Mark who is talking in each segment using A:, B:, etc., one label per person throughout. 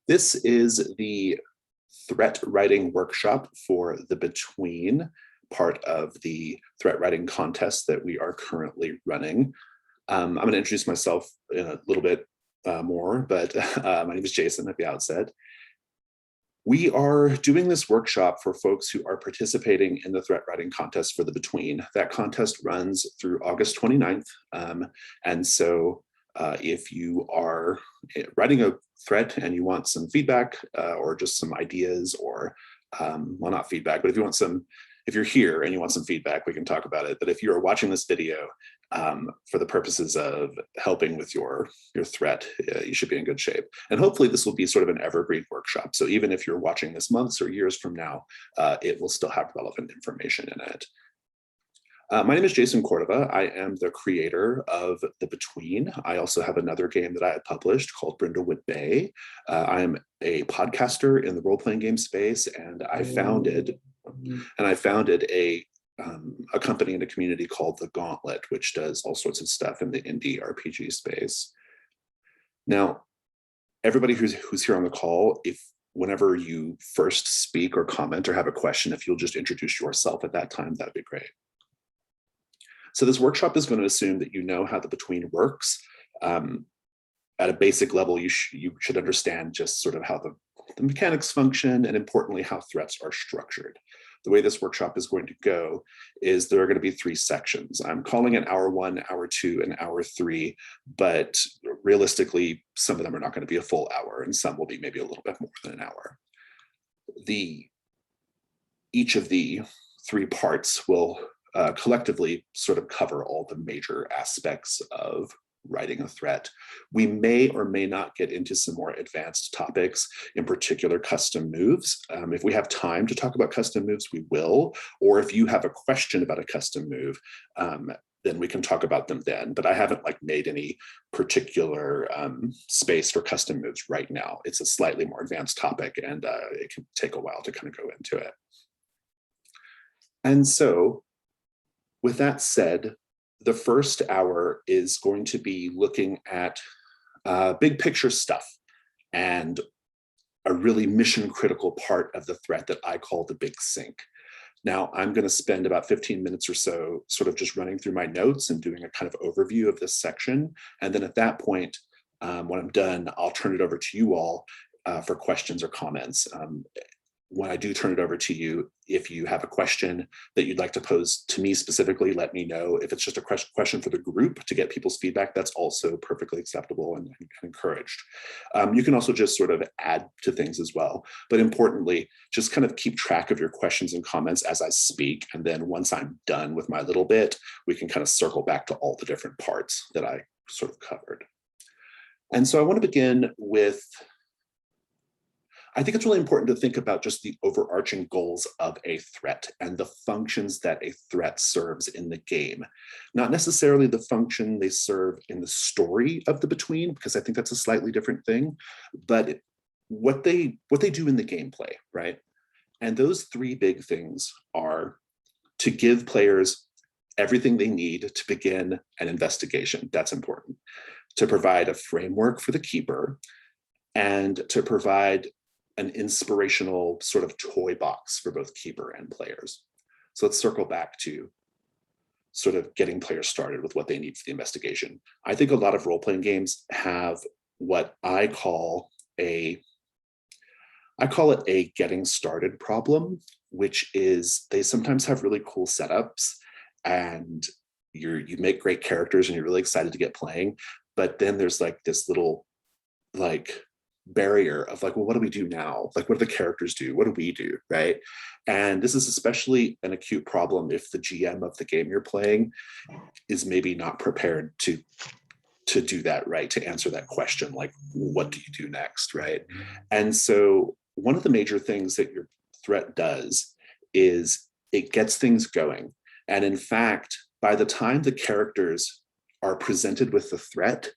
A: This is the threat writing workshop for the Between part of the threat writing contest that we are currently running. I'm going to introduce myself in a little bit more, but my name is Jason at the outset. We are doing this workshop for folks who are participating in the threat writing contest for the Between. That contest runs through August 29th. And so if you are writing a threat and you want some feedback or just some ideas or, well, not feedback, but if you're here and you want some feedback, we can talk about it. But if you are watching this video for the purposes of helping with your threat, you should be in good shape. And hopefully this will be sort of an evergreen workshop. So even if you're watching this months or years from now, it will still have relevant information in it. My name is Jason Cordova. I am the creator of The Between. I also have another game that I had published called Brindlewood Bay. I am a podcaster in the role-playing game space, and I founded a company and a community called The Gauntlet, which does all sorts of stuff in the indie RPG space. Now, everybody who's here on the call, whenever you first speak or comment or have a question, if you'll just introduce yourself at that time, that'd be great. So this workshop is going to assume that you know how the Between works. At a basic level, you should understand just sort of how the mechanics function, and importantly, how threats are structured. The way this workshop is going to go is there are going to be 3 sections. I'm calling it hour 1, hour 2, and hour 3, but realistically, some of them are not going to be a full hour, and some will be maybe a little bit more than an hour. Each of the 3 parts will collectively sort of cover all the major aspects of writing a threat. We may or may not get into some more advanced topics, in particular custom moves. If we have time to talk about custom moves, we will. Or if you have a question about a custom move, then we can talk about them then. But I haven't made any particular space for custom moves right now. It's a slightly more advanced topic, and it can take a while to kind of go into it. And so, with that said, the first hour is going to be looking at big picture stuff and a really mission critical part of the threat that I call the big sink. Now, I'm going to spend about 15 minutes or so sort of just running through my notes and doing a kind of overview of this section. And then at that point, when I'm done, I'll turn it over to you all for questions or comments. When I do turn it over to you, if you have a question that you'd like to pose to me specifically, let me know. If it's just a question for the group to get people's feedback, that's also perfectly acceptable and encouraged. You can also just sort of add to things as well. But importantly, just kind of keep track of your questions and comments as I speak. And then once I'm done with my little bit, we can kind of circle back to all the different parts that I sort of covered. And so I want to begin with, I think it's really important to think about just the overarching goals of a threat and the functions that a threat serves in the game. Not necessarily the function they serve in the story of the Between, because I think that's a slightly different thing, but what they do in the gameplay, right? And those 3 big things are to give players everything they need to begin an investigation. That's important. To provide a framework for the keeper, and to provide an inspirational sort of toy box for both keeper and players. So let's circle back to sort of getting players started with what they need for the investigation. I think a lot of role-playing games have what I call it a getting started problem, which is they sometimes have really cool setups and you make great characters and you're really excited to get playing, but then there's this little barrier of well, what do we do now? What do the characters do? What do we do, right? And this is especially an acute problem if the GM of the game you're playing is maybe not prepared to do that, right? To answer that question, what do you do next, right? And so one of the major things that your threat does is it gets things going. And in fact, by the time the characters are presented with the threat,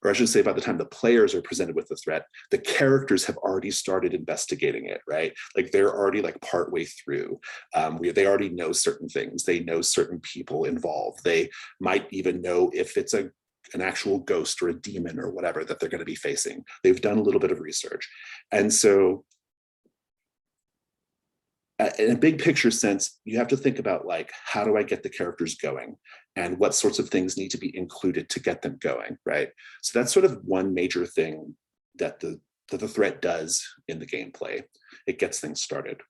A: or I should say by the time the players are presented with the threat, the characters have already started investigating it, right? They're already partway through. They already know certain things. They know certain people involved. They might even know if it's a an actual ghost or a demon or whatever that they're going to be facing. They've done a little bit of research. And so in a big picture sense, you have to think about like, how do I get the characters going and what sorts of things need to be included to get them going, right? So that's sort of one major thing that the threat does in the gameplay. It gets things started.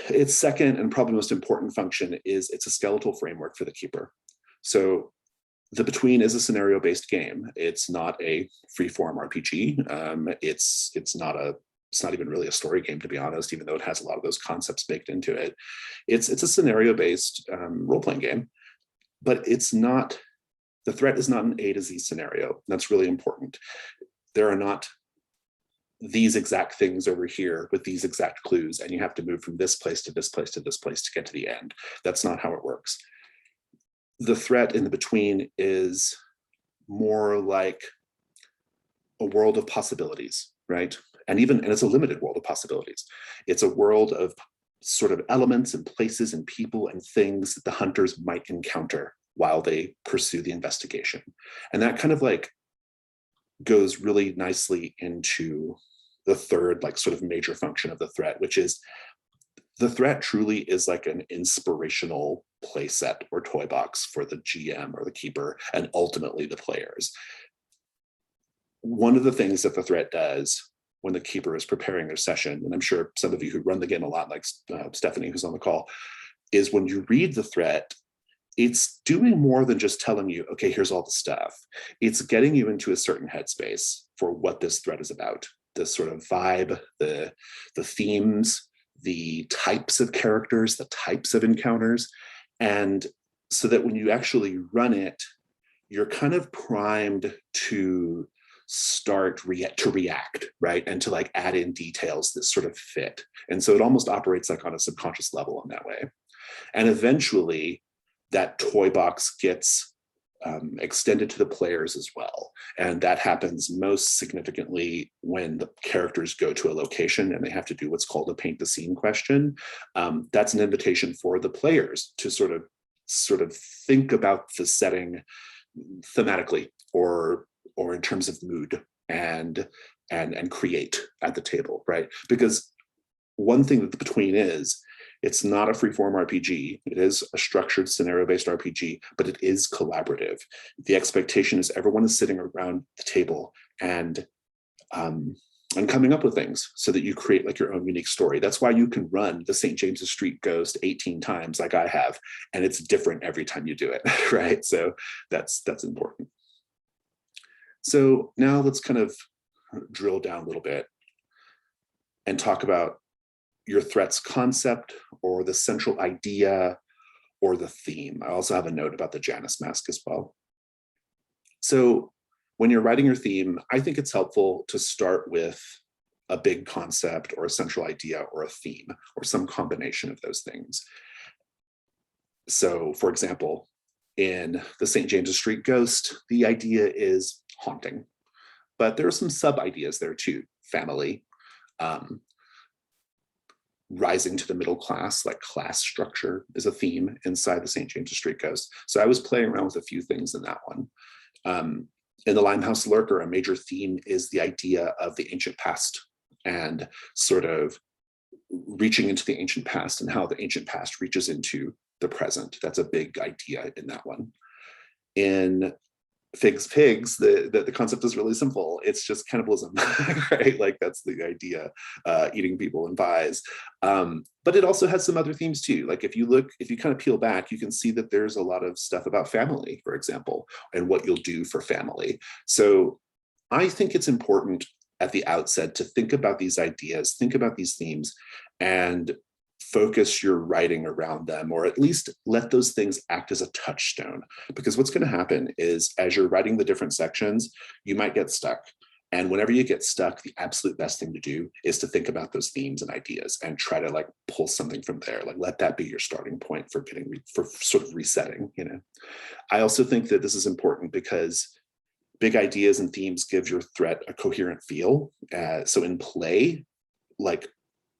A: Its second and probably most important function is it's a skeletal framework for the keeper. So the Between is a scenario-based game. It's not a free-form RPG. It's not even really a story game, to be honest, even though it has a lot of those concepts baked into it. It's a scenario-based role-playing game, but it's not, the threat is not an A to Z scenario. That's really important. There are not these exact things over here with these exact clues, and you have to move from this place to this place to this place to get to the end. That's not how it works. The threat in the Between is more like a world of possibilities, right? And it's a limited world of possibilities. It's a world of sort of elements and places and people and things that the hunters might encounter while they pursue the investigation. And that kind of like goes really nicely into the third like sort of major function of the threat, which is the threat truly is like an inspirational play set or toy box for the GM or the keeper and ultimately the players. One of the things that the threat does when the keeper is preparing their session, and I'm sure some of you who run the game a lot, like Stephanie, who's on the call, is when you read the threat, it's doing more than just telling you, okay, here's all the stuff. It's getting you into a certain headspace for what this threat is about, the sort of vibe, the themes, the types of characters, the types of encounters. And so that when you actually run it, you're kind of primed to start to react, right? And to like add in details that sort of fit. And so it almost operates like on a subconscious level in that way. And eventually that toy box gets extended to the players as well. And that happens most significantly when the characters go to a location and they have to do what's called a paint the scene question. That's an invitation for the players to sort of think about the setting thematically or in terms of mood and create at the table, right? Because one thing that the Between is, it's not a freeform RPG. It is a structured scenario-based RPG, but it is collaborative. The expectation is everyone is sitting around the table and coming up with things so that you create like your own unique story. That's why you can run the St. James's Street Ghost 18 times like I have, and it's different every time you do it, right? So that's important. So now let's kind of drill down a little bit and talk about your threat's concept or the central idea or the theme. I also have a note about the Janus mask as well. So when you're writing your theme, I think it's helpful to start with a big concept or a central idea or a theme or some combination of those things. So for example, in the St. James's Street Ghost, the idea is haunting, but there are some sub ideas there too. Family, rising to the middle class, like class structure is a theme inside the St. James's Street Ghost. So I was playing around with a few things in that one. In the Limehouse Lurker, a major theme is the idea of the ancient past and sort of reaching into the ancient past and how the ancient past reaches into the present. That's a big idea in that one. In Figs Pigs, the concept is really simple. It's just cannibalism, right? Like that's the idea, eating people in pies. But it also has some other themes too. Like if you kind of peel back, you can see that there's a lot of stuff about family, for example, and what you'll do for family. So I think it's important at the outset to think about these ideas, think about these themes, and focus your writing around them, or at least let those things act as a touchstone. Because what's going to happen is as you're writing the different sections, you might get stuck. And whenever you get stuck, the absolute best thing to do is to think about those themes and ideas and try to like pull something from there. Like let that be your starting point for for sort of resetting, you know. I also think that this is important because big ideas and themes give your threat a coherent feel. So in play, like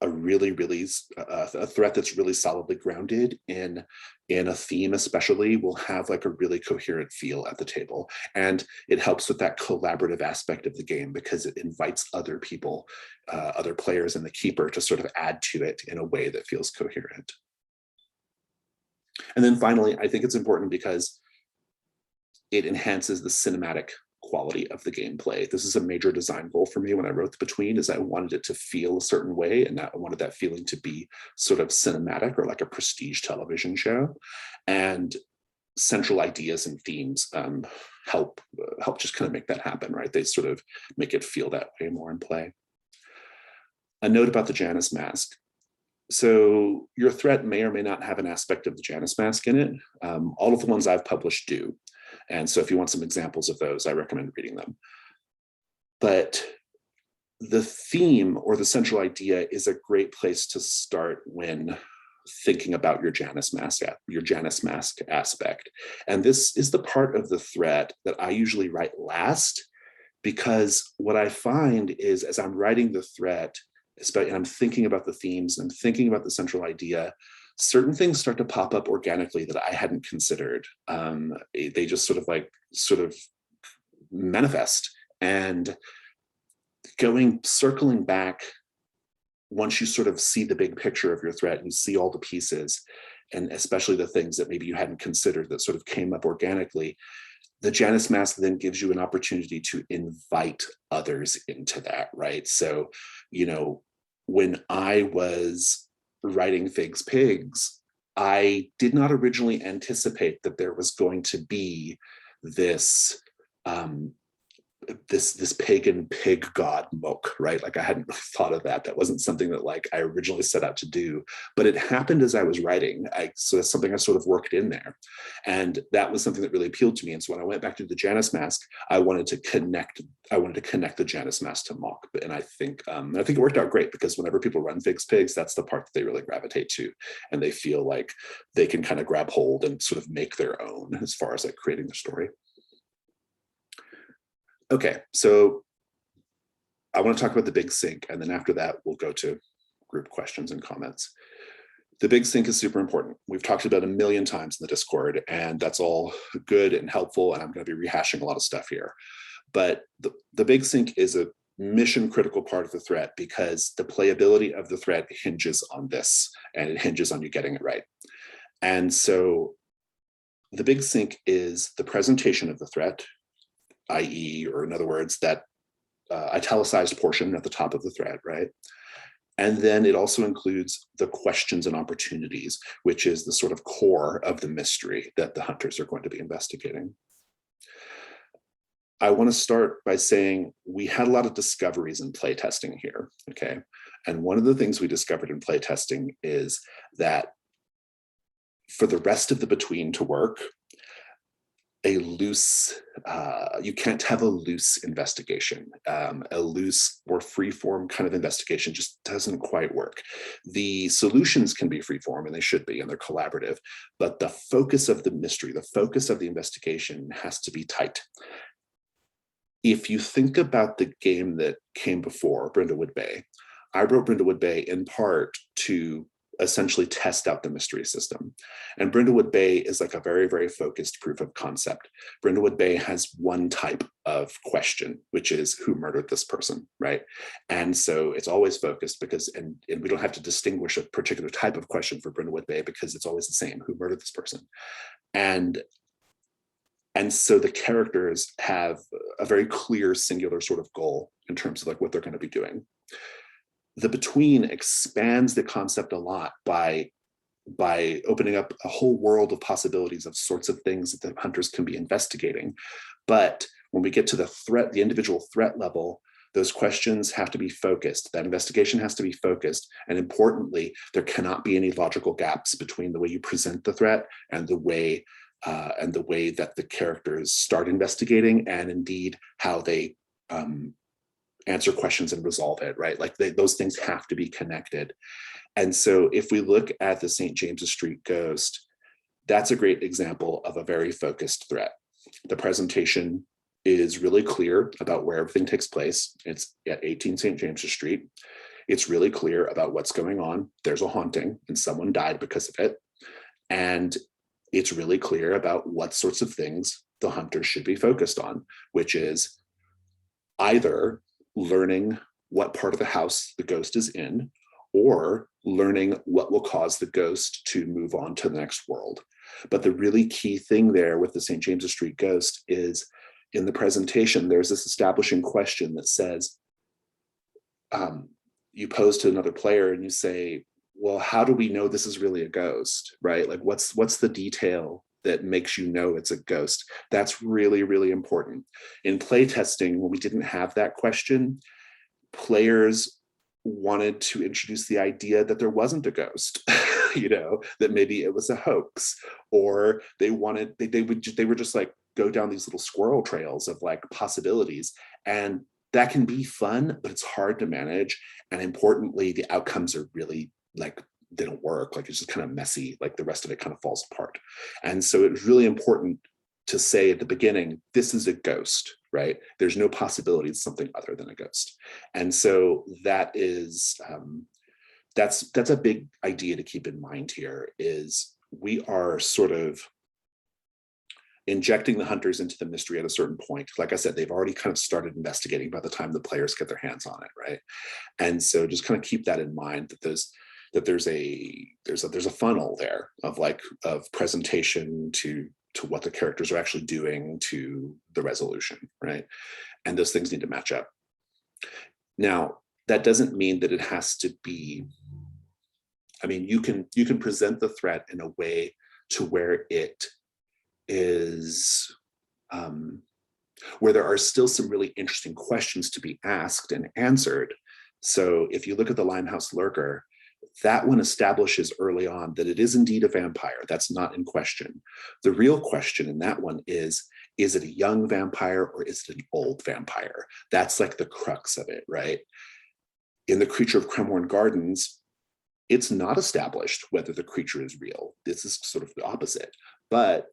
A: a threat that's really solidly grounded in a theme, especially, will have like a really coherent feel at the table. And it helps with that collaborative aspect of the game because it invites other people, other players and the keeper to sort of add to it in a way that feels coherent. And then finally, I think it's important because it enhances the cinematic quality of the gameplay. This is a major design goal for me when I wrote The Between, is I wanted it to feel a certain way, and I wanted that feeling to be sort of cinematic or like a prestige television show. And central ideas and themes help just kind of make that happen, right? They sort of make it feel that way more in play. A note about the Janus mask. So your threat may or may not have an aspect of the Janus mask in it. All of the ones I've published do. And so if you want some examples of those, I recommend reading them. But the theme or the central idea is a great place to start when thinking about your Janus mask aspect. And this is the part of the threat that I usually write last, because what I find is as I'm writing the threat, and I'm thinking about the themes, and I'm thinking about the central idea, certain things start to pop up organically that I hadn't considered. They just sort of manifest. And circling back, once you sort of see the big picture of your threat and you see all the pieces, and especially the things that maybe you hadn't considered that sort of came up organically, the Janus mask then gives you an opportunity to invite others into that, right? So, when I was writing Figs Pigs, I did not originally anticipate that there was going to be this this pagan pig god Mook, right? Like I hadn't really thought of that. That wasn't something that like I originally set out to do, but it happened as I was writing. So that's something I sort of worked in there. And that was something that really appealed to me. And so when I went back to the Janus mask, I wanted to connect the Janus mask to Mook. And I think it worked out great, because whenever people run Figs Pigs, that's the part that they really gravitate to. And they feel like they can kind of grab hold and sort of make their own as far as like creating the story. Okay, so I want to talk about the big sink, and then after that, we'll go to group questions and comments. The big sink is super important. We've talked about it a million times in the Discord, and that's all good and helpful, and I'm going to be rehashing a lot of stuff here. But the big sink is a mission critical part of the threat, because the playability of the threat hinges on this, and it hinges on you getting it right. And so the big sink is the presentation of the threat, i.e., or in other words, that italicized portion at the top of the thread, right? And then it also includes the questions and opportunities, which is the sort of core of the mystery that the hunters are going to be investigating. I want to start by saying we had a lot of discoveries in playtesting here, okay? And one of the things we discovered in playtesting is that for the rest of the Between to work, you can't have a loose investigation. A loose or free-form kind of investigation just doesn't quite work. The solutions can be free-form, and they should be, and they're collaborative, but the focus of the mystery, the focus of the investigation has to be tight. If you think about the game that came before, Brindlewood Bay, I wrote Brindlewood Bay in part to essentially test out the mystery system. And Brindlewood Bay is like a very, very focused proof of concept. Brindlewood Bay has one type of question, which is who murdered this person, right? And so it's always focused because, and we don't have to distinguish a particular type of question for Brindlewood Bay because it's always the same, who murdered this person? And so the characters have a very clear, singular sort of goal in terms of like what they're going to be doing. The Between expands the concept a lot by opening up a whole world of possibilities of sorts of things that the hunters can be investigating. But when we get to the threat, the individual threat level, those questions have to be focused. That investigation has to be focused. And importantly, there cannot be any logical gaps between the way you present the threat and the way that the characters start investigating, and indeed how they answer questions and resolve it, right? Like those things have to be connected. And so if we look at the St. James's Street ghost, that's a great example of a very focused threat. The presentation is really clear about where everything takes place. It's at 18 St. James's Street. It's really clear about what's going on. There's a haunting and someone died because of it. And it's really clear about what sorts of things the hunters should be focused on, which is either learning what part of the house the ghost is in, or learning what will cause the ghost to move on to the next world. But the really key thing there with the St. James's Street ghost is in the presentation, there's this establishing question that says, you pose to another player and you say, well, how do we know this is really a ghost, right? Like what's the detail that makes you know it's a ghost? That's really, really important. In playtesting, when we didn't have that question, players wanted to introduce the idea that there wasn't a ghost, that maybe it was a hoax, or they were just like go down these little squirrel trails of like possibilities. And that can be fun, but it's hard to manage. And importantly, the outcomes are really like, they don't work. Like it's just kind of messy. Like the rest of it kind of falls apart. And so it was really important to say at the beginning, this is a ghost, right? There's no possibility it's something other than a ghost. And so that is, that's a big idea to keep in mind here, is we are sort of injecting the hunters into the mystery at a certain point. Like I said, they've already kind of started investigating by the time the players get their hands on it, right? And so just kind of keep that in mind, that there's a funnel there of presentation to what the characters are actually doing to the resolution, right? And those things need to match up. Now, that doesn't mean that it has to be, I mean, you can present the threat in a way to where it is, where there are still some really interesting questions to be asked and answered. So if you look at the Limehouse Lurker, that one establishes early on that it is indeed a vampire. That's not in question. The real question in that one is it a young vampire or is it an old vampire? That's like the crux of it, right? In The Creature of Cremorne Gardens, it's not established whether the creature is real. This is sort of the opposite, but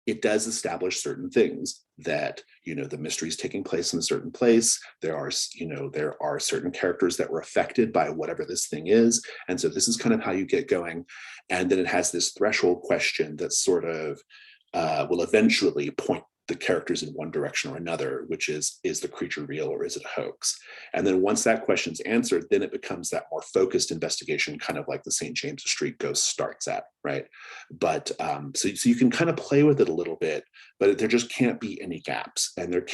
A: it does establish certain things that, the mystery is taking place in a certain place. There are certain characters that were affected by whatever this thing is. And so this is kind of how you get going. And then it has this threshold question that sort of will eventually point the characters in one direction or another, which is the creature real or is it a hoax? And then once that question's answered, then it becomes that more focused investigation, kind of like the St. James's Street ghost starts at, right? But so you can kind of play with it a little bit, but there just can't be any gaps, and there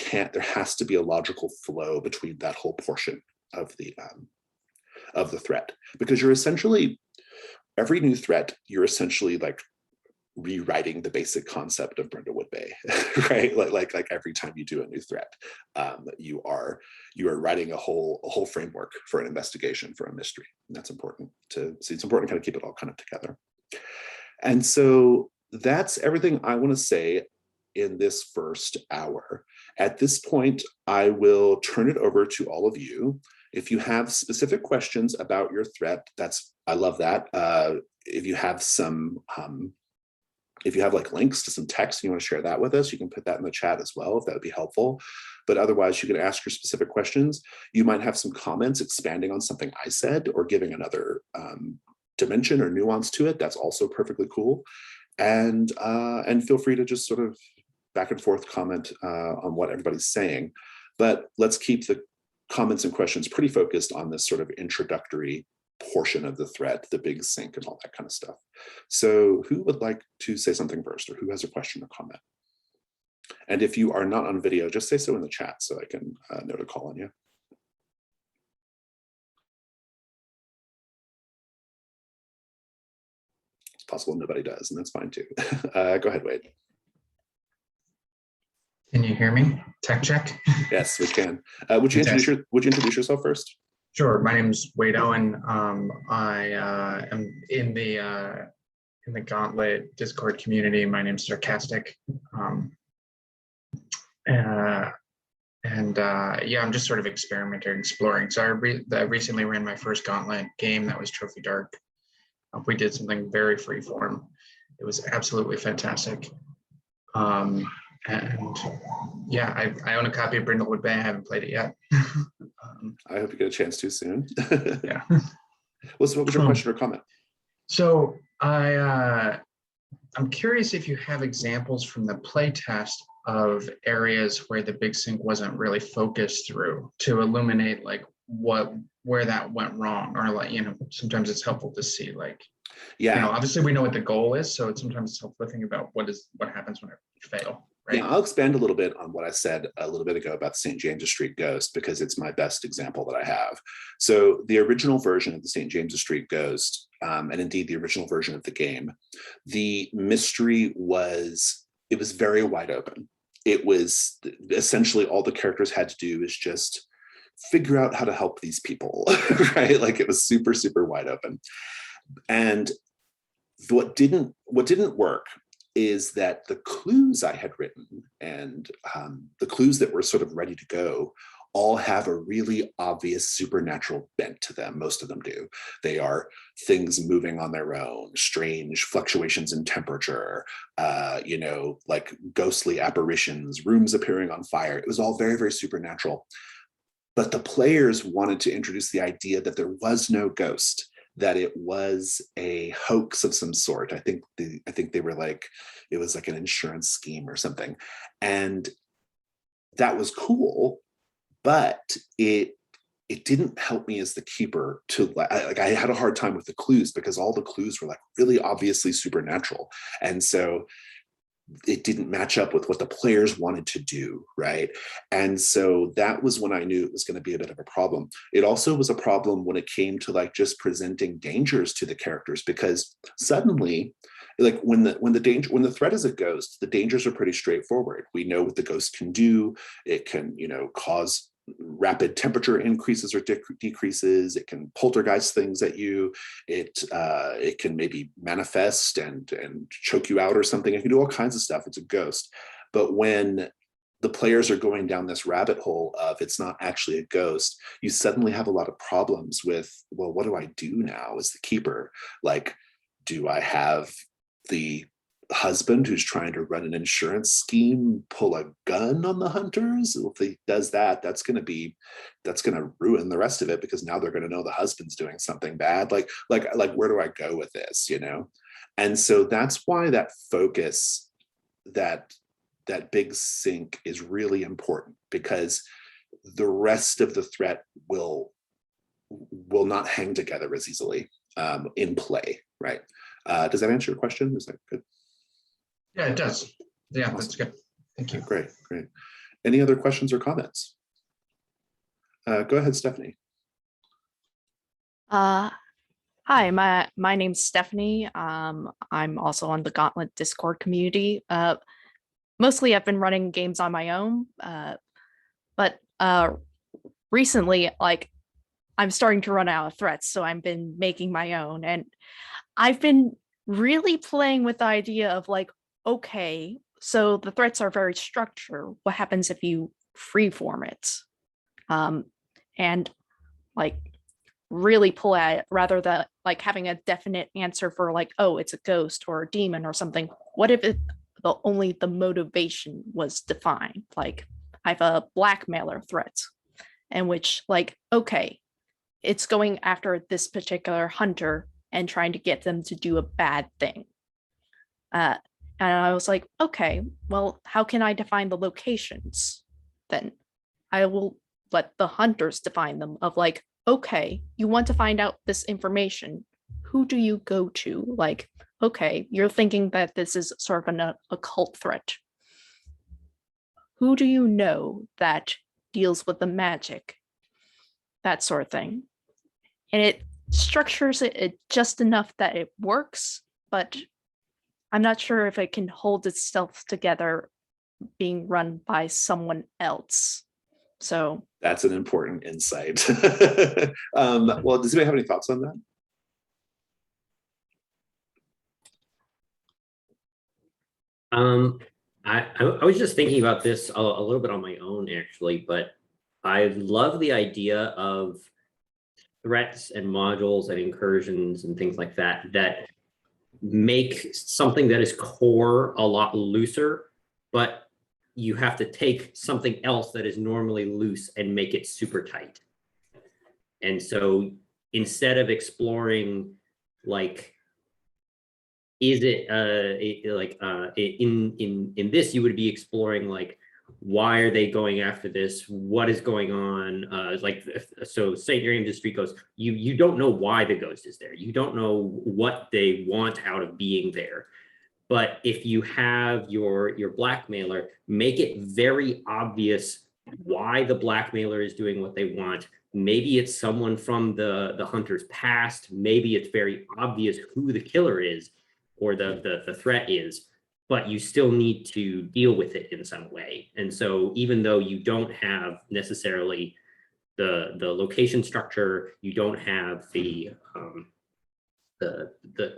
A: has to be a logical flow between that whole portion of the threat, because you're essentially, every new threat, you're essentially like rewriting the basic concept of Brindlewood Bay, right? Like every time you do a new threat, you are writing a whole framework for an investigation, for a mystery. And that's important to see. It's important to kind of keep it all kind of together. And so that's everything I want to say in this first hour. At this point, I will turn it over to all of you. If you have specific questions about your threat, I love that. If you have if you have like links to some text and you want to share that with us, you can put that in the chat as well, if that would be helpful. But otherwise, you can ask your specific questions. You might have some comments expanding on something I said or giving another dimension or nuance to it. That's also perfectly cool. And feel free to just sort of back and forth comment on what everybody's saying. But let's keep the comments and questions pretty focused on this sort of introductory portion of the threat, the big sink and all that kind of stuff. So who would like to say something first, or who has a question or comment? And if you are not on video, just say so in the chat so I can know to call on you. It's possible nobody does, and that's fine too. Go ahead, Wade.
B: Can you hear me? Tech check?
A: Yes, we can. Would you introduce yourself first?
B: Sure. My name is Wade Owen. I am in the Gauntlet Discord community. My name's Sarcastic. Yeah, I'm just sort of experimenting, exploring. So I recently ran my first Gauntlet game that was Trophy Dark. We did something very freeform. It was absolutely fantastic. And yeah, I own a copy of Brindlewood Bay. I haven't played it yet.
A: I hope you get a chance to soon.
B: Yeah.
A: What was your question or comment?
B: So I'm curious if you have examples from the playtest of areas where the big sync wasn't really focused through to illuminate like where that went wrong, or like, sometimes it's helpful to see like, obviously we know what the goal is, so sometimes it's helpful to think about what happens when you fail. Right?
A: Yeah, I'll expand a little bit on what I said a little bit ago about the St. James's Street Ghost, because it's my best example that I have. So the original version of the St. James's Street Ghost, and indeed the original version of the game, the mystery was very wide open. It was essentially all the characters had to do is just figure out how to help these people, right? Like it was super, super wide open. And what didn't work is that the clues I had written and the clues that were sort of ready to go all have a really obvious supernatural bent to them. Most of them do. They are things moving on their own, strange fluctuations in temperature, like ghostly apparitions, rooms appearing on fire. It was all very, very supernatural. But the players wanted to introduce the idea that there was no ghost, that it was a hoax of some sort. I think they were like, it was like an insurance scheme or something. And that was cool, but it didn't help me as the keeper to I had a hard time with the clues because all the clues were like really obviously supernatural. And so it didn't match up with what the players wanted to do, right? And so that was when I knew it was going to be a bit of a problem. It also was a problem when it came to like just presenting dangers to the characters, because suddenly, like when the threat is a ghost, the dangers are pretty straightforward. We know what the ghost can do. It can, cause rapid temperature increases or decreases. It can poltergeist things at you. It can maybe manifest and choke you out or something. It can do all kinds of stuff. It's a ghost. But when the players are going down this rabbit hole of it's not actually a ghost, you suddenly have a lot of problems with, well, what do I do now as the keeper? Like, do I have the husband who's trying to run an insurance scheme pull a gun on the hunters? If he does that, that's going to ruin the rest of it, because now they're going to know the husband's doing something bad. Like where do I go with this? And so that's why that focus, that big sync is really important, because the rest of the threat will not hang together as easily in play, right? Does that answer your question? Is that good?
B: Yeah, it does. Yeah,
A: Awesome.
B: That's good. Thank you.
A: Great. Any other questions or comments? Go ahead, Stephanie.
C: Hi, my name's Stephanie. I'm also on the Gauntlet Discord community. Mostly I've been running games on my own, but recently, like, I'm starting to run out of threats, so I've been making my own, and I've been really playing with the idea of like, okay, so the threats are very structured. What happens if you freeform it? And like really pull at it, rather than like having a definite answer for like, oh, it's a ghost or a demon or something. What if only the motivation was defined? Like, I have a blackmailer threat in which, like, okay, it's going after this particular hunter and trying to get them to do a bad thing. And I was like, okay, well, how can I define the locations? Then I will let the hunters define them, of like, okay, you want to find out this information. Who do you go to? Like, okay, you're thinking that this is sort of an occult threat. Who do you know that deals with the magic? That sort of thing. And it structures it just enough that it works, but I'm not sure if it can hold itself together being run by someone else. So
A: that's an important insight. Well, does anybody have any thoughts on that?
D: I was just thinking about this a little bit on my own, actually, but I love the idea of threats and modules and incursions and things like that make something that is core a lot looser, but you have to take something else that is normally loose and make it super tight. And so instead of exploring like, is it in this, you would be exploring like, why are they going after this? What is going on? So say your industry goes, you don't know why the ghost is there. You don't know what they want out of being there. But if you have your blackmailer, make it very obvious why the blackmailer is doing what they want. Maybe it's someone from the hunter's past. Maybe it's very obvious who the killer is or the threat is, but you still need to deal with it in some way. And so even though you don't have necessarily the location structure, you don't have the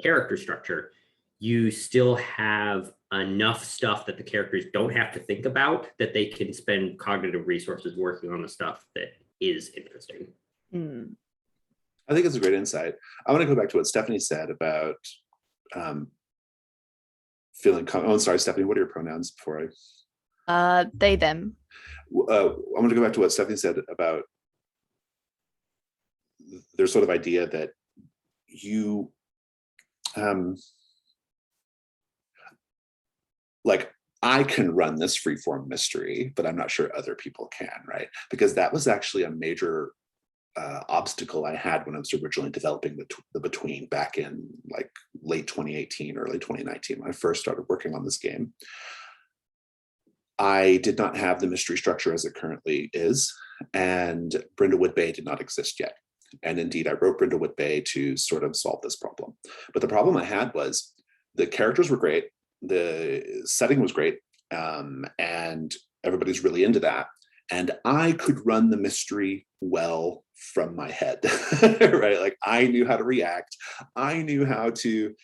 D: character structure, you still have enough stuff that the characters don't have to think about, that they can spend cognitive resources working on the stuff that is interesting.
A: I think it's a great insight. I want to go back to what Stephanie said about feeling. Oh, sorry, Stephanie. What are your pronouns before I?
C: They, them.
A: I'm going to go back to what Stephanie said about their sort of idea that you, like, I can run this freeform mystery, but I'm not sure other people can, right? Because that was actually a major obstacle I had when I was originally developing the Between back in like late 2018, early 2019, when I first started working on this game. I did not have the mystery structure as it currently is, and Brindlewood Bay did not exist yet. And indeed, I wrote Brindlewood Bay to sort of solve this problem. But the problem I had was the characters were great, the setting was great, and everybody's really into that. And I could run the mystery well from my head, right? Like, I knew how to react. I knew how to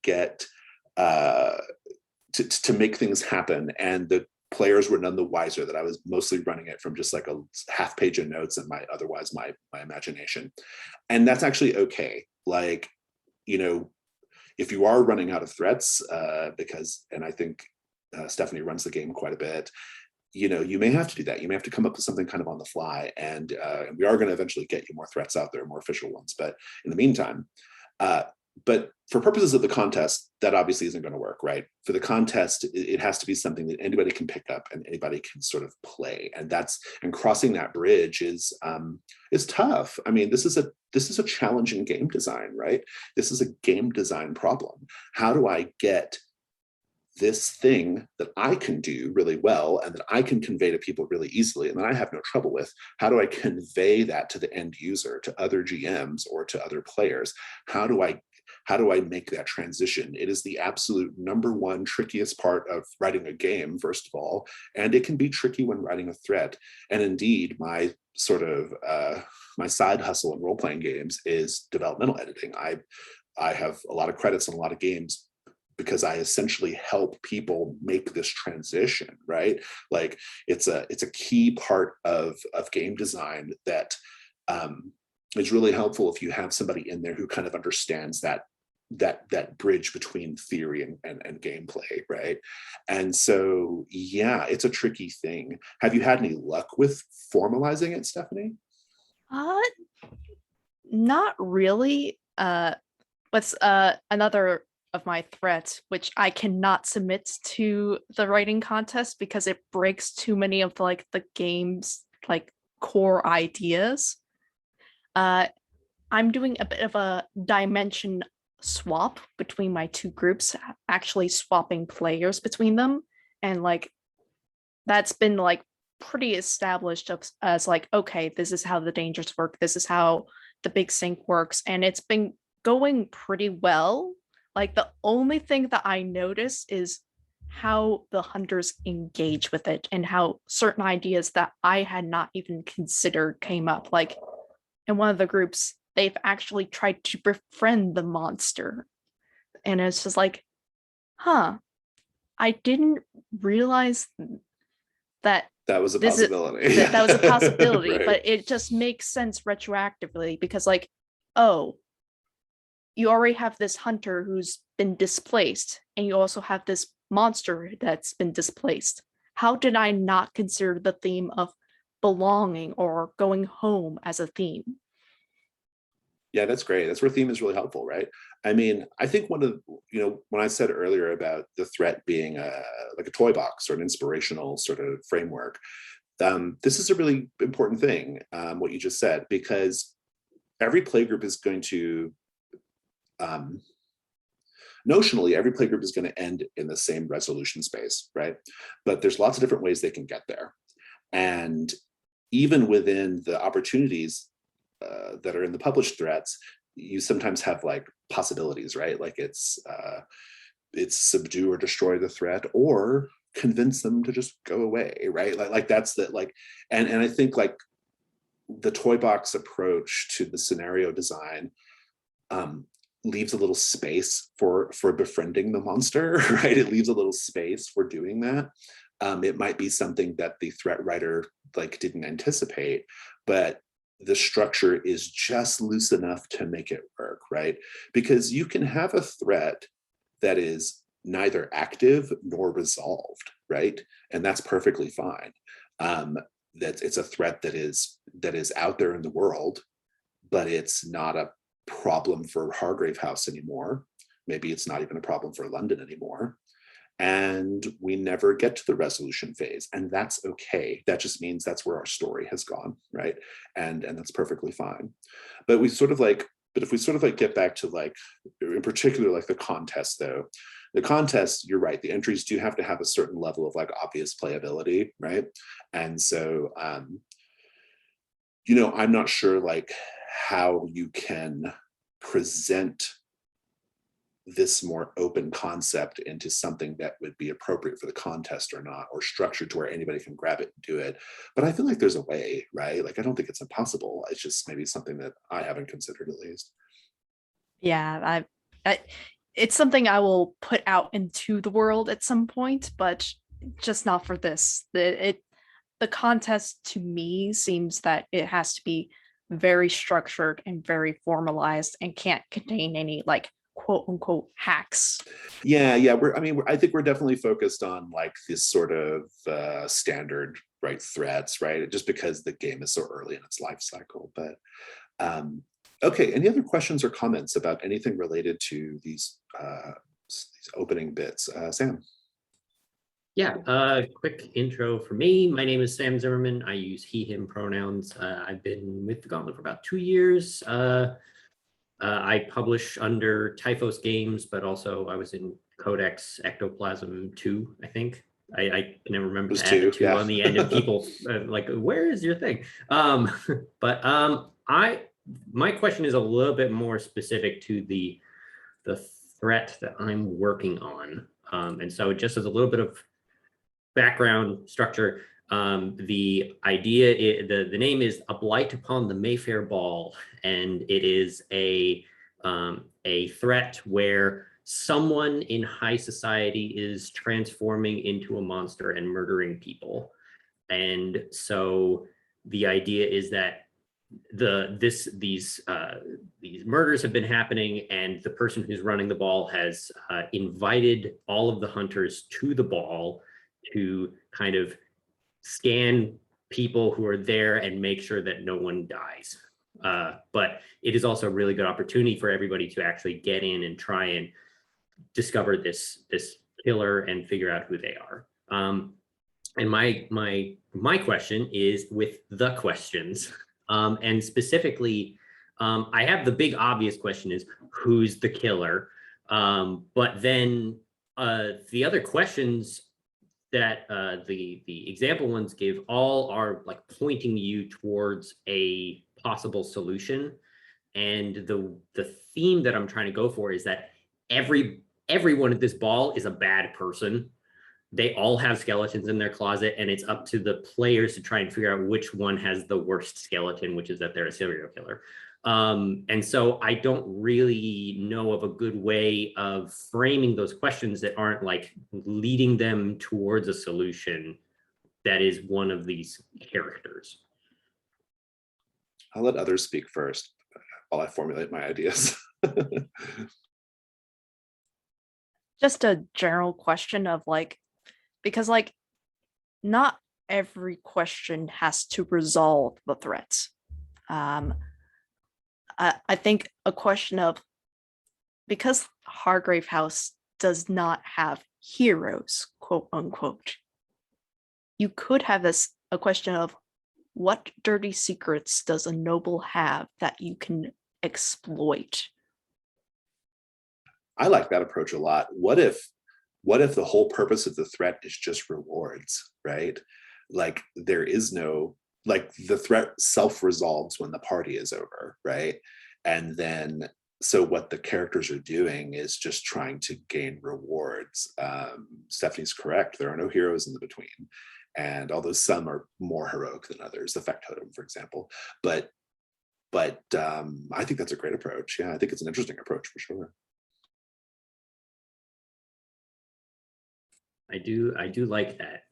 A: get to make things happen, and the players were none the wiser that I was mostly running it from just like a half page of notes and my imagination. And that's actually okay. Like, you know, if you are running out of threats, and I think Stephanie runs the game quite a bit, you know, you may have to do that. You may have to come up with something kind of on the fly, and we are going to eventually get you more threats out there, more official ones. But in the meantime, but for purposes of the contest, that obviously isn't going to work, right? For the contest, it has to be something that anybody can pick up and anybody can sort of play, and crossing that bridge is tough. I mean, this is a challenging game design, right? This is a game design problem. How do I get this thing that I can do really well and that I can convey to people really easily and that I have no trouble with? How do I convey that to the end user, to other GMs or to other players? How do I make that transition? It is the absolute number one trickiest part of writing a game, first of all, and it can be tricky when writing a threat. And indeed, my sort of my side hustle in role-playing games is developmental editing. I have a lot of credits on a lot of games because I essentially help people make this transition, right? Like, it's a key part of game design that is really helpful if you have somebody in there who kind of understands that bridge between theory and gameplay, right? And so, yeah, it's a tricky thing. Have you had any luck with formalizing it, Stephanie?
C: Not really. What's another of my threats, which I cannot submit to the writing contest because it breaks too many of the game's core ideas. I'm doing a bit of a dimension swap between my two groups, actually swapping players between them, and that's been pretty established as okay, this is how the dangers work, this is how the big sink works, and it's been going pretty well. The only thing that I notice is how the hunters engage with it and how certain ideas that I had not even considered came up. In one of the groups, they've actually tried to befriend the monster. And it's just I didn't realize that
A: was a possibility.
C: That was a possibility,
A: Right.
C: But it just makes sense retroactively because oh, you already have this hunter who's been displaced, and you also have this monster that's been displaced. How did I not consider the theme of belonging or going home as a theme.
A: Yeah, that's great. That's where theme is really helpful, right? I mean, I think one of, when I said earlier about the threat being like a toy box or an inspirational sort of framework, this is a really important thing, what you just said, because every playgroup is going to, notionally, every playgroup is going to end in the same resolution space, right? But there's lots of different ways they can get there. And even within the opportunities that are in the published threats, you sometimes have like possibilities, right? Like it's subdue or destroy the threat, or convince them to just go away, right? Like that's the like, and I think like the toy box approach to the scenario design leaves a little space for befriending the monster, right? It leaves a little space for doing that. It might be something that the threat writer like didn't anticipate, but the structure is just loose enough to make it work, right? Because you can have a threat that is neither active nor resolved, right? And that's perfectly fine. That it's a threat that is out there in the world, but it's not a problem for Hargrave House anymore. Maybe it's not even a problem for London anymore. And we never get to the resolution phase, and that's okay. That just means that's where our story has gone, right? And that's perfectly fine. But if we sort of like get back to like, in particular, like the contest though, the contest, you're right, the entries do have to have a certain level of like obvious playability, right? And so, I'm not sure like how you can present this more open concept into something that would be appropriate for the contest or not, or structured to where anybody can grab it and do it. But I feel like there's a way, right? Like, I don't think it's impossible. It's just maybe something that I haven't considered at least.
C: Yeah, it's something I will put out into the world at some point, but just not for this. The contest to me seems that it has to be very structured and very formalized and can't contain any like quote unquote hacks.
A: Yeah, I think we're definitely focused on like this sort of standard, right, threats, right? Just because the game is so early in its life cycle. But okay, any other questions or comments about anything related to these opening bits? Sam.
D: Yeah, quick intro for me. My name is Sam Zimmerman. I use he, him pronouns. I've been with the Gauntlet for about 2 years. I publish under Typhos Games, but also I was in Codex Ectoplasm 2, I think. I can never remember to add the 2 on the end, and people like, where is your thing? My question is a little bit more specific to the threat that I'm working on. And so just as a little bit of background structure, the idea, the name is A Blight Upon the Mayfair Ball, and it is a threat where someone in high society is transforming into a monster and murdering people. And so the idea is that these murders have been happening, and the person who's running the ball has invited all of the hunters to the ball to kind of scan people who are there and make sure that no one dies. But it is also a really good opportunity for everybody to actually get in and try and discover this killer and figure out who they are. And my question is with the questions, and specifically, I have the big obvious question is who's the killer, but then the other questions that the example ones give all are like pointing you towards a possible solution. And the theme that I'm trying to go for is that everyone at this ball is a bad person. They all have skeletons in their closet, and it's up to the players to try and figure out which one has the worst skeleton, which is that they're a serial killer. And so I don't really know of a good way of framing those questions that aren't like leading them towards a solution that is one of these characters.
A: I'll let others speak first while I formulate my ideas.
C: Just a general question of like, because like not every question has to resolve the threats. I think a question of, because Hargrave House does not have heroes, quote unquote, you could have a question of, what dirty secrets does a noble have that you can exploit?
A: I like that approach a lot. What if the whole purpose of the threat is just rewards, right? Like there is no, like the threat self-resolves when the party is over, right? And then, so what the characters are doing is just trying to gain rewards. Stephanie's correct. There are no heroes in the between. And although some are more heroic than others, the factotum, for example, but I think that's a great approach. Yeah, I think it's an interesting approach for sure.
D: I do like that.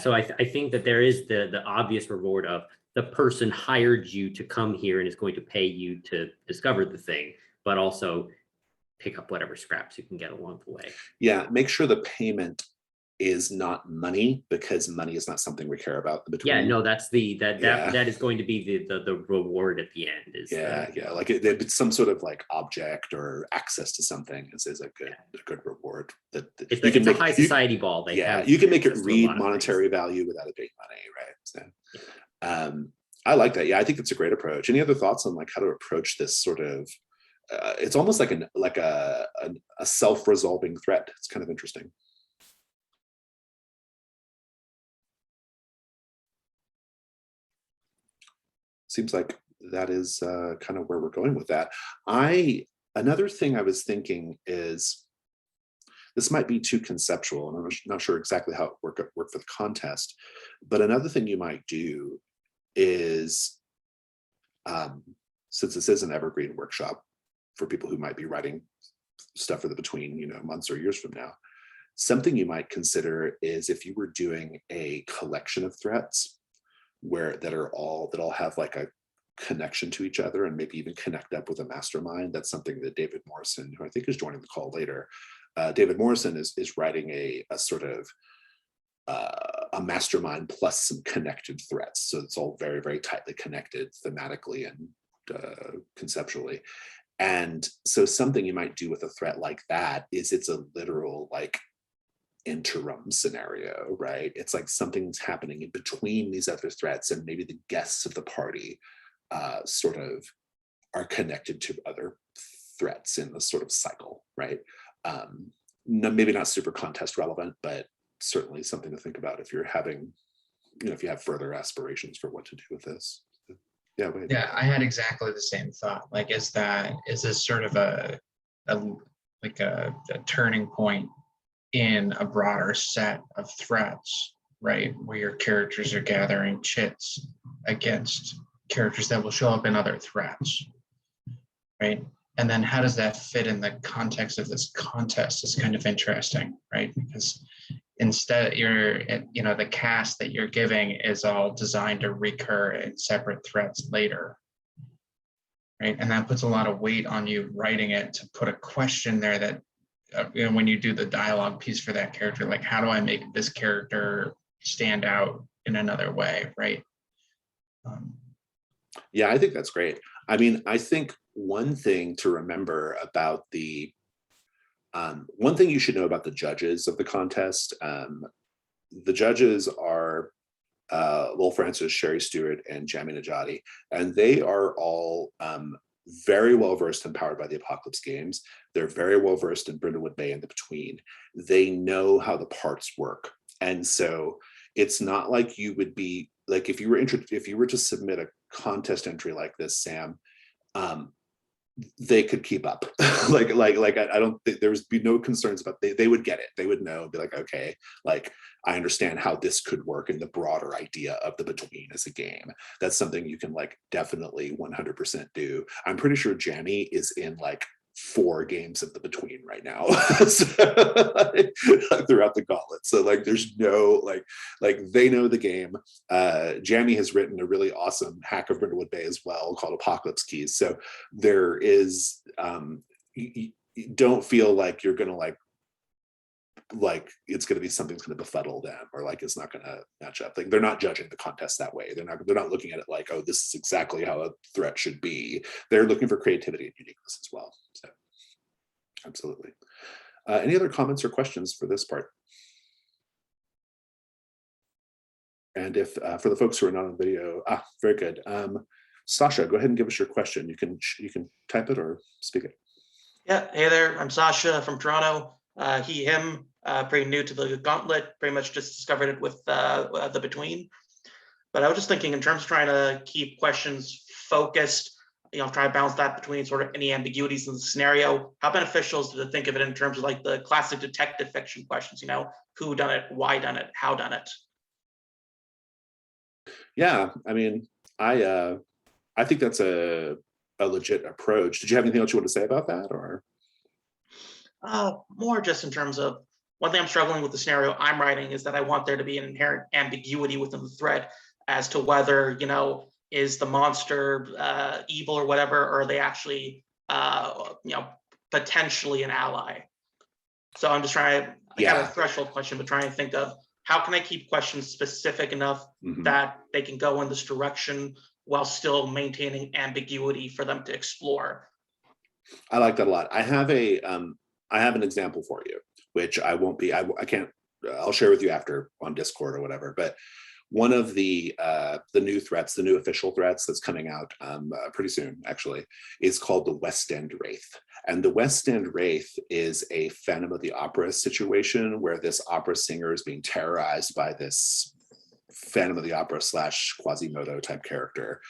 D: So I think that there is the obvious reward of the person hired you to come here and is going to pay you to discover the thing, but also pick up whatever scraps you can get along the way.
A: Yeah, make sure the payment is not money, because money is not something we care about in between.
D: Yeah, no, that's that is going to be the reward at the end. Is
A: like it's some sort of like object or access to something is a good reward. That
D: it's a high society ball.
A: You can make it read monetary value without it being money, right? So, I like that. Yeah, I think it's a great approach. Any other thoughts on like how to approach this sort of? It's almost like a self-resolving threat. It's kind of interesting. Seems like that is kind of where we're going with that. Another thing I was thinking is, this might be too conceptual, and I'm not sure exactly how it worked for the contest, but another thing you might do is, since this is an evergreen workshop for people who might be writing stuff for the between, months or years from now, something you might consider is if you were doing a collection of threats that all have like a connection to each other and maybe even connect up with a mastermind. That's something that David Morrison, who I think is joining the call later, David Morrison is writing a sort of a mastermind plus some connected threats. So it's all very, very tightly connected thematically and conceptually. And so something you might do with a threat like that is it's a literal like interim scenario, right? It's like something's happening in between these other threats, and maybe the guests of the party sort of are connected to other threats in this sort of cycle, right? No, maybe not super contest relevant, but certainly something to think about if you're having, if you have further aspirations for what to do with this. Yeah, wait.
B: Yeah, I had exactly the same thought. Like, is this sort of a turning point in a broader set of threats, right? Where your characters are gathering chits against characters that will show up in other threats, right? And then how does that fit in the context of this contest is kind of interesting, right? Because instead the cast that you're giving is all designed to recur in separate threats later, right? And that puts a lot of weight on you writing it to put a question there that when you do the dialogue piece for that character, like, how do I make this character stand out in another way, right?
A: Yeah, I think that's great. I mean, I think one thing to remember about one thing you should know about the judges of the contest, the judges are Lowell Francis, Sherry Stewart, and Jamie Najati, and they are all very well versed and powered by the Apocalypse games. They're very well versed in Brindlewood Bay and the Between. They know how the parts work, and so it's not like you would be like if you were to submit a contest entry like this, Sam. They could keep up. like I don't think there's be no concerns about they would get it. They would know, be like, okay, like I understand how this could work in the broader idea of the Between as a game. That's something you can like definitely 100% do. I'm pretty sure Jamie is in like 4 games of the Between right now. So, throughout the gauntlet. So like there's no like they know the game. Jamie has written a really awesome hack of Brindlewood Bay as well called Apocalypse Keys. So there is you don't feel like you're gonna like like it's going to be something's going to befuddle them, or like it's not going to match up. Like they're not judging the contest that way. They're not looking at it like, oh, this is exactly how a threat should be. They're looking for creativity and uniqueness as well. So absolutely. Any other comments or questions for this part? And if for the folks who are not on video, very good. Sasha, go ahead and give us your question. You can type it or speak it.
E: Yeah, hey there. I'm Sasha from Toronto. He, him, pretty new to the Gauntlet. Pretty much just discovered it with the Between. But I was just thinking in terms of trying to keep questions focused, try to balance that between sort of any ambiguities in the scenario. How beneficial is it to think of it in terms of like the classic detective fiction questions? Who done it, why done it, how done it?
A: Yeah, I mean, I think that's a legit approach. Did you have anything else you want to say about that, or?
E: More just in terms of one thing I'm struggling with the scenario I'm writing is that I want there to be an inherent ambiguity within the threat as to whether, is the monster evil or whatever, or are they actually, potentially an ally? So I'm just trying to, I got a threshold question, but trying to think of how can I keep questions specific enough that they can go in this direction while still maintaining ambiguity for them to explore.
A: I like that a lot. I have an example for you, which I won't be, I can't, I'll share with you after on Discord or whatever, but one of the new threats, the new official threats that's coming out pretty soon actually, is called the West End Wraith. And the West End Wraith is a Phantom of the Opera situation where this opera singer is being terrorized by this Phantom of the Opera / Quasimodo type character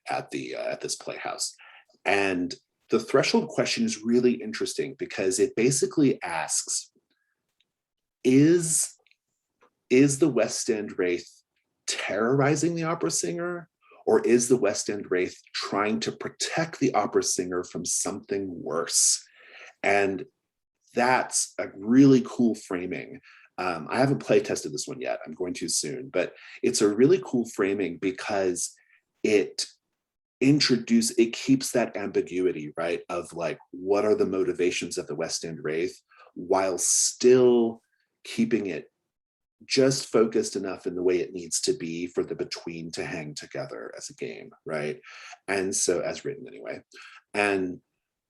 A: at this playhouse. And the threshold question is really interesting because it basically asks, is the West End Wraith terrorizing the opera singer, or is the West End Wraith trying to protect the opera singer from something worse? And that's a really cool framing. I haven't play tested this one yet. I'm going to soon, but it's a really cool framing because it keeps that ambiguity, right? Of like, what are the motivations of the West End Wraith while still keeping it just focused enough in the way it needs to be for the Between to hang together as a game, right? And so, as written anyway. And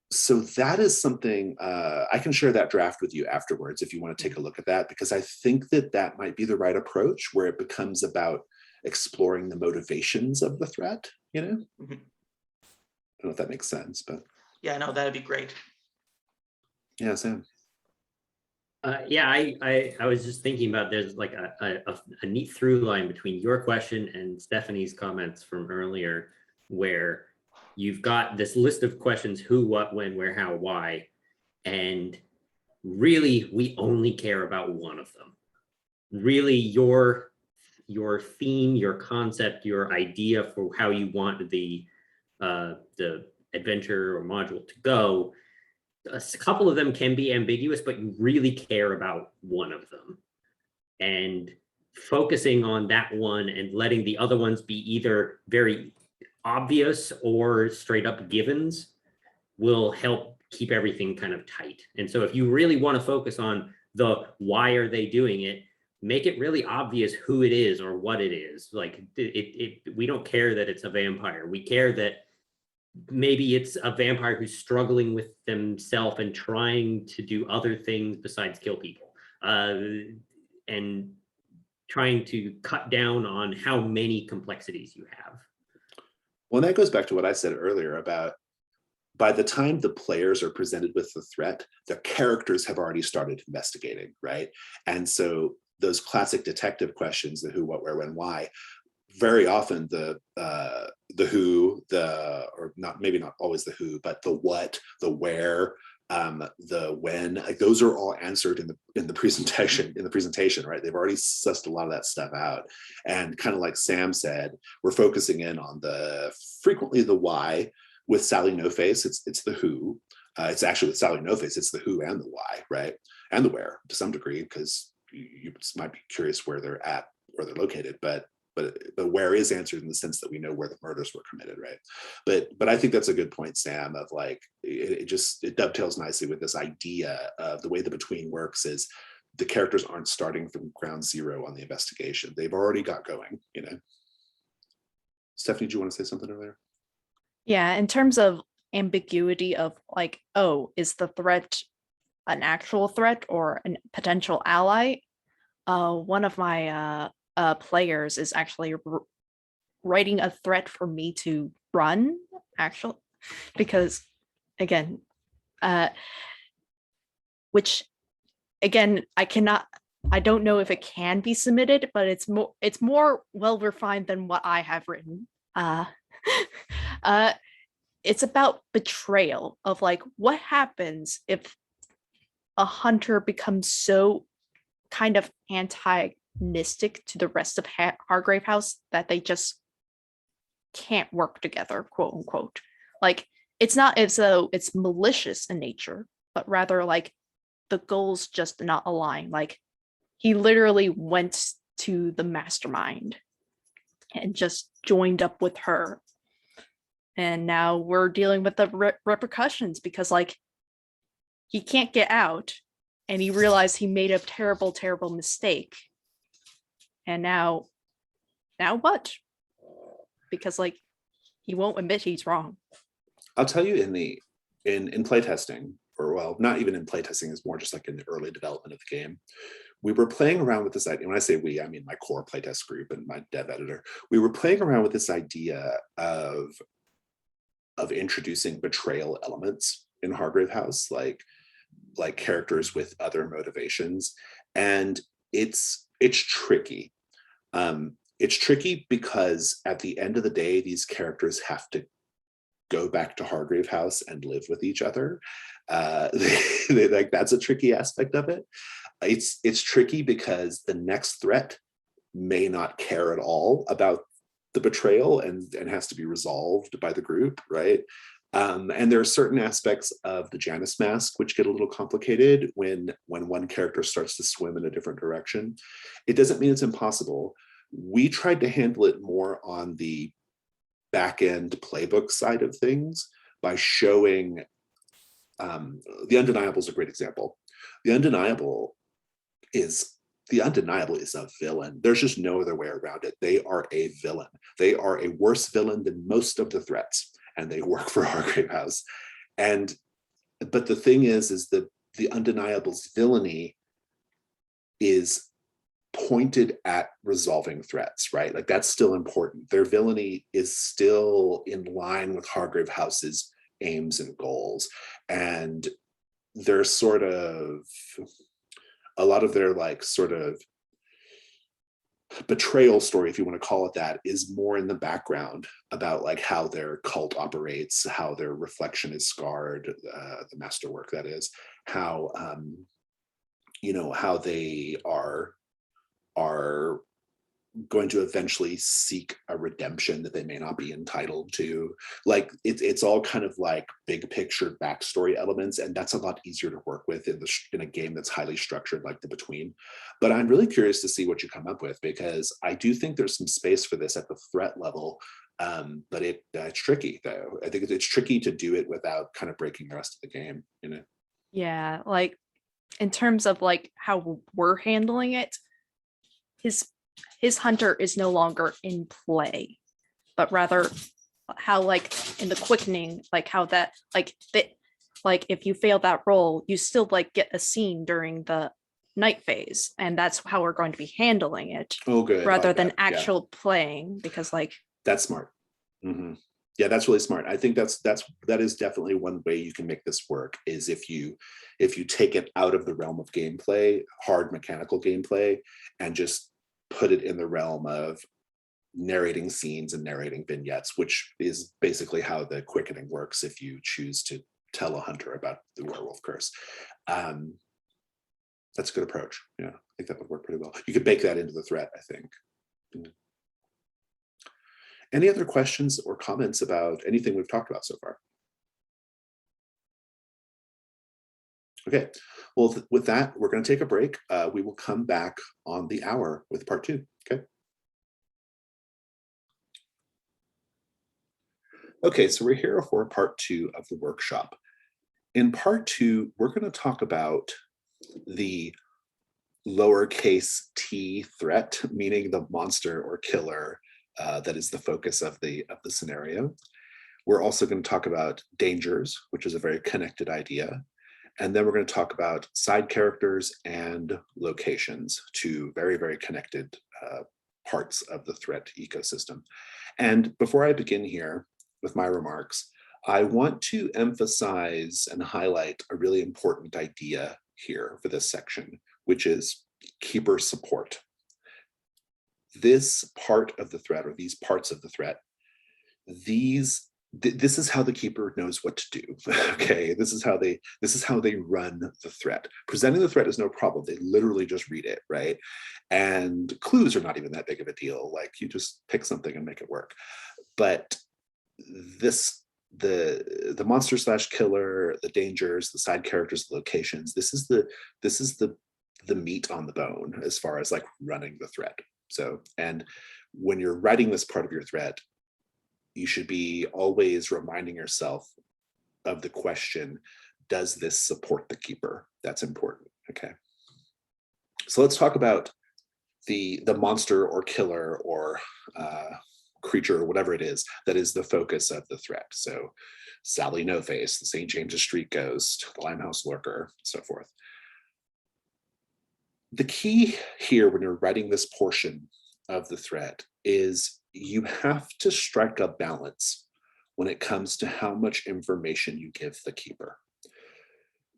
A: so that is something, I can share that draft with you afterwards if you want to take a look at that, because I think that might be the right approach where it becomes about exploring the motivations of the threat, I don't know if that makes sense, but.
E: Yeah, no, that'd be great.
A: Yeah, Sam.
D: Yeah, I was just thinking about there's like a neat through line between your question and Stephanie's comments from earlier, where you've got this list of questions: who, what, when, where, how, why, and really we only care about one of them. Really, your theme, your concept, your idea for how you want the adventure or module to go. A couple of them can be ambiguous, but you really care about one of them. And focusing on that one and letting the other ones be either very obvious or straight up givens will help keep everything kind of tight. And so if you really want to focus on the why are they doing it, make it really obvious who it is or what it is. Like we don't care that it's a vampire. We care that maybe it's a vampire who's struggling with themselves and trying to do other things besides kill people, and trying to cut down on how many complexities you have.
A: Well, that goes back to what I said earlier about by the time the players are presented with the threat, the characters have already started investigating, right? And so those classic detective questions, the who, what, where, when, why, very often the who, or not, maybe not always the who, but the what, the where, the when, like those are all answered in the presentation, right? They've already sussed a lot of that stuff out. And kind of like Sam said, we're focusing in on frequently the why. With Sally No Face, it's the who. It's actually with Sally No Face, it's the who and the why, right? And the where to some degree, because you might be curious where they're at, where they're located, but the where is answered in the sense that we know where the murders were committed, right? But I think that's a good point, Sam, of like, it dovetails nicely with this idea of the way the Between works is the characters aren't starting from ground zero on the investigation. They've already got going, you know. Stephanie, do you want to say something earlier?
C: Yeah, in terms of ambiguity of like, oh, is the threat an actual threat or a potential ally? One of my players is actually writing a threat for me to run, actually, because again, which again, I don't know if it can be submitted, but it's more well refined than what I have written. It's about betrayal of like what happens if a hunter becomes so kind of antagonistic to the rest of Hargrave House that they just can't work together, quote unquote. Like it's not as though it's malicious in nature, but rather like the goals just not align. Like he literally went to the mastermind and just joined up with her. And now we're dealing with the repercussions because like he can't get out and he realized he made a terrible, terrible mistake. And now what? Because like he won't admit he's wrong.
A: I'll tell you in playtesting, or well, not even in playtesting, it's more just like in the early development of the game. We were playing around with this idea. When I say we, I mean my core playtest group and my dev editor. We were playing around with this idea of introducing betrayal elements in Hargrave House, like characters with other motivations. And it's tricky. It's tricky because at the end of the day, these characters have to go back to Hargrave House and live with each other. Like that's a tricky aspect of it. It's tricky because the next threat may not care at all about the betrayal and has to be resolved by the group, right? And there are certain aspects of the Janus mask which get a little complicated when one character starts to swim in a different direction. It doesn't mean it's impossible. We tried to handle it more on the back end playbook side of things by showing the Undeniable is a great example. The Undeniable is a villain. There's just no other way around it. They are a villain. They are a worse villain than most of the threats, and they work for Hargrave House. But the thing is that the Undeniable's villainy is pointed at resolving threats, right? Like that's still important. Their villainy is still in line with Hargrave House's aims and goals. And they're sort of, a lot of their like sort of betrayal story, if you want to call it that, is more in the background about like how their cult operates, how their reflection is scarred, the masterwork that is, how how they are going to eventually seek a redemption that they may not be entitled to. Like it's all kind of like big picture backstory elements, and that's a lot easier to work with in a game that's highly structured like The Between. But I'm really curious to see what you come up with, because I do think there's some space for this at the threat level. But it's tricky though. I think it's tricky to do it without kind of breaking the rest of the game, you know?
C: Yeah, like in terms of like how we're handling it, his hunter is no longer in play, but rather how like in the quickening, like how that like if you fail that roll, you still like get a scene during the night phase, and that's how we're going to be handling it.
A: Oh, good.
C: Rather
A: like
C: than
A: that.
C: actual playing, because like
A: that's smart. Mm-hmm. Yeah, that's really smart. I think that is definitely one way you can make this work, is if you take it out of the realm of gameplay, hard mechanical gameplay, and just put it in the realm of narrating scenes and narrating vignettes, which is basically how the quickening works if you choose to tell a hunter about the werewolf curse. That's a good approach. Yeah, I think that would work pretty well. You could bake that into the threat, I think. Yeah. Any other questions or comments about anything we've talked about so far? Okay, well, with that, we're going to take a break. We will come back on the hour with part 2. Okay. Okay, so we're here for part 2 of the workshop. In part 2, we're going to talk about the lowercase t threat, meaning the monster or killer that is the focus of the scenario. We're also going to talk about dangers, which is a very connected idea. And then we're going to talk about side characters and locations, two very, very connected parts of the threat ecosystem. And before I begin here with my remarks, I want to emphasize and highlight a really important idea here for this section, which is keeper support. This part of the threat, or these parts of the threat, this is how the keeper knows what to do. Okay, this is how they run the threat. Presenting the threat is no problem. They literally just read it, right? And clues are not even that big of a deal. Like, you just pick something and make it work. But the monster slash killer, the dangers, the side characters, the locations, this is the meat on the bone as far as like running the threat. So, and when you're writing this part of your threat, you should be always reminding yourself of the question, does this support the keeper? That's important. Okay. So let's talk about the monster or killer or creature, or whatever it is, that is the focus of the threat. So Sally No Face, the St. James's Street Ghost, the Limehouse Lurker, so forth. The key here when you're writing this portion of the threat is you have to strike a balance when it comes to how much information you give the keeper.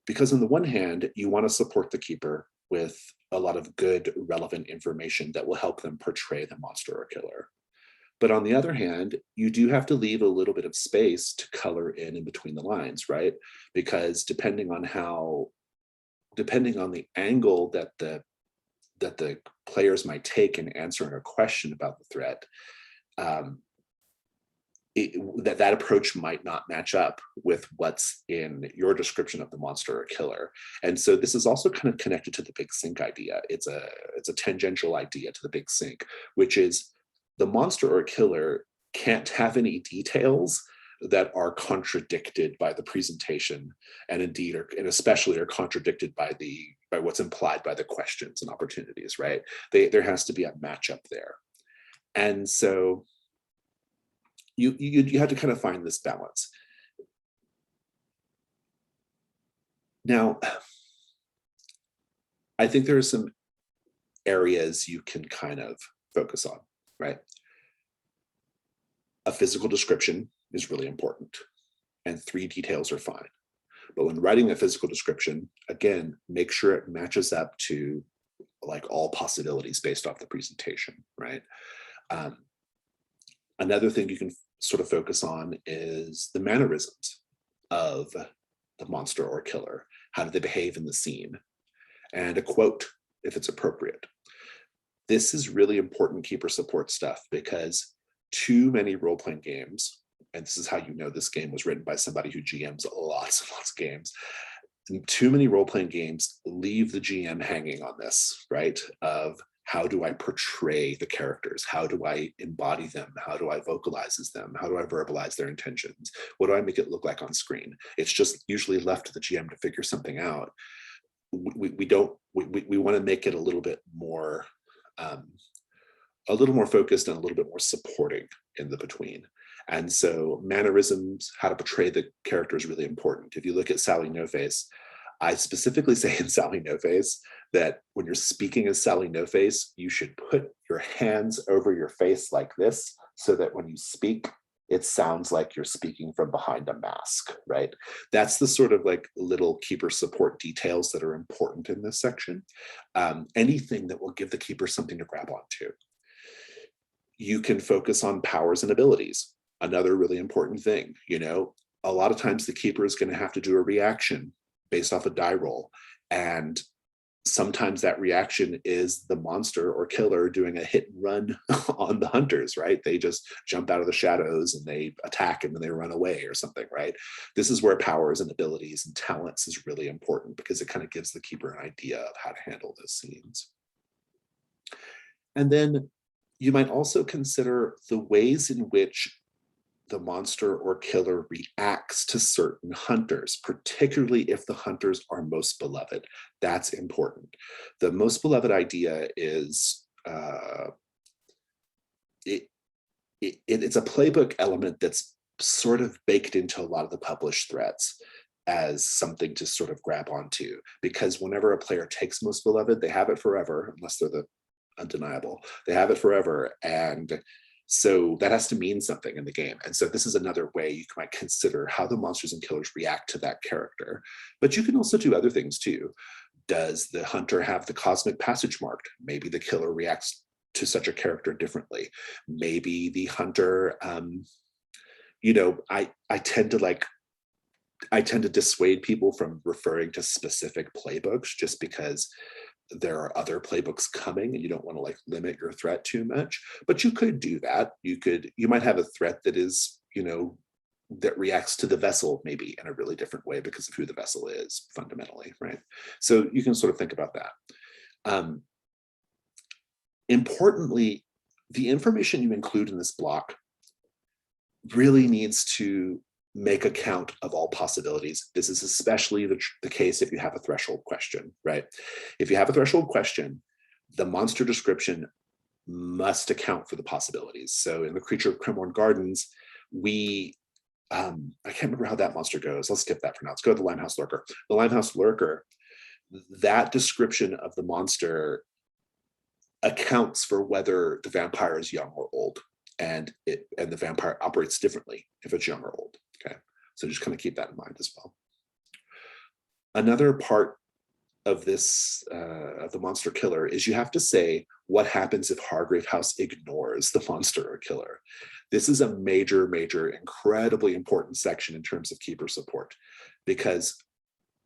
A: Because on the one hand, you want to support the keeper with a lot of good, relevant information that will help them portray the monster or killer. But on the other hand, you do have to leave a little bit of space to color in between the lines, right? Because depending on the angle that the players might take in answering a question about the threat, that approach might not match up with what's in your description of the monster or killer. And so this is also kind of connected to the big sink idea. It's a tangential idea to the big sink, which is the monster or killer can't have any details that are contradicted by the presentation, and indeed, and especially are contradicted by what's implied by the questions and opportunities, right? There has to be a matchup there. And so you have to kind of find this balance. Now, I think there are some areas you can kind of focus on, right? A physical description is really important, and 3 details are fine. But when writing a physical description, again, make sure it matches up to like all possibilities based off the presentation, right? Another thing you can sort of focus on is the mannerisms of the monster or killer. How do they behave in the scene? And a quote, if it's appropriate. This is really important keeper support stuff, because too many role-playing games, and this is how you know this game was written by somebody who GMs lots and lots of games, too many role-playing games leave the GM hanging on this, right? Of how do I portray the characters? How do I embody them? How do I vocalize them? How do I verbalize their intentions? What do I make it look like on screen? It's just usually left to the GM to figure something out. We want to make it a little bit more focused and a little bit more supporting in the between. And so mannerisms, how to portray the character is really important. If you look at Sally No Face, I specifically say in Sally No Face that when you're speaking as Sally No Face, you should put your hands over your face like this, so that when you speak, it sounds like you're speaking from behind a mask, right? That's the sort of like little keeper support details that are important in this section. Anything that will give the keeper something to grab onto. You can focus on powers and abilities. Another really important thing, a lot of times the keeper is going to have to do a reaction based off a die roll. And sometimes that reaction is the monster or killer doing a hit and run on the hunters, right? They just jump out of the shadows and they attack and then they run away or something, right? This is where powers and abilities and talents is really important, because it kind of gives the keeper an idea of how to handle those scenes. And then you might also consider the ways in which the monster or killer reacts to certain hunters, particularly if the hunters are most beloved. That's important. The most beloved idea is it's a playbook element that's sort of baked into a lot of the published threats as something to sort of grab onto, because whenever a player takes most beloved, they have it forever, unless they're the undeniable. They have it forever, and so that has to mean something in the game. And so this is another way you might consider how the monsters and killers react to that character. But you can also do other things too. Does the hunter have the cosmic passage marked? Maybe the killer reacts to such a character differently. Maybe the hunter, you know, I tend to dissuade people from referring to specific playbooks just because there are other playbooks coming and you don't want to like limit your threat too much, but you could do that. You might have a threat that is, you know, that reacts to the vessel maybe in a really different way because of who the vessel is fundamentally, right? So you can sort of think about that. Importantly, the information you include in this block really needs to make account of all possibilities. This is especially the case if you have a threshold question, right? If you have a threshold question, the monster description must account for the possibilities. So in the Creature of Cremorne Gardens, I can't remember how that monster goes. Let's skip that for now. Let's go to the Limehouse Lurker. The Limehouse Lurker, that description of the monster accounts for whether the vampire is young or old, and the vampire operates differently if it's young or old. Okay, so just kind of keep that in mind as well. Another part of this of the monster killer is you have to say what happens if Hargrave House ignores the monster or killer. This is a major, incredibly important section in terms of keeper support, because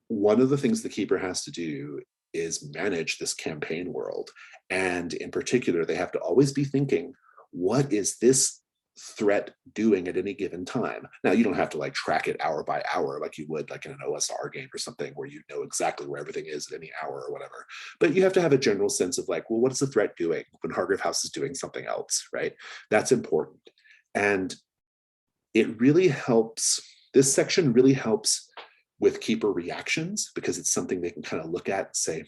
A: one of the things the keeper has to do is manage this campaign world. And in particular, they have to always be thinking, what is this threat doing at any given time? Now, you don't have to like track it hour by hour like you would like in an OSR game or something where you know exactly where everything is at any hour or whatever. But you have to have a general sense of like, well, what is the threat doing when Hargrave House is doing something else, right? That's important. And it really helps, this section really helps with keeper reactions, because it's something they can kind of look at and say,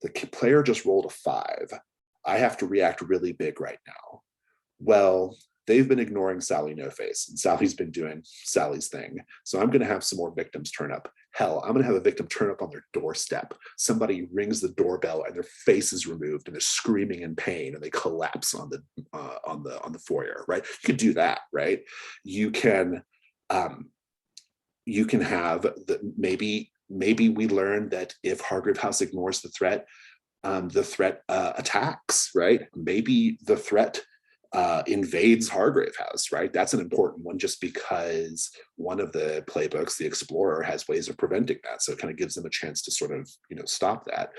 A: the player just rolled a 5. I have to react really big right now. Well, they've been ignoring Sally No Face, and Sally's been doing Sally's thing. So I'm going to have some more victims turn up. Hell, I'm going to have a victim turn up on their doorstep. Somebody rings the doorbell and their face is removed and they're screaming in pain and they collapse on the foyer, right? You could do that, right? You can have maybe we learn that if Hargrave House ignores the threat attacks, right? Maybe the threat invades Hargrave House, right? That's an important one just because one of the playbooks, the Explorer, has ways of preventing that. So it kind of gives them a chance to sort of, stop that.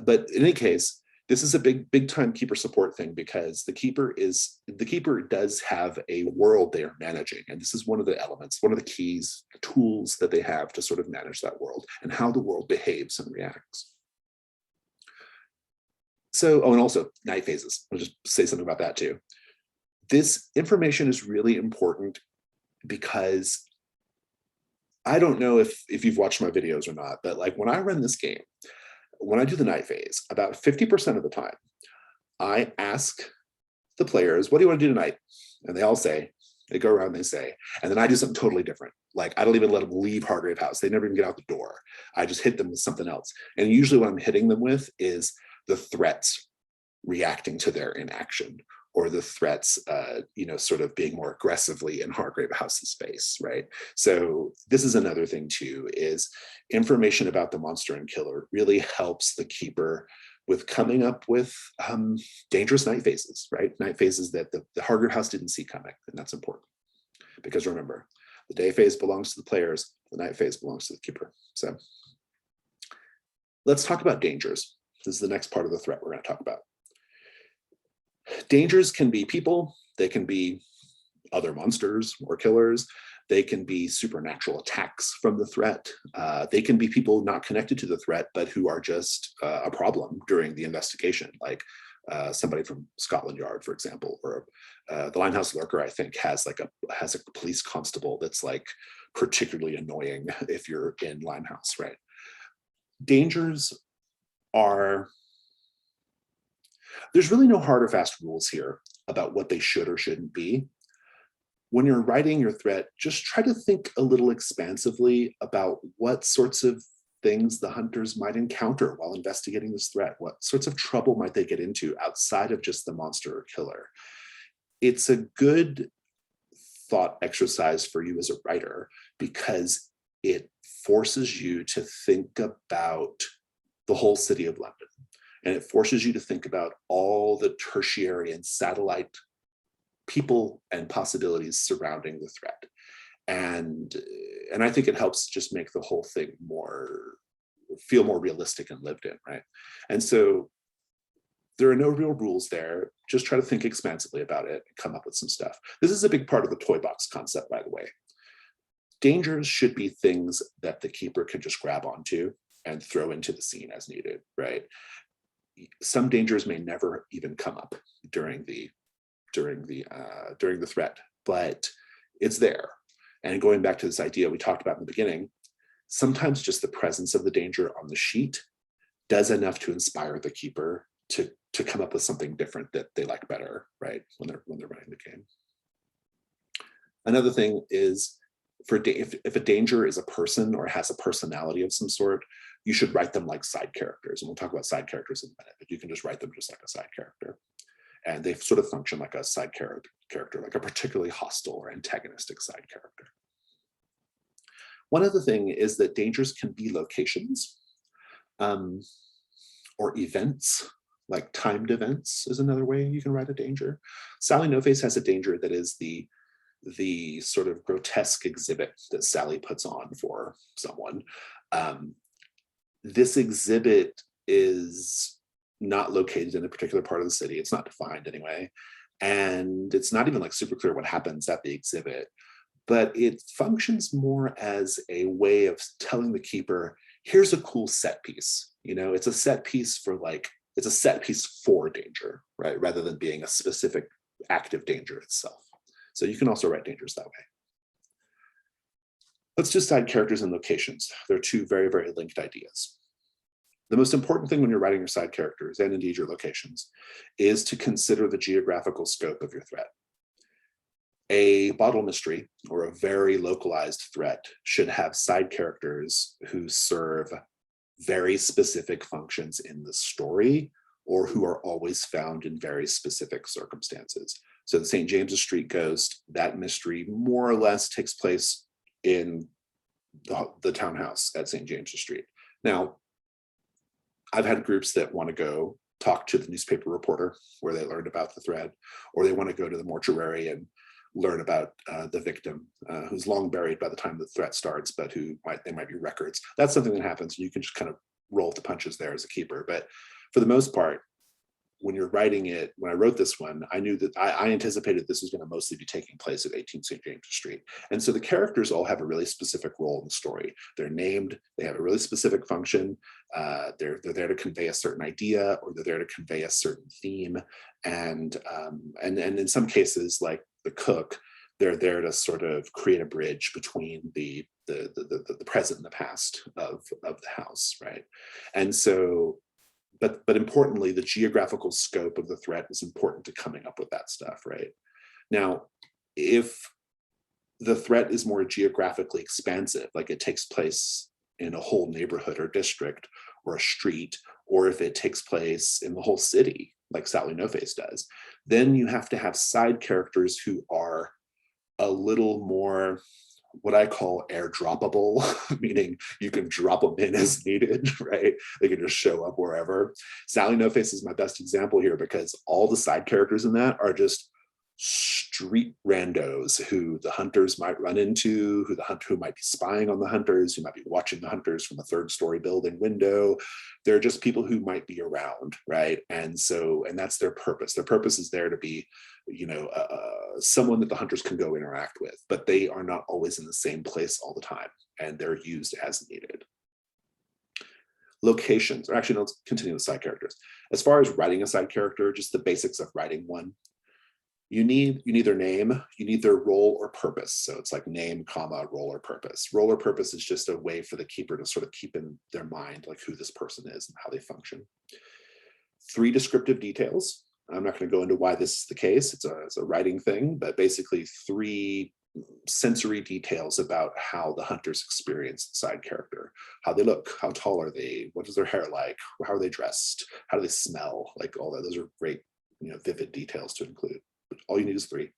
A: But in any case, this is a big time keeper support thing, because the keeper does have a world they are managing. And this is one of the elements, one of the keys, tools that they have to sort of manage that world and how the world behaves and reacts. So, and also night phases. I'll just say something about that too. This information is really important because I don't know if you've watched my videos or not, but like when I run this game, when I do the night phase, about 50% of the time, I ask the players, what do you want to do tonight? And they all say, they go around, they say, and then I do something totally different. Like I don't even let them leave Hargrave House. They never even get out the door. I just hit them with something else. And usually what I'm hitting them with is the threats reacting to their inaction, or the threats, sort of being more aggressively in Hargrave House's space, right? So this is another thing too, is information about the monster and killer really helps the keeper with coming up with dangerous night phases, right? Night phases that the Hargrave House didn't see coming, and that's important. Because remember, the day phase belongs to the players, the night phase belongs to the keeper. So let's talk about dangers. This is the next part of the threat we're going to talk about. Dangers can be people, they can be other monsters or killers, they can be supernatural attacks from the threat, they can be people not connected to the threat, but who are just a problem during the investigation, like somebody from Scotland Yard, for example, or the Limehouse Lurker, I think, has a police constable that's like particularly annoying if you're in Limehouse, right? Dangers are, there's really no hard or fast rules here about what they should or shouldn't be. When you're writing your threat, just try to think a little expansively about what sorts of things the hunters might encounter while investigating this threat. What sorts of trouble might they get into outside of just the monster or killer? It's a good thought exercise for you as a writer because it forces you to think about the whole city of London. And it forces you to think about all the tertiary and satellite people and possibilities surrounding the threat. And I think it helps just make the whole thing feel more realistic and lived in, right? And so there are no real rules there. Just try to think expansively about it and come up with some stuff. This is a big part of the toy box concept, by the way. Dangers should be things that the keeper can just grab onto and throw into the scene as needed, right? Some dangers may never even come up during the threat, but it's there. And going back to this idea we talked about in the beginning, sometimes just the presence of the danger on the sheet does enough to inspire the keeper to come up with something different that they like better, right? When they're running the game. Another thing is, if a danger is a person or has a personality of some sort, you should write them like side characters. And we'll talk about side characters in a minute, but you can just write them just like a side character. And they sort of function like a side character, like a particularly hostile or antagonistic side character. One other thing is that dangers can be locations or events, like timed events is another way you can write a danger. Sally No Face has a danger that is the sort of grotesque exhibit that Sally puts on for someone. This exhibit is not located in a particular part of the city. It's not defined anyway. And it's not even like super clear what happens at the exhibit, but it functions more as a way of telling the keeper, here's a cool set piece. You know, it's a set piece it's a set piece for danger, right? Rather than being a specific active danger itself. So you can also write dangers that way. Let's do side characters and locations. They're two very, very linked ideas. The most important thing when you're writing your side characters, and indeed your locations, is to consider the geographical scope of your threat. A bottle mystery or a very localized threat should have side characters who serve very specific functions in the story or who are always found in very specific circumstances. So the St. James's Street ghost, that mystery more or less takes place in the townhouse at St. James's Street. Now, I've had groups that want to go talk to the newspaper reporter where they learned about the threat, or they want to go to the mortuary and learn about the victim who's long buried by the time the threat starts, but they might be records. That's something that happens. You can just kind of roll the punches there as a keeper. But for the most part, when you're writing it, when I wrote this one, I knew that I anticipated this was going to mostly be taking place at 18 St. James's Street. And so the characters all have a really specific role in the story. They're named, they have a really specific function. They're there to convey a certain idea, or they're there to convey a certain theme. And in some cases, like the cook, they're there to sort of create a bridge between the present and the past of the house, right? And so, but importantly, the geographical scope of the threat is important to coming up with that stuff, right? Now, if the threat is more geographically expansive, like it takes place in a whole neighborhood or district or a street, or if it takes place in the whole city, like Sally No Face does, then you have to have side characters who are a little more what I call airdroppable, meaning you can drop them in as needed, right? They can just show up wherever. Sally No Face is my best example here because all the side characters in that are just street randos who the hunters might run into, who might be spying on the hunters, who might be watching the hunters from a third-story building window. They're just people who might be around, right? And that's their purpose. Their purpose is there to be, someone that the hunters can go interact with, but they are not always in the same place all the time, and they're used as needed. Locations, or actually, let's continue with side characters. As far as writing a side character, just the basics of writing one. You need their name, you need their role or purpose. So it's like name, comma, role or purpose. Role or purpose is just a way for the keeper to sort of keep in their mind like who this person is and how they function. 3 descriptive details. I'm not going to go into why this is the case. It's a writing thing, but basically 3 sensory details about how the hunters experience the side character. How they look, how tall are they, what is their hair like, how are they dressed, how do they smell, like all that. Those are great, vivid details to include. But all you need is 3.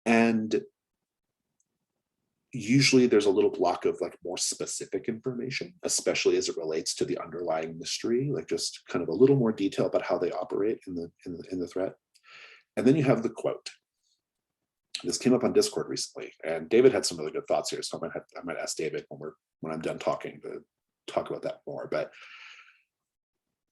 A: And usually there's a little block of like more specific information, especially as it relates to the underlying mystery, like just kind of a little more detail about how they operate in the threat. And then you have the quote. This came up on Discord recently, and David had some really good thoughts here. So I might ask David when I'm done talking to talk about that more. But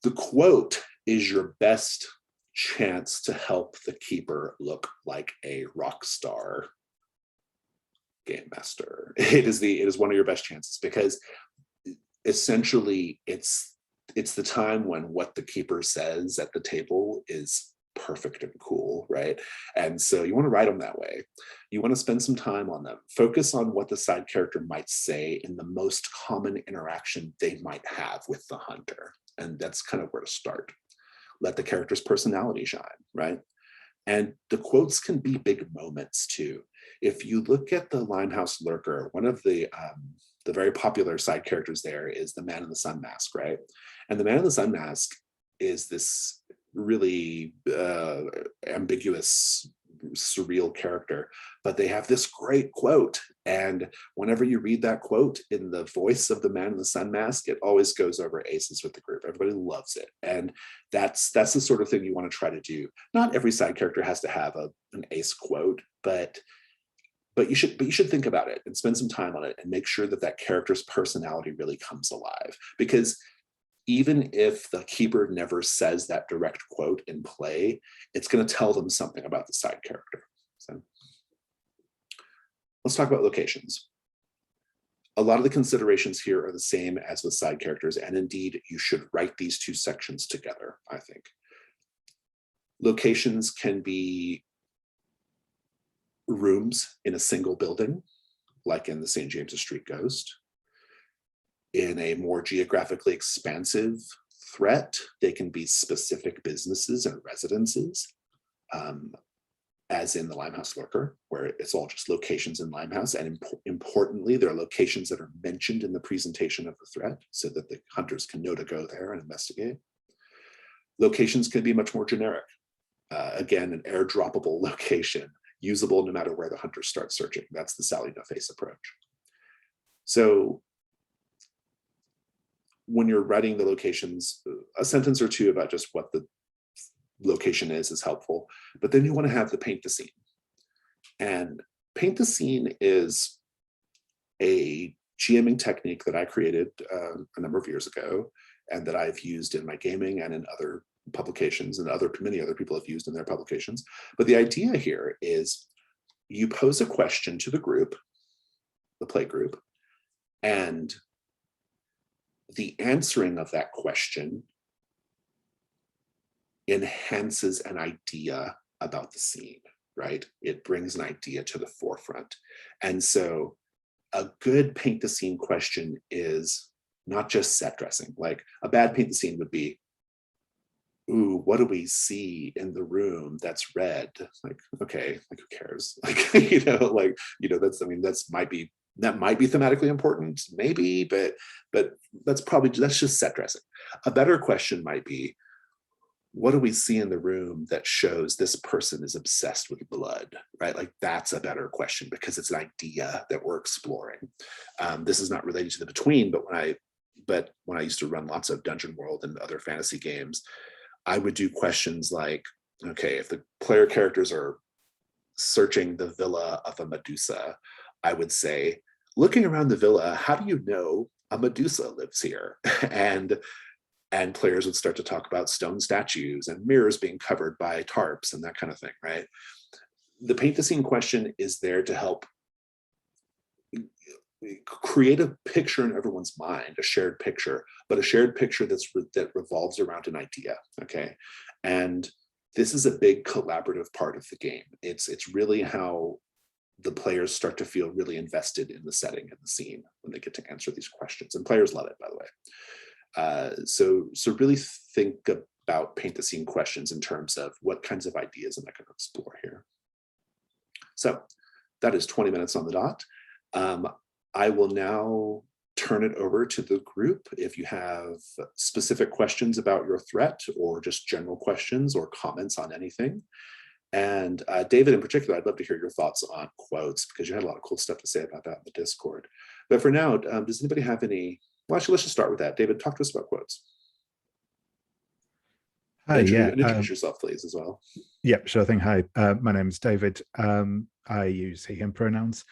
A: the quote is your best chance to help the keeper look like a rock star game master. It is one of your best chances, because essentially it's the time when what the keeper says at the table is perfect and cool, right? And so you want to write them that way. You want to spend some time on them. Focus on what the side character might say in the most common interaction they might have with the hunter. And that's kind of where to start. Let the character's personality shine, right? And the quotes can be big moments too. If you look at the Limehouse Lurker, one of the very popular side characters there is the Man in the Sun Mask, right? And the Man in the Sun Mask is this really ambiguous, surreal character, but they have this great quote. And whenever you read that quote in the voice of the Man in the Sun Mask, it always goes over aces with the group. Everybody loves it. And that's the sort of thing you want to try to do. Not every side character has to have an ace quote, but you should think about it and spend some time on it and make sure that character's personality really comes alive. Because even if the keeper never says that direct quote in play, it's going to tell them something about the side character. So let's talk about locations. A lot of the considerations here are the same as with side characters, and indeed, you should write these 2 sections together, I think. Locations can be rooms in a single building, like in the St. James's Street Ghost. In a more geographically expansive threat, they can be specific businesses and residences, as in the Limehouse Lurker, where it's all just locations in Limehouse. And importantly, there are locations that are mentioned in the presentation of the threat so that the hunters can know to go there and investigate. Locations can be much more generic. Again, an airdroppable location, usable no matter where the hunters start searching. That's the Sally No Face approach. So when you're writing the locations, a sentence or 2 about just what the location is helpful, but then you want to have the paint the scene. And paint the scene is a GMing technique that I created a number of years ago, and that I've used in my gaming and in other publications, and many other people have used in their publications. But the idea here is you pose a question to the group, the play group, and the answering of that question enhances an idea about the scene, right? It brings an idea to the forefront. And so a good paint the scene question is not just set dressing. Like a bad paint the scene would be, ooh, what do we see in the room that's red? Like, okay, like who cares? Like, that might be thematically important, maybe, but that's just set dressing. A better question might be, what do we see in the room that shows this person is obsessed with blood, right? Like that's a better question because it's an idea that we're exploring. This is not related to the Between, but when I used to run lots of Dungeon World and other fantasy games, I would do questions like, okay, if the player characters are searching the villa of a Medusa, I would say, looking around the villa, how do you know a Medusa lives here? And players would start to talk about stone statues and mirrors being covered by tarps and that kind of thing, right? The paint the scene question is there to help create a picture in everyone's mind, a shared picture, but a shared picture that revolves around an idea. Okay, and this is a big collaborative part of the game. It's really how the players start to feel really invested in the setting and the scene when they get to answer these questions, and players love it, by the way. So really think about paint the scene questions in terms of what kinds of ideas am I going to explore here. So that is 20 minutes on the dot. I will now turn it over to the group. If you have specific questions about your threat or just general questions or comments on anything. And David, in particular, I'd love to hear your thoughts on quotes, because you had a lot of cool stuff to say about that in the Discord. But for now, does anybody have any? Well, actually, let's just start with that. David, talk to us about quotes.
F: Hi,
A: Introduce yourself, please, as well.
F: Yep, sure thing. Hi, my name is David. I use he, him pronouns.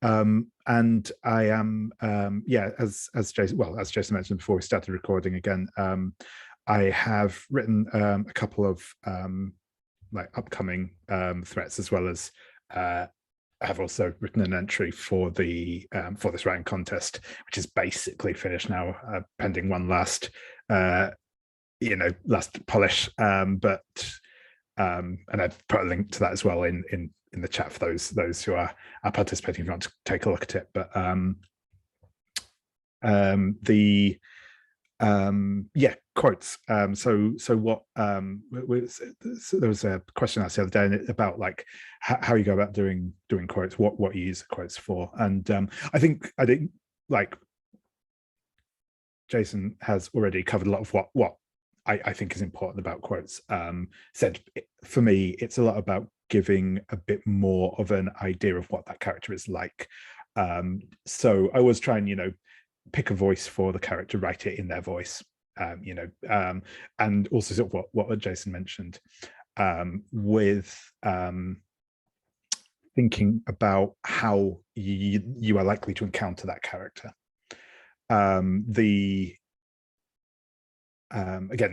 F: And I am, as Jason mentioned before we started recording again, I have written a couple of like upcoming threats, as well as I have also written an entry for the for this writing contest, which is basically finished now, pending one last last polish. And I've put a link to that as well in the chat for those who are participating if you want to take a look at it. But quotes. So there was a question asked the other day about like how you go about doing quotes, what you use the quotes for, and I think like Jason has already covered a lot of what I think is important about quotes. Said for me, it's a lot about giving a bit more of an idea of what that character is like. So I was trying, pick a voice for the character, write it in their voice, and also sort of what Jason mentioned, with thinking about how you are likely to encounter that character. Again,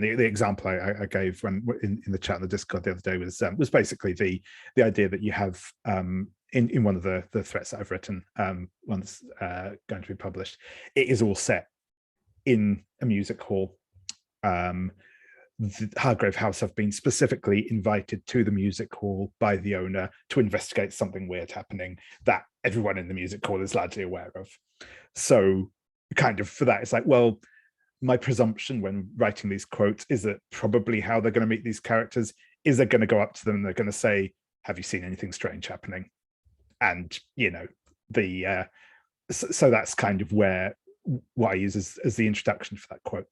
F: the example I gave when in the chat in the Discord the other day was basically the idea that you have in one of the threats that I've written, one's going to be published. It is all set in a music hall. The Hargrave House have been specifically invited to the music hall by the owner to investigate something weird happening that everyone in the music hall is largely aware of. So kind of for that, it's like, well, my presumption when writing these quotes is that probably how they're going to meet these characters is they're going to go up to them and they're going to say, have you seen anything strange happening? And, so that's kind of what I use as the introduction for that quote.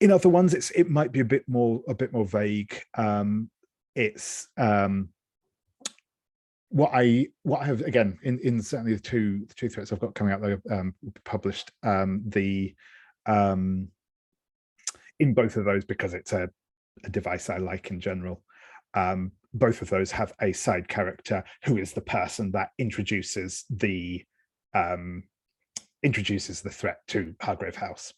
F: In other ones, it might be a bit more vague. It's what I have, again, in certainly the two threats I've got coming out that will be published, in both of those, because it's a device I like in general. Both of those have a side character who is the person that introduces the threat to Hargrave House.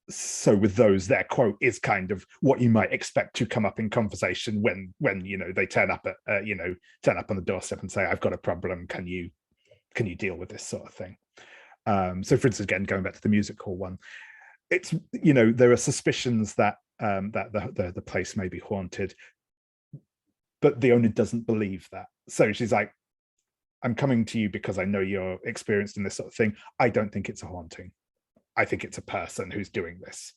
F: So with those, their quote is kind of what you might expect to come up in conversation when they turn up on the doorstep and say, I've got a problem, can you deal with this sort of thing. So for instance, again, going back to the music hall one, it's there are suspicions that the place may be haunted, but the owner doesn't believe that. So she's like, I'm coming to you because I know you're experienced in this sort of thing. I don't think it's a haunting. I think it's a person who's doing this,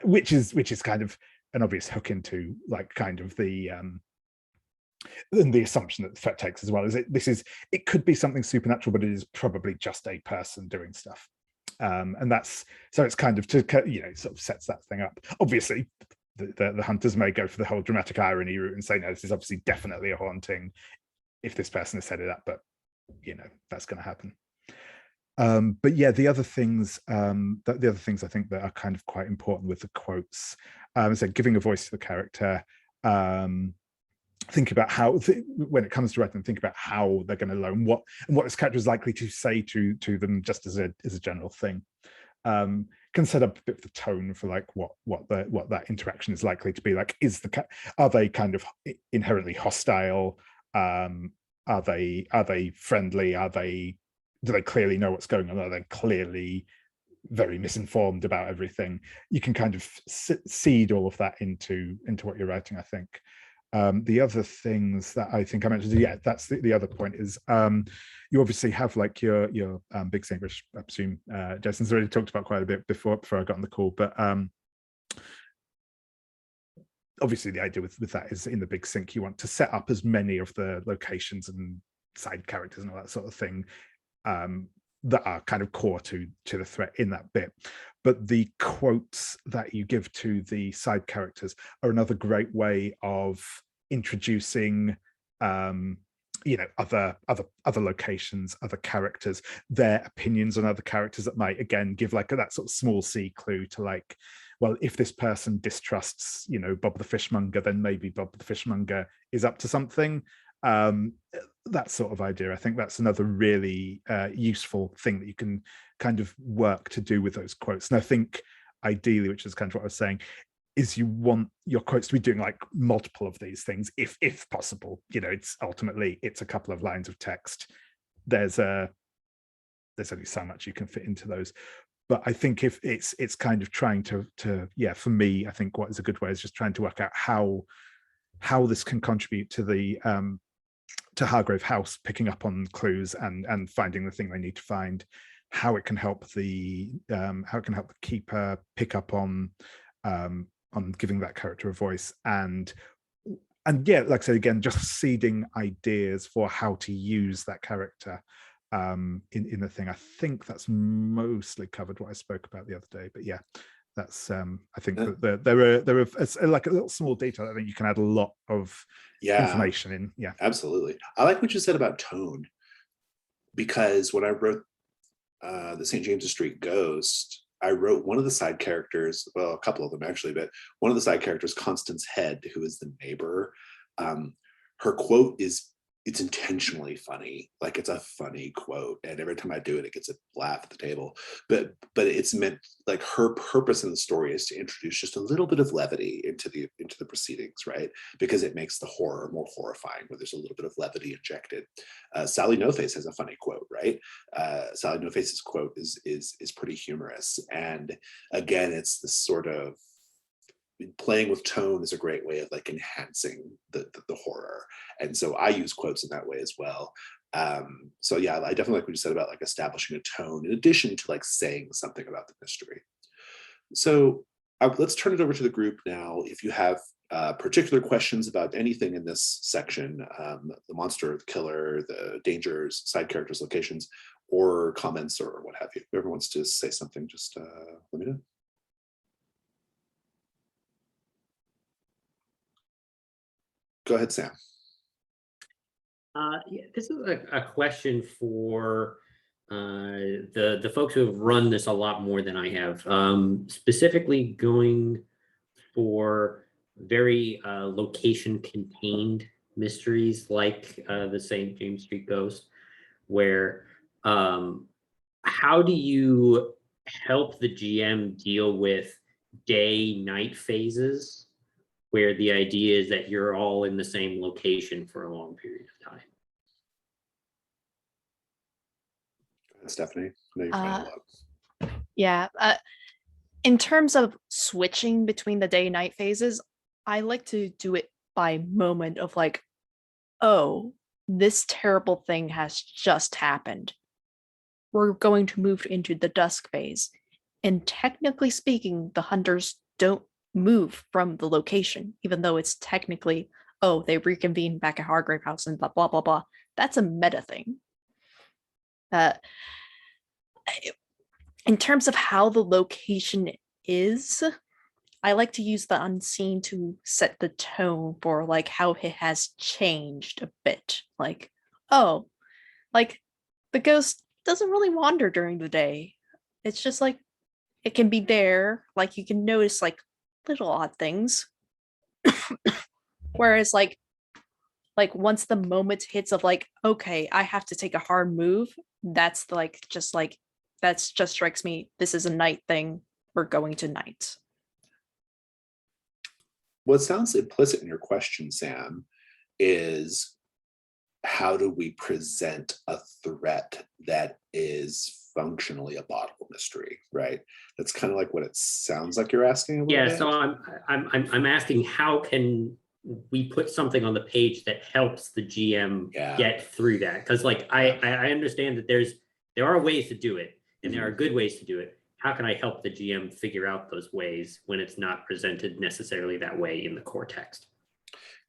F: which is kind of an obvious hook into like kind of the assumption that the threat takes as well. It could be something supernatural, but it is probably just a person doing stuff, and that's so it's kind of to sort of sets that thing up. Obviously, the hunters may go for the whole dramatic irony route and say, no, this is obviously definitely a haunting if this person has set it up, but that's going to happen. But yeah, the other things I think that are kind of quite important with the quotes, so giving a voice to the character, think about how when it comes to writing, think about how they're going to learn what this character is likely to say to them, just as a general thing. Can set up a bit of the tone for like what that interaction is likely to be like. Are they kind of inherently hostile? Are Are they friendly? Do they clearly know what's going on? Are they clearly very misinformed about everything? You can kind of seed all of that into what you're writing, I think. The other things that I think I mentioned, yeah, that's the other point is you obviously have like your big thing, which I presume Jason's already talked about quite a bit before I got on the call, but obviously the idea with that is in the big sync you want to set up as many of the locations and side characters and all that sort of thing that are kind of core to the threat in that bit. But the quotes that you give to the side characters are another great way of introducing other locations, other characters, their opinions on other characters that might again give like that sort of small c clue to like, well, if this person distrusts Bob the Fishmonger, then maybe Bob the Fishmonger is up to something. That sort of idea. I think that's another really useful thing that you can kind of work to do with those quotes. And I think ideally, which is kind of what I was saying, is you want your quotes to be doing like multiple of these things, if possible. It's ultimately it's a couple of lines of text. There's only so much you can fit into those. But I think if it's kind of trying to for me, I think what is a good way is just trying to work out how this can contribute to the to Hargrave House picking up on clues and finding the thing they need to find, how it can help the keeper pick up on giving that character a voice, and yeah, like I said again, just seeding ideas for how to use that character in the thing. I think that's mostly covered what I spoke about the other day, but yeah, that's I think that there are like a little small detail. I think you can add a lot of information in. Yeah,
A: absolutely. I like what you said about tone, because when I wrote the St. James's Street Ghost, I wrote one of the side characters, well, a couple of them actually, but one of the side characters, Constance Head, who is the neighbor. Her quote it's intentionally funny. Like, it's a funny quote, and every time I do it, it gets a laugh at the table. But it's meant, like, her purpose in the story is to introduce just a little bit of levity into the proceedings, right? Because it makes the horror more horrifying when there's a little bit of levity injected. Sally No Face has a funny quote, right? Sally No Face's quote is pretty humorous, and again, it's this sort of playing with tone is a great way of like enhancing the horror, and so I use quotes in that way as well. So yeah, I definitely like what you said about like establishing a tone in addition to like saying something about the mystery. So let's turn it over to the group now. If you have particular questions about anything in this section, the monster, the killer, the dangers, side characters, locations, or comments or what have you, whoever wants to say something, just let me know. Go ahead, Sam.
D: Yeah, this is a question for the folks who have run this a lot more than I have, specifically going for very location contained mysteries like the St. James Street Ghost, where how do you help the GM deal with day-night phases where the idea is that you're all in the same location for a long period of time?
A: Stephanie, I know you've done a lot.
C: Yeah. In terms of switching between the day-night phases, I like to do it by moment of like, oh, this terrible thing has just happened. We're going to move into the dusk phase. And technically speaking, the hunters don't move from the location, even though it's technically, oh, they reconvene back at Hargrave House and blah, blah, blah, blah. That's a meta thing. In terms of how the location is, I like to use the unseen to set the tone for like how it has changed a bit. Like, oh, like the ghost doesn't really wander during the day. It's just like it can be there, like you can notice like little odd things. Whereas like once the moment hits of like, okay, I have to take a hard move, that's that's just strikes me, this is a night thing, we're going to night.
A: What sounds implicit in your question, Sam, is how do we present a threat that is functionally a bottle mystery, right? That's kind of like what it sounds like you're asking a little
D: Yeah,
A: bit.
D: so I'm asking, how can we put something on the page that helps the GM get through that? Because like I understand that there are ways to do it, and there are good ways to do it. How can I help the GM figure out those ways when it's not presented necessarily that way in the core text?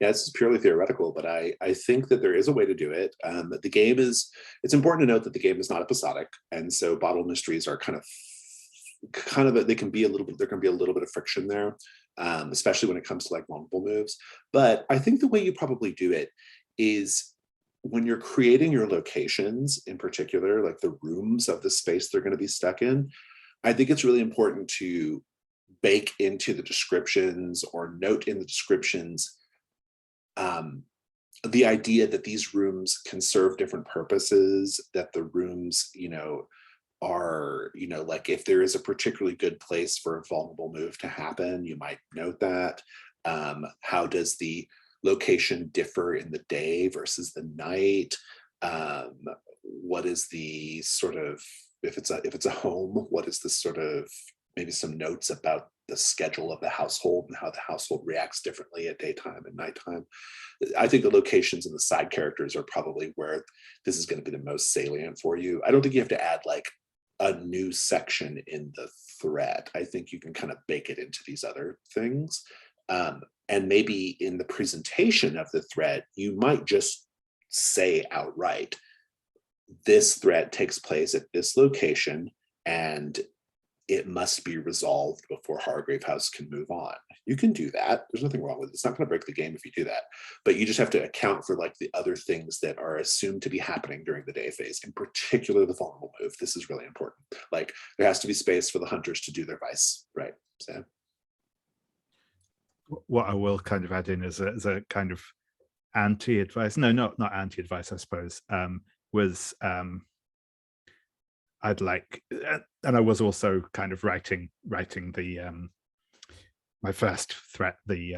A: Yeah, this is purely theoretical, but I think that there is a way to do it. The game is, it's important to note that the game is not episodic. And so bottle mysteries are they can be a little bit, there can be a little bit of friction there, especially when it comes to like multiple moves. But I think the way you probably do it is when you're creating your locations in particular, like the rooms of the space they're going to be stuck in, I think it's really important to bake into the descriptions or note in the descriptions the idea that these rooms can serve different purposes, that the rooms, are, like if there is a particularly good place for a vulnerable move to happen, you might note that. How does the location differ in the day versus the night? What is the sort of, if it's a home, what is the sort of, maybe some notes about the schedule of the household and how the household reacts differently at daytime and nighttime. I think the locations and the side characters are probably where this is going to be the most salient for you. I don't think you have to add like a new section in the threat. I think you can kind of bake it into these other things. And maybe in the presentation of the threat, you might just say outright, this threat takes place at this location and it must be resolved before Hargrave House can move on. You can do that. There's nothing wrong with it. It's not going to break the game if you do that. But you just have to account for like the other things that are assumed to be happening during the day phase, in particular the vulnerable move. This is really important. Like there has to be space for the hunters to do their vice, right? So
F: what I will kind of add in as a kind of anti-advice, no, not anti-advice, I suppose, was I'd like, and I was also kind of writing the my first threat, the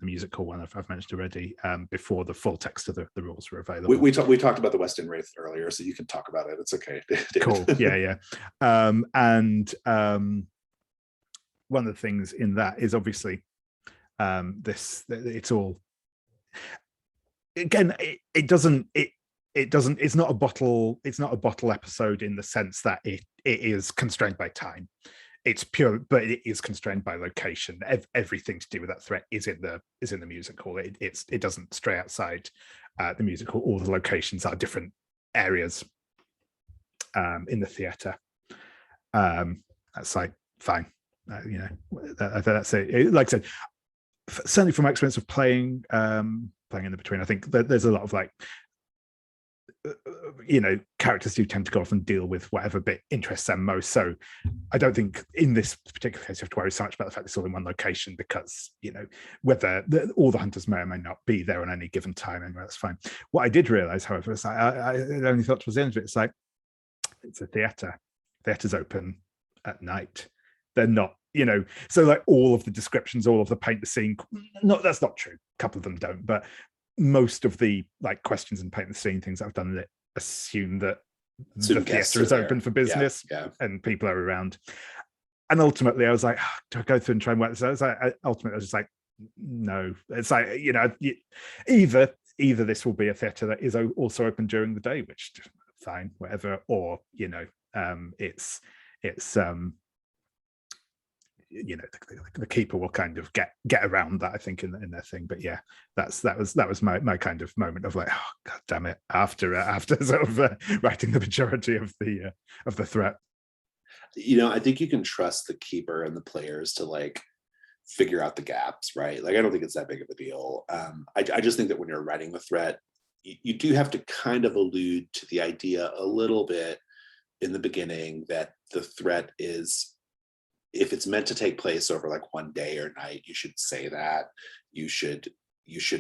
F: musical one I've mentioned already, before the full text of the rules were available.
A: We talked about the West End Wraith earlier, so you can talk about it. It's okay.
F: Cool. Yeah. And one of the things in that is obviously it's all, again, it's not a bottle episode in the sense that it is constrained by time. It's pure, but it is constrained by location. Everything to do with that threat is in the music hall. It doesn't stray outside the music hall. All the locations are different areas in the theatre. That's like fine. That's it. Like I said, certainly from my experience of playing in the between, I think there's a lot of like, characters do tend to go off and deal with whatever bit interests them most. So I don't think in this particular case you have to worry so much about the fact it's all in one location, because whether all the hunters may or may not be there on any given time, anyway, that's fine. What I did realize, however, is I only thought towards the end of it, it's like, it's a theatre. Theatre's open at night. They're not, so like all of the descriptions, all of the paint the scene, no, that's not true. A couple of them don't, but most of the like questions and paint the scene things I've done that assume that the theatre is open for business and people are around. And ultimately I was like, do I go through and try and work this out? Ultimately I was just like, no. It's like, either this will be a theatre that is also open during the day, which fine, whatever, or it's the keeper will kind of get around that, I think, in their thing. But yeah, that was my kind of moment of like, oh god damn it, after sort of writing the majority of the threat.
A: I think you can trust the keeper and the players to like figure out the gaps, right? Like I don't think it's that big of a deal. I just think that when you're writing the threat, you do have to kind of allude to the idea a little bit in the beginning that the threat is, if it's meant to take place over like one day or night, you should say that. You should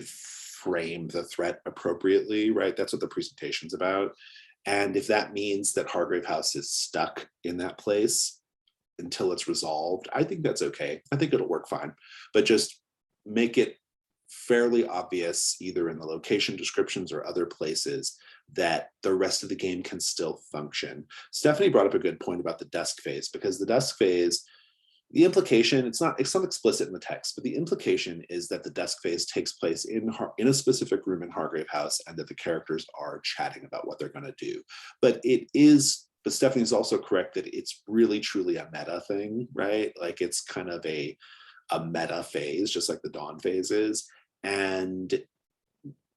A: frame the threat appropriately, right? That's what the presentation's about. And if that means that Hargrave House is stuck in that place until it's resolved, I think that's okay. I think it'll work fine. But just make it fairly obvious, either in the location descriptions or other places, that the rest of the game can still function. Stephanie brought up a good point about the desk phase, because the desk phase, the implication, it's not explicit in the text, but the implication is that the desk phase takes place in a specific room in Hargrave House, and that the characters are chatting about what they're going to do. But Stephanie's also correct that it's really truly a meta thing, right? Like it's kind of a meta phase, just like the dawn phase is. And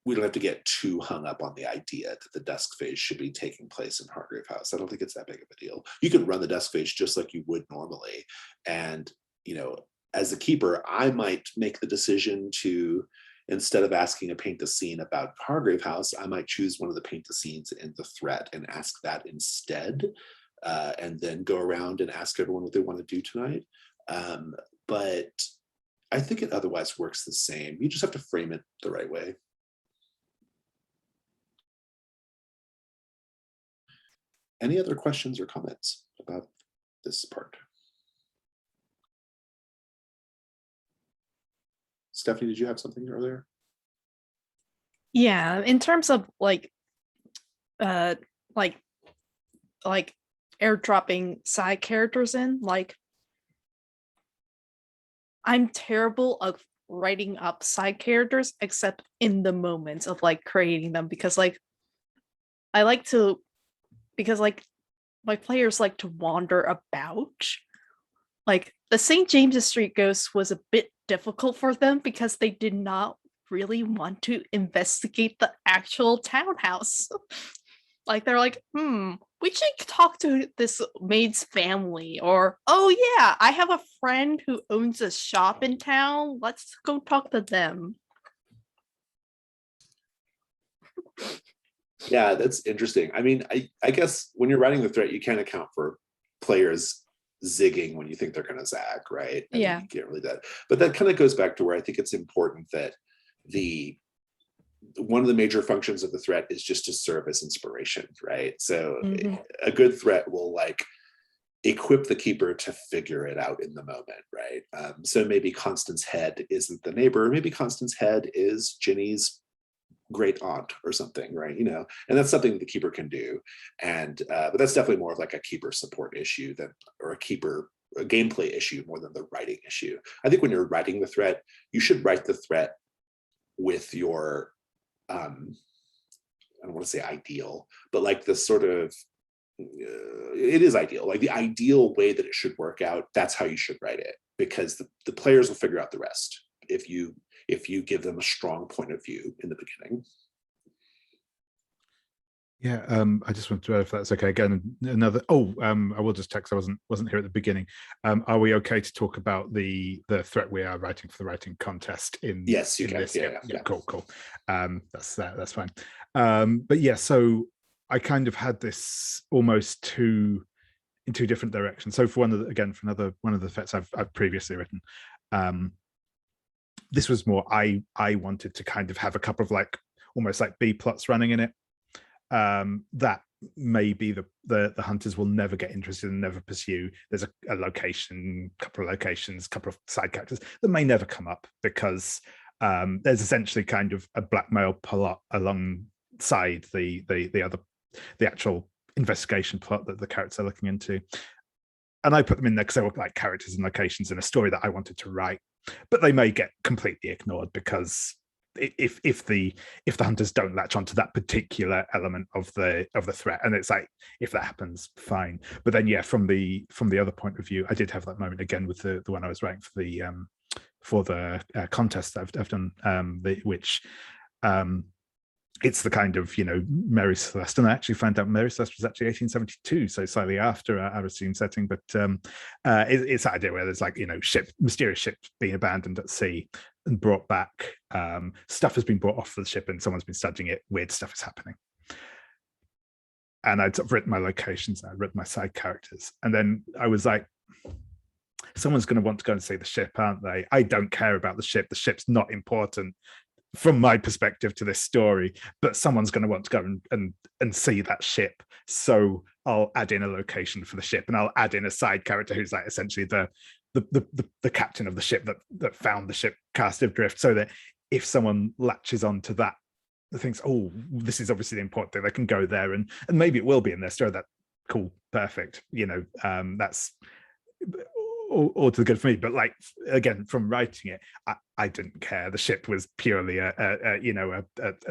A: we don't have to get too hung up on the idea that the desk phase should be taking place in Hargrave House. I don't think it's that big of a deal. You can run the desk phase just like you would normally. And, as a keeper, I might make the decision to, instead of asking a paint a scene about Hargrave House, I might choose one of the paint the scenes in the threat and ask that instead, and then go around and ask everyone what they want to do tonight. But I think it otherwise works the same. You just have to frame it the right way. Any other questions or comments about this part? Stephanie, did you have something earlier?
C: Yeah, in terms of like airdropping side characters in, like I'm terrible of writing up side characters except in the moments of like creating them, because like I like to, because like my players like to wander about. Like the St. James's Street Ghost was a bit difficult for them because they did not really want to investigate the actual townhouse. Like they're like, we should talk to this maid's family, or oh yeah, I have a friend who owns a shop in town. Let's go talk to them.
A: Yeah, that's interesting. I mean, I guess when you're writing the threat, you can't account for players zigging when you think they're going to zag, right? I mean,
C: Yeah.
A: you can't really do that. But that kind of goes back to where I think it's important that one of the major functions of the threat is just to serve as inspiration, right? So a good threat will like equip the keeper to figure it out in the moment, right? So maybe Constance Head isn't the neighbor, maybe Constance Head is Ginny's great aunt or something, right? And that's something the keeper can do. And but that's definitely more of like a keeper support issue or a gameplay issue more than the writing issue. I think when you're writing the threat, you should write the threat with your I don't want to say ideal, but like the sort of it is ideal, like the ideal way that it should work out. That's how you should write it, because the players will figure out the rest if you give them a strong point of view in the beginning.
F: Yeah, I just wanted to add, if that's okay. Again, another. I will just text. I wasn't here at the beginning. Are we okay to talk about the threat we are writing for the writing contest?
A: Yes, you can.
F: Yeah. Cool. That's fine. But yeah, so I kind of had this almost in two different directions. So for one of the threats I've previously written, this was more I wanted to kind of have a couple of like almost like B plots running in it. That maybe the hunters will never get interested and never pursue. There's a location, couple of locations, couple of side characters that may never come up because there's essentially kind of a blackmail plot alongside the actual investigation plot that the characters are looking into. And I put them in there because they were like characters and locations in a story that I wanted to write, but they may get completely ignored because if the hunters don't latch onto that particular element of the threat, and it's like, if that happens, fine. But then yeah, from the other point of view, I did have that moment again with the one I was writing for the contest that I've done, which it's the kind of, Mary Celeste, and I actually found out Mary Celeste was actually 1872, so slightly after our scene setting. But it's that idea where there's like, mysterious ships being abandoned at sea and brought back. Stuff has been brought off the ship and someone's been studying it. Weird stuff is happening. And I'd sort of written my locations and I'd written my side characters. And then I was like, someone's going to want to go and see the ship, aren't they? I don't care about the ship. The ship's not important from my perspective to this story, but someone's going to want to go and see that ship. So I'll add in a location for the ship, and I'll add in a side character who's like essentially the captain of the ship that found the ship cast adrift, so that if someone latches onto that, thinks, oh, this is obviously the important thing, they can go there and maybe it will be in their story. That cool, perfect, that's all to the good for me. But like, again, from writing it, I didn't care. The ship was purely a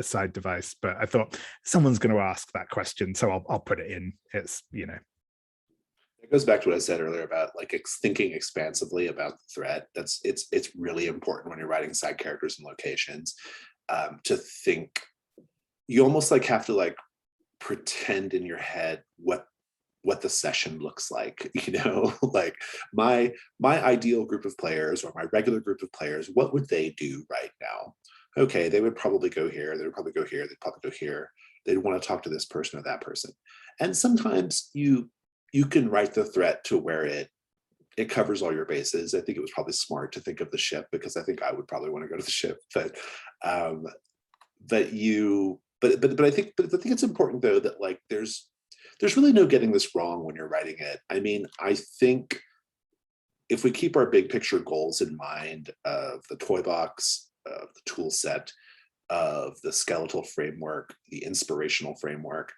F: side device. But I thought someone's going to ask that question, so I'll put it in. It's
A: It goes back to what I said earlier about like thinking expansively about the threat. It's really important when you're writing side characters and locations, to think. You almost like have to like pretend in your head what the session looks like, like my ideal group of players or my regular group of players, what would they do right now? Okay, they would probably go here, they would probably go here, they'd probably go here, they'd want to talk to this person or that person. And sometimes you can write the threat to where it covers all your bases. I think it was probably smart to think of the ship, because I think I would probably want to go to the ship, but I think it's important though that like there's really no getting this wrong when you're writing it. I mean, I think if we keep our big picture goals in mind of the toy box, of the tool set, of the skeletal framework, the inspirational framework,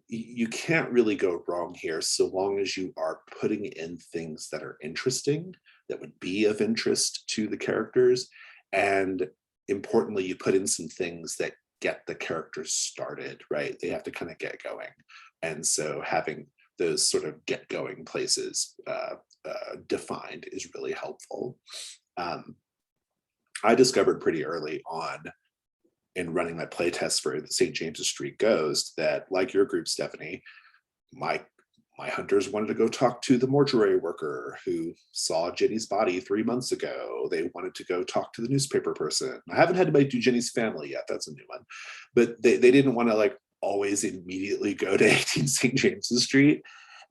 A: you can't really go wrong here, so long as you are putting in things that are interesting, that would be of interest to the characters. And importantly, you put in some things that get the characters started, right? They have to kind of get going. And so having those sort of get going places defined is really helpful. I discovered pretty early on in running my playtest for the St. James's Street Ghost that, like your group, Stephanie, my hunters wanted to go talk to the mortuary worker who saw Jenny's body 3 months ago. They wanted to go talk to the newspaper person. I haven't had anybody do Jenny's family yet. That's a new one. But they didn't want to like always immediately go to 18 St. James's Street.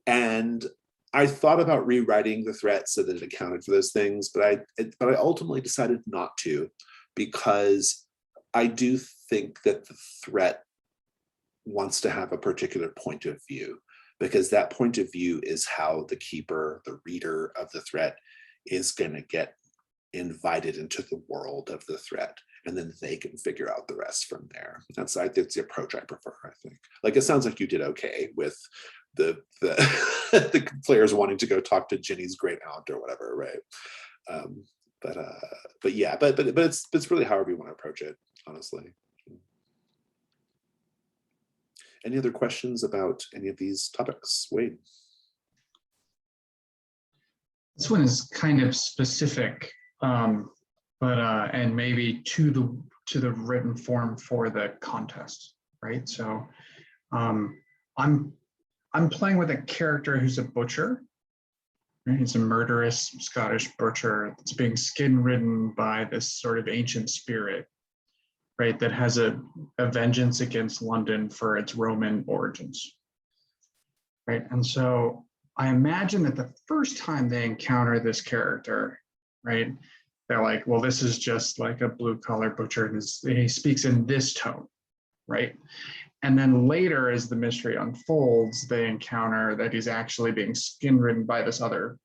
A: And I thought about rewriting the threat so that it accounted for those things, but I ultimately decided not to, because I do think that the threat wants to have a particular point of view, because that point of view is how the keeper, the reader of the threat, is going to get invited into the world of the threat, and then they can figure out the rest from there. That's the approach I prefer, I think. Like, it sounds like you did okay with the the players wanting to go talk to Jenny's great aunt or whatever, right? But yeah, but it's really however you want to approach it, honestly. Any other questions about any of these topics? Wade?
B: This one is kind of specific, and maybe to the written form for the contest, right? So I'm playing with a character who's a butcher, right? He's a murderous Scottish butcher that's being skin-ridden by this sort of ancient spirit, right? That has a vengeance against London for its Roman origins, right? And so I imagine that the first time they encounter this character, right, they're like, well, this is just like a blue-collar butcher, and he speaks in this tone, right? And then later, as the mystery unfolds, they encounter that he's actually being skin-ridden by this other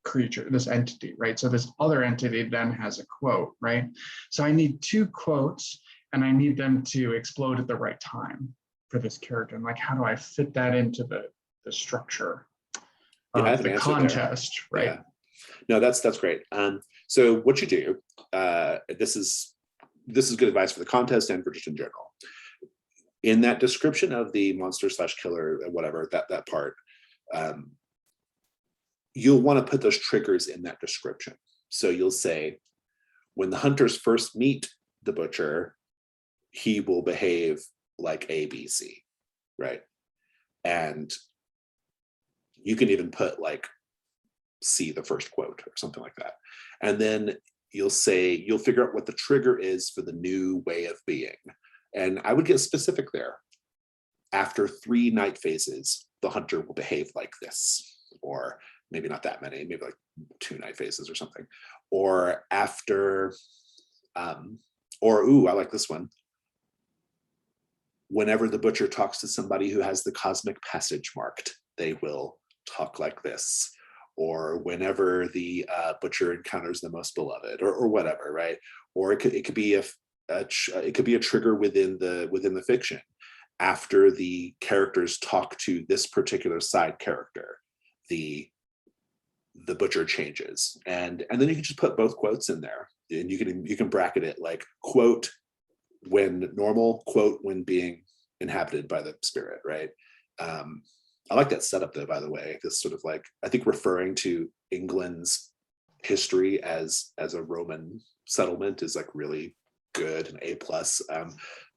B: creature, this entity, right? So this other entity then has a quote, right? So I need two quotes, and I need them to explode at the right time for this character. And like, how do I fit that into the structure of the contest, right?
A: Yeah. No, that's great. So what you do, this is good advice for the contest and for just in general. In that description of the monster/killer, whatever, that part, you'll want to put those triggers in that description. So you'll say, when the hunters first meet the butcher, he will behave like A, B, C, right? And you can even put like C, the first quote, or something like that. And then you'll figure out what the trigger is for the new way of being. And I would get specific there. After 3 night phases, the hunter will behave like this, or maybe not that many, maybe like 2 night phases or something. Or after, I like this one. Whenever the butcher talks to somebody who has the cosmic passage marked, they will talk like this. or whenever the butcher encounters the most beloved, or whatever, right? Or it could be it could be a trigger within the fiction. After the characters talk to this particular side character, the butcher changes, and then you can just put both quotes in there, and you can bracket it like quote when normal, quote when being inhabited by the spirit, right? I like that setup though, by the way. This sort of like, I think referring to England's history as a Roman settlement is like really good and A+.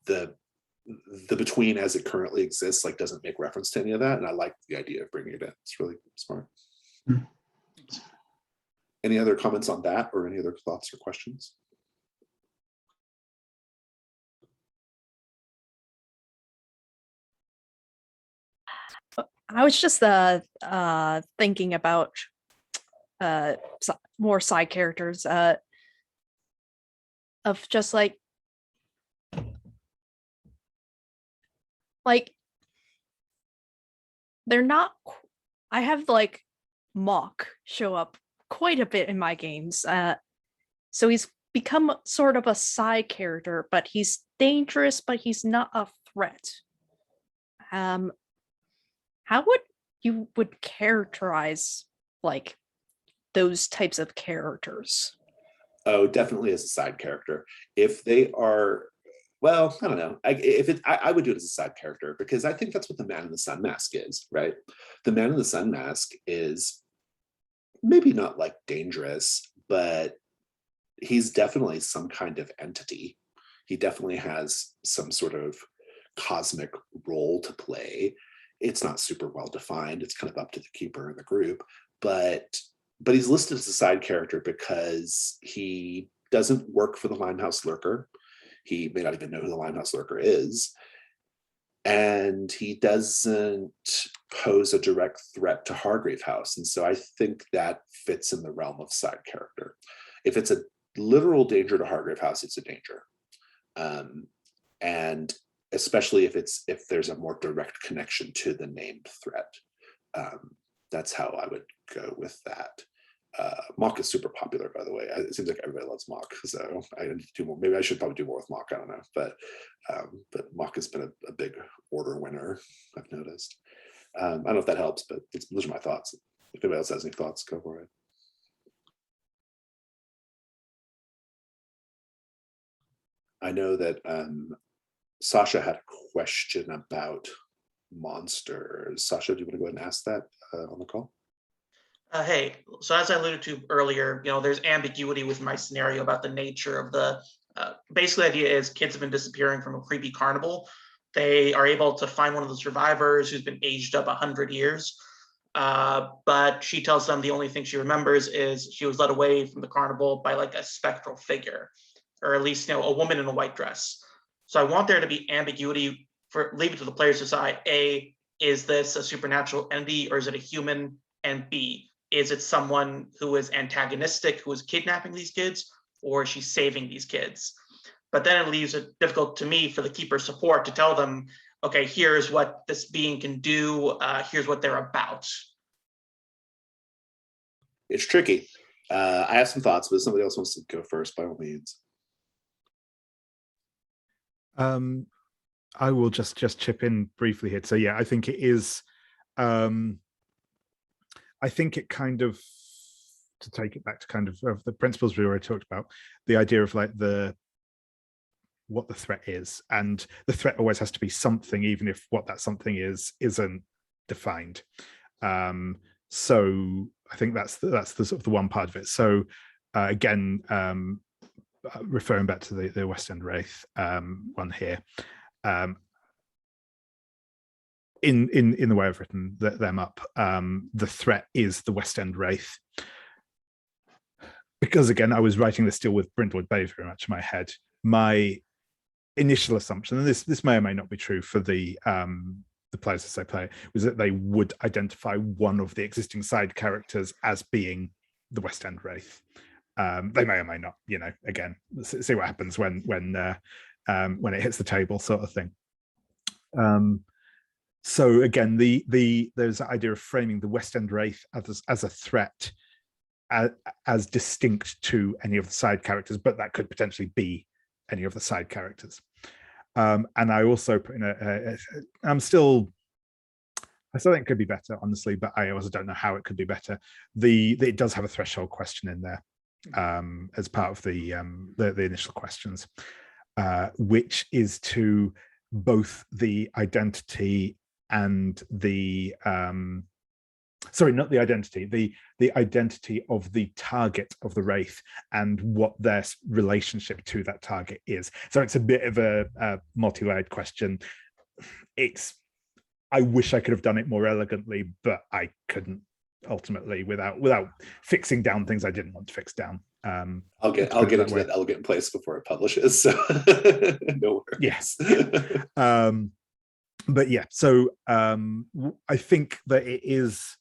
A: The between as it currently exists like doesn't make reference to any of that, and I like the idea of bringing it in. It's really smart. Any other comments on that, or any other thoughts or questions?
C: I was just thinking about more side characters of just like they're not. I have like Mock show up quite a bit in my games, so he's become sort of a side character, but he's dangerous, but he's not a threat. How would you characterize like those types of characters?
A: Oh, definitely as a side character. If they are, well, I don't know. I would do it as a side character, because I think that's what the Man in the Sun Mask is, right? The Man in the Sun Mask is maybe not like dangerous, but he's definitely some kind of entity. He definitely has some sort of cosmic role to play. It's not super well defined. It's kind of up to the keeper and the group, but he's listed as a side character because he doesn't work for the Limehouse Lurker. He may not even know who the Limehouse Lurker is. And he doesn't pose a direct threat to Hargrave House. And so I think that fits in the realm of side character. If it's a literal danger to Hargrave House, it's a danger. And especially if there's a more direct connection to the named threat. That's how I would go with that. Mock is super popular, by the way. It seems like everybody loves Mock, so I need to do more. Maybe I should probably do more with Mock. I don't know, but Mock has been a big order winner, I've noticed. I don't know if that helps, but those are my thoughts. If anybody else has any thoughts, go for it. I know that Sasha had a question about monsters. Sasha, do you want to go ahead and ask that on the call?
E: Hey, so as I alluded to earlier, there's ambiguity with my scenario about the nature of the, basically the idea is kids have been disappearing from a creepy carnival. They are able to find one of the survivors who's been aged up 100 years. But she tells them the only thing she remembers is she was led away from the carnival by like a spectral figure, or at least, a woman in a white dress. So I want there to be ambiguity for leave it to the players to decide, A, is this a supernatural entity or is it a human? And B, is it someone who is antagonistic, who is kidnapping these kids, or is she saving these kids? But then it leaves it difficult to me for the keeper support to tell them, okay, here's what this being can do, here's what they're about.
A: It's tricky. I have some thoughts, but if somebody else wants to go first, by all means.
F: I will just chip in briefly here. So yeah, I think it is. I think it kind of, to take it back to kind of the principles we already talked about, the idea of like what the threat is, and the threat always has to be something, even if what that something is isn't defined. So I think that's the sort of the one part of it. So again, referring back to the West End Wraith one here, in the way I've written them up, the threat is the West End Wraith, because again, I was writing this still with Brindlewood Bay very much in my head. My initial assumption, and this may or may not be true for the players as they play, was that they would identify one of the existing side characters as being the West End Wraith. They may or may not, again, see what happens when it hits the table, sort of thing. So again, there's the idea of framing the West End Wraith as a threat, as distinct to any of the side characters, but that could potentially be any of the side characters. And I also put in I still think it could be better, honestly, but I also don't know how it could be better. It does have a threshold question in there as part of the initial questions, which is to both the identity and the sorry, not the identity, the identity of the target of the wraith and what their relationship to that target is. So it's a bit of a multi-layered question. I wish I could have done it more elegantly, but I couldn't ultimately without fixing down things I didn't want to fix down.
A: I'll get into that elegant place before it publishes. So no worries.
F: Yes. But yeah, so I think that it is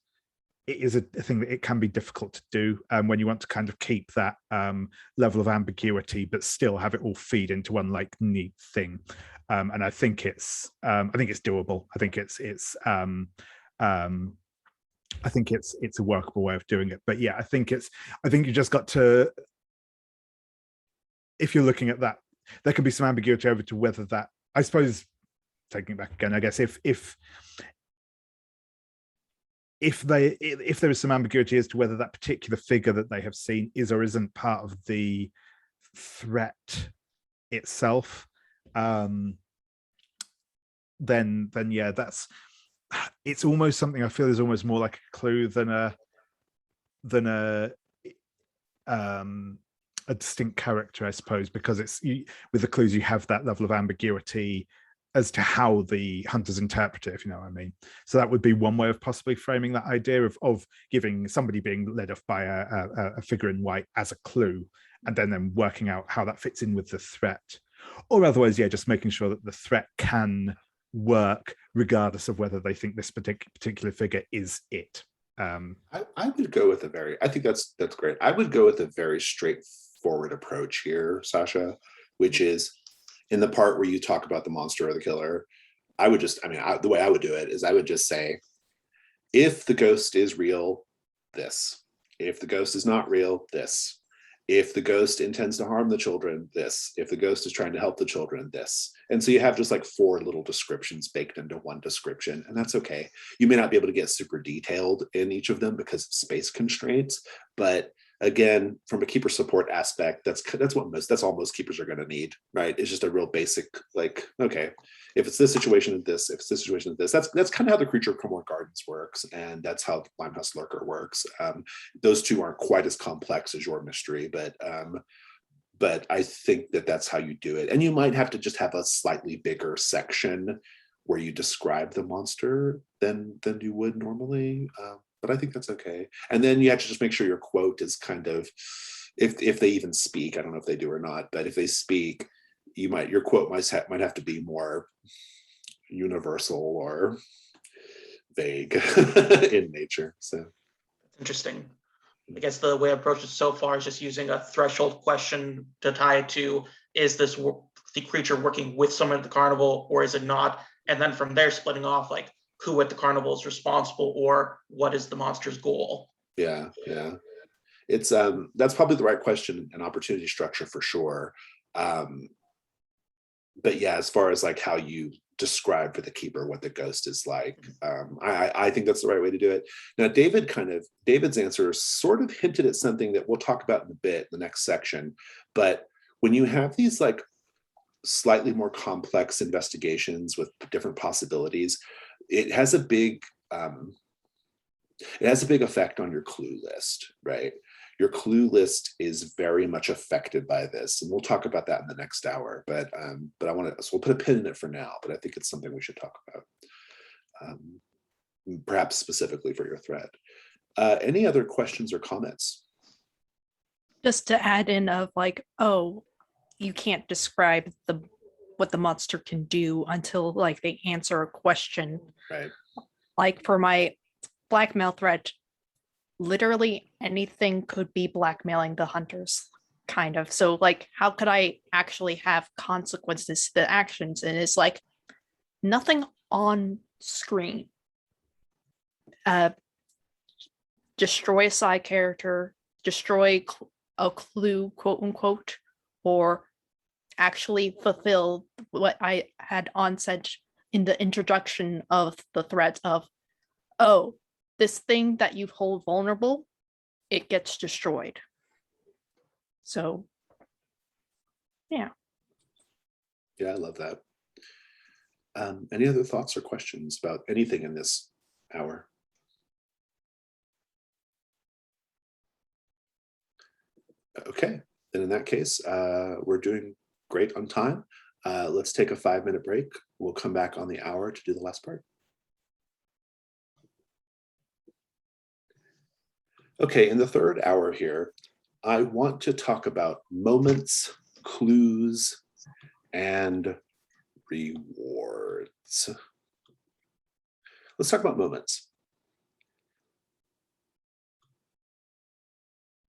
F: a thing that it can be difficult to do when you want to kind of keep that level of ambiguity, but still have it all feed into one like neat thing. And I think it's doable. I think it's a workable way of doing it. But yeah, I think you just got to, if you're looking at that, there could be some ambiguity over to whether that, I suppose, taking it back again, I guess if there is some ambiguity as to whether that particular figure that they have seen is or isn't part of the threat itself, then yeah, it's almost something I feel is almost more like a clue than a distinct character, I suppose, because with the clues you have that level of ambiguity as to how the hunters interpret it, if you know what I mean. So that would be one way of possibly framing that idea of giving somebody being led off by a figure in white as a clue, and then working out how that fits in with the threat. Or otherwise, yeah, just making sure that the threat can work regardless of whether they think this particular figure is it.
A: I would go with I think that's great. I would go with a very straightforward approach here, Sasha, which is in the part where you talk about the monster or the killer. The way I would do it is I would just say, if the ghost is real, this. If the ghost is not real, this. If the ghost intends to harm the children, this. If the ghost is trying to help the children, this. And so you have just like 4 little descriptions baked into one description, and that's okay. You may not be able to get super detailed in each of them because of space constraints, but again, from a keeper support aspect, that's all most keepers are going to need, right? It's just a real basic, like, okay, if it's this situation, this, if it's this situation, this. That's kind of how the Creature of Cromwell Gardens works, and that's how Limehouse Lurker works. Those two aren't quite as complex as your mystery, but I think that's how you do it. And you might have to just have a slightly bigger section where you describe the monster than you would normally. But I think that's okay. And then you have to just make sure your quote is kind of, if they even speak, I don't know if they do or not, but if they speak, your quote might have to be more universal or vague in nature. So
E: Interesting. I guess the way I approached it so far is just using a threshold question to tie it to, is this the creature working with someone at the carnival or is it not? And then from there splitting off like who at the carnival is responsible or what is the monster's goal.
A: Yeah. It's that's probably the right question and opportunity structure for sure. But yeah, as far as like how you describe for the keeper what the ghost is like, I think that's the right way to do it. Now, David's answer sort of hinted at something that we'll talk about in a bit, the next section. But when you have these like slightly more complex investigations with different possibilities, it has a big effect on your clue list, right? Your clue list is very much affected by this, and we'll talk about that in the next hour. But so we'll put a pin in it for now. But I think it's something we should talk about, perhaps specifically for your thread. Any other questions or comments?
C: Just to add in of like, oh, you can't describe what the monster can do until like they answer a question.
A: Right.
C: Like for my blackmail threat, literally anything could be blackmailing the hunters, kind of. So like, how could I actually have consequences to the actions? And it's like nothing on screen. Destroy a side character, destroy a clue, quote unquote, or actually fulfill what I had onset in the introduction of the threat of, oh, this thing that you hold vulnerable, it gets destroyed. So, yeah.
A: Yeah, I love that. Any other thoughts or questions about anything in this hour? Okay, then in that case, we're doing great on time. Let's take a 5-minute break. We'll come back on the hour to do the last part. Okay, in the third hour here, I want to talk about moments, clues, and rewards. Let's talk about moments.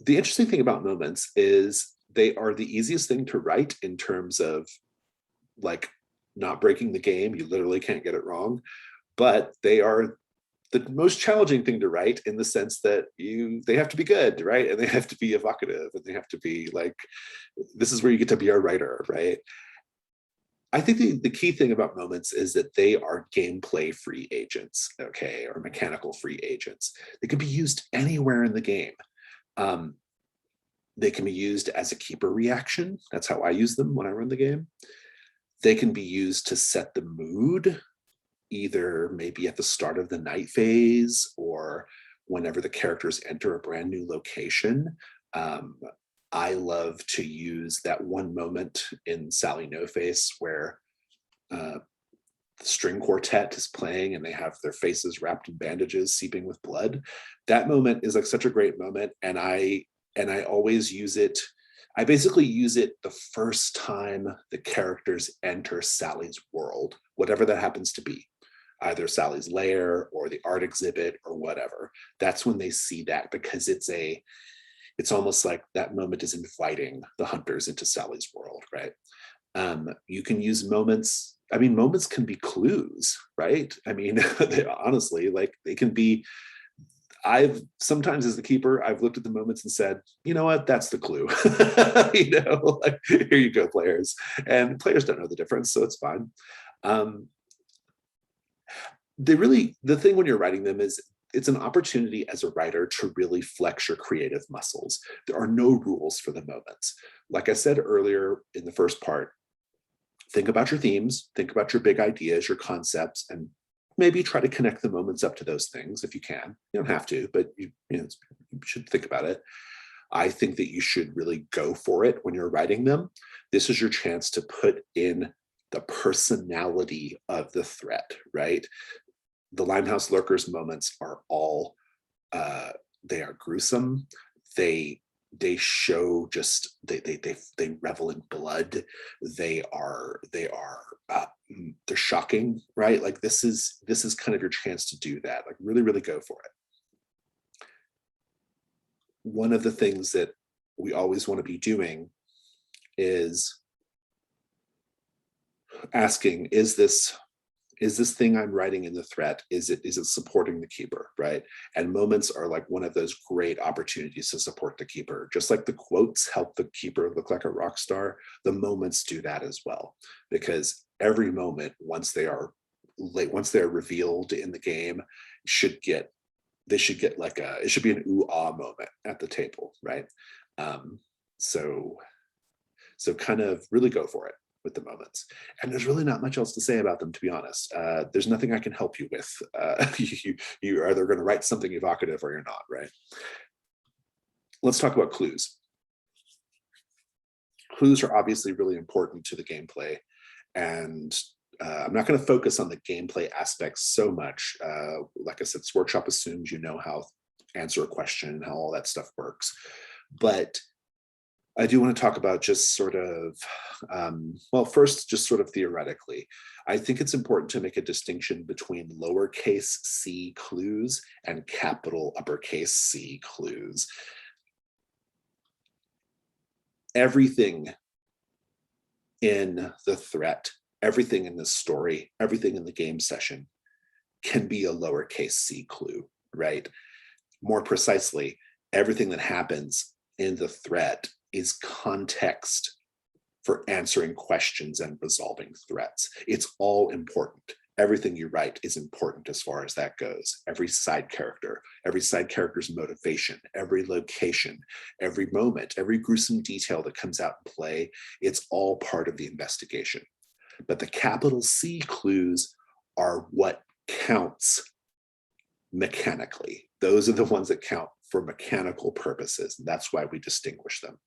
A: The interesting thing about moments is they are the easiest thing to write in terms of like not breaking the game. You literally can't get it wrong, but they are the most challenging thing to write in the sense that they have to be good, right? And they have to be evocative, and they have to be like, this is where you get to be a writer, right? I think the key thing about moments is that they are gameplay free agents, okay, or mechanical free agents. They can be used anywhere in the game. They can be used as a keeper reaction. That's how I use them when I run the game. They can be used to set the mood, either maybe at the start of the night phase or whenever the characters enter a brand new location. I love to use that one moment in Sally No Face where the string quartet is playing and they have their faces wrapped in bandages, seeping with blood. That moment is like such a great moment, and I always use it. I basically use it the first time the characters enter Sally's world, whatever that happens to be, either Sally's lair or the art exhibit or whatever. That's when they see that, because it's almost like that moment is inviting the hunters into Sally's world, right? You can use moments. I mean, moments can be clues, right? I mean, honestly, like they can be. I've sometimes, as the keeper, I've looked at the moments and said, you know what, that's the clue. You know, like, here you go, players. And players don't know the difference, so it's fine. The thing when you're writing them is it's an opportunity as a writer to really flex your creative muscles. There are no rules for the moments. Like I said earlier in the first part, think about your themes, think about your big ideas, your concepts, and maybe try to connect the moments up to those things if you can. You don't have to, but you should think about it. I think that you should really go for it when you're writing them. This is your chance to put in the personality of the threat, right? The Limehouse Lurkers moments are all, they are gruesome. They show just, they revel in blood. They're shocking, right? Like this is kind of your chance to do that. Like really, really go for it. One of the things that we always want to be doing is asking, is this thing I'm writing in the threat, is it supporting the keeper, right? And moments are like one of those great opportunities to support the keeper. Just like the quotes help the keeper look like a rock star, the moments do that as well. Because every moment, once they're revealed in the game, it should be an ooh-ah moment at the table, right? So kind of really go for it with the moments. And there's really not much else to say about them, to be honest. There's nothing I can help you with. You're either going to write something evocative or you're not, right? Let's talk about clues. Clues are obviously really important to the gameplay, and I'm not going to focus on the gameplay aspects so much. Like I said, this workshop assumes you know how to answer a question, how all that stuff works. But I do want to talk about just sort of, first, just sort of theoretically, I think it's important to make a distinction between lowercase c clues and capital uppercase C clues. Everything in the threat, everything in the story, everything in the game session can be a lowercase c clue, right? More precisely, everything that happens in the threat is context for answering questions and resolving threats. It's all important. Everything you write is important as far as that goes. Every side character's motivation, every location, every moment, every gruesome detail that comes out in play, it's all part of the investigation. But the capital C clues are what counts mechanically. Those are the ones that count for mechanical purposes. And that's why we distinguish them.